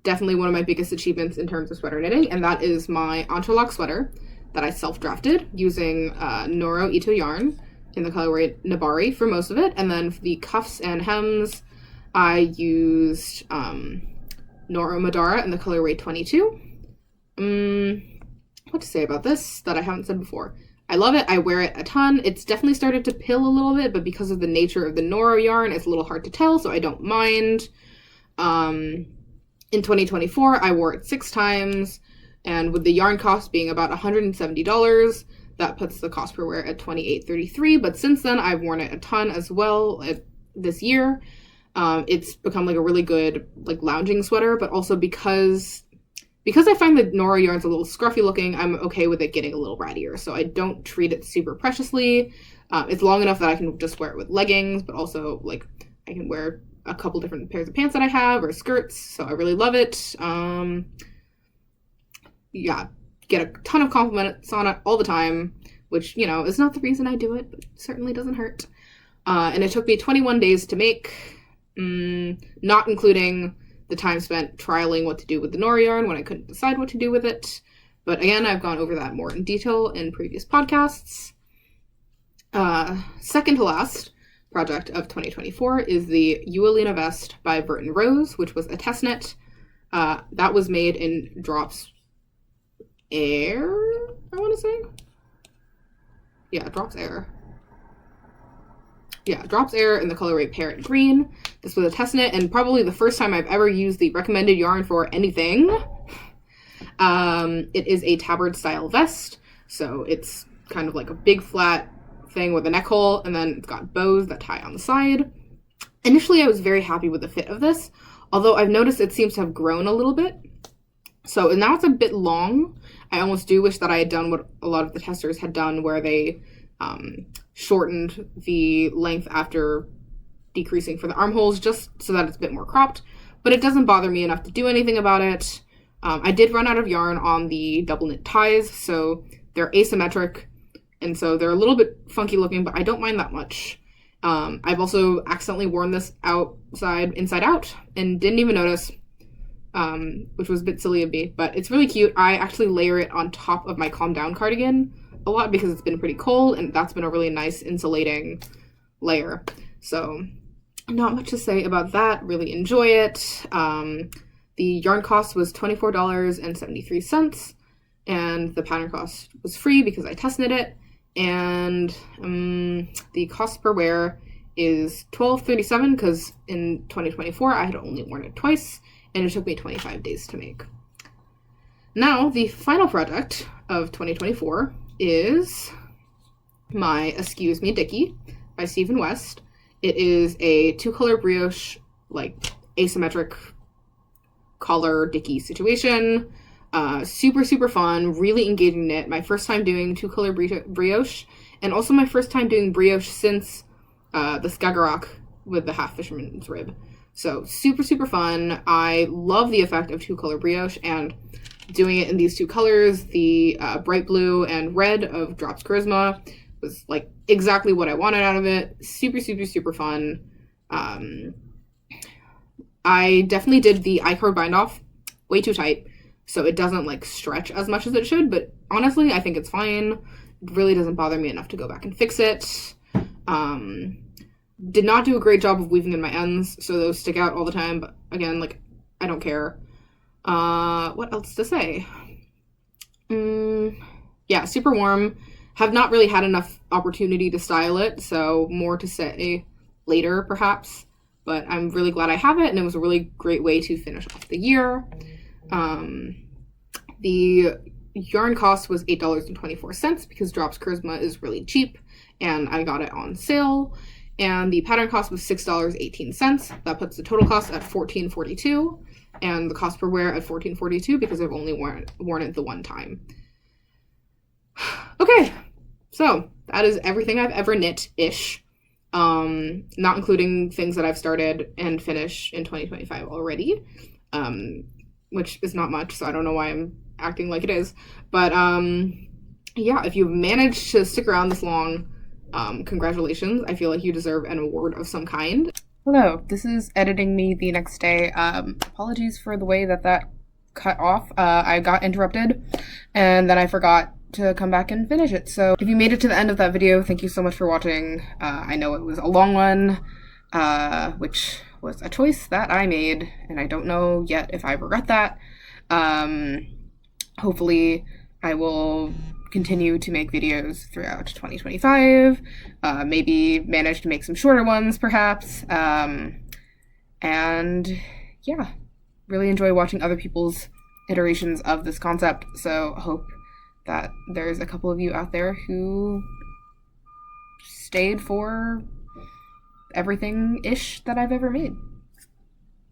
Speaker 1: definitely one of my biggest achievements in terms of sweater knitting, and that is my entrelac sweater. that I self-drafted using Noro Ito yarn in the colorway Nabari for most of it. And then for the cuffs and hems, I used Noro Madara in the colorway 22. What to say about this that I haven't said before? I love it. I wear it a ton. It's definitely started to pill a little bit, but because of the nature of the Noro yarn, it's a little hard to tell, so I don't mind. In 2024, I wore it 6 times, and with the yarn cost being about $170, that puts the cost per wear at $28.33. But since then, I've worn it a ton as well this year. It's become like a really good like lounging sweater, but also because I find the Noro yarn's a little scruffy looking, I'm okay with it getting a little rattier. So I don't treat it super preciously. It's long enough that I can just wear it with leggings, but also like I can wear a couple different pairs of pants that I have or skirts. So I really love it. Yeah, get a ton of compliments on it all the time, which, you know, is not the reason I do it, but certainly doesn't hurt. And it took me 21 days to make, not including the time spent trialing what to do with the Noro yarn when I couldn't decide what to do with it. But again, I've gone over that more in detail in previous podcasts. Second to last project of 2024 is the Ualina vest by Burton Rose, which was a test knit. That was made in Drops Air, I want to say. Yeah, Drops Air. Yeah, Drops Air in the colorway Parrot Green. This was a test knit, and probably the first time I've ever used the recommended yarn for anything. It is a tabard style vest, so it's kind of like a big flat thing with a neck hole, and then it's got bows that tie on the side. Initially, I was very happy with the fit of this, although I've noticed it seems to have grown a little bit. So now it's a bit long. I almost do wish that I had done what a lot of the testers had done, where they shortened the length after decreasing for the armholes, just so that it's a bit more cropped. But it doesn't bother me enough to do anything about it. I did run out of yarn on the double knit ties, so they're asymmetric, and so they're a little bit funky looking, but I don't mind that much. I've also accidentally worn this inside out, and didn't even notice, which was a bit silly of me, but it's really cute. I actually layer it on top of my Calm Down cardigan a lot because it's been pretty cold, and that's been a really nice insulating layer. So not much to say about that. Really enjoy it. The yarn cost was $24.73, and the pattern cost was free because I test knit it. And the cost per wear is $12.37 because in 2024 I had only worn it twice, and it took me 25 days to make. Now, the final project of 2024 is my Excuse Me Dickie by Stephen West. It is a 2-color brioche, like asymmetric collar Dickie situation. Super, super fun, really engaging knit. My first time doing 2-color brioche, and also my first time doing brioche since the skagerrak with the half fisherman's rib. So super, super fun. I love the effect of 2-color brioche, and doing it in these 2 colors, the bright blue and red of Drops Charisma, was like exactly what I wanted out of it. Super, super, super fun. I definitely did the I-cord bind off way too tight, so it doesn't like stretch as much as it should, but honestly, I think it's fine. It really doesn't bother me enough to go back and fix it. Did not do a great job of weaving in my ends, so those stick out all the time, but again, like, I don't care. What else to say? Yeah, super warm. Have not really had enough opportunity to style it, so more to say later, perhaps. But I'm really glad I have it, and it was a really great way to finish off the year. The yarn cost was $8.24 because Drops Charisma is really cheap, and I got it on sale. And the pattern cost was $6.18. That puts the total cost at $14.42, and the cost per wear at $14.42 because I've only worn it the one time. Okay, so that is everything I've ever knit-ish. Not including things that I've started and finished in 2025 already, which is not much, so I don't know why I'm acting like it is. But yeah, if you've managed to stick around this long, congratulations. I feel like you deserve an award of some kind. Hello, this is editing me the next day. Apologies for the way that cut off. I got interrupted, and then I forgot to come back and finish it. So if you made it to the end of that video, thank you so much for watching. I know it was a long one, which was a choice that I made, and I don't know yet if I regret that. Hopefully I will continue to make videos throughout 2025, maybe manage to make some shorter ones perhaps, and yeah, really enjoy watching other people's iterations of this concept, so hope that there's a couple of you out there who stayed for everything-ish that I've ever made.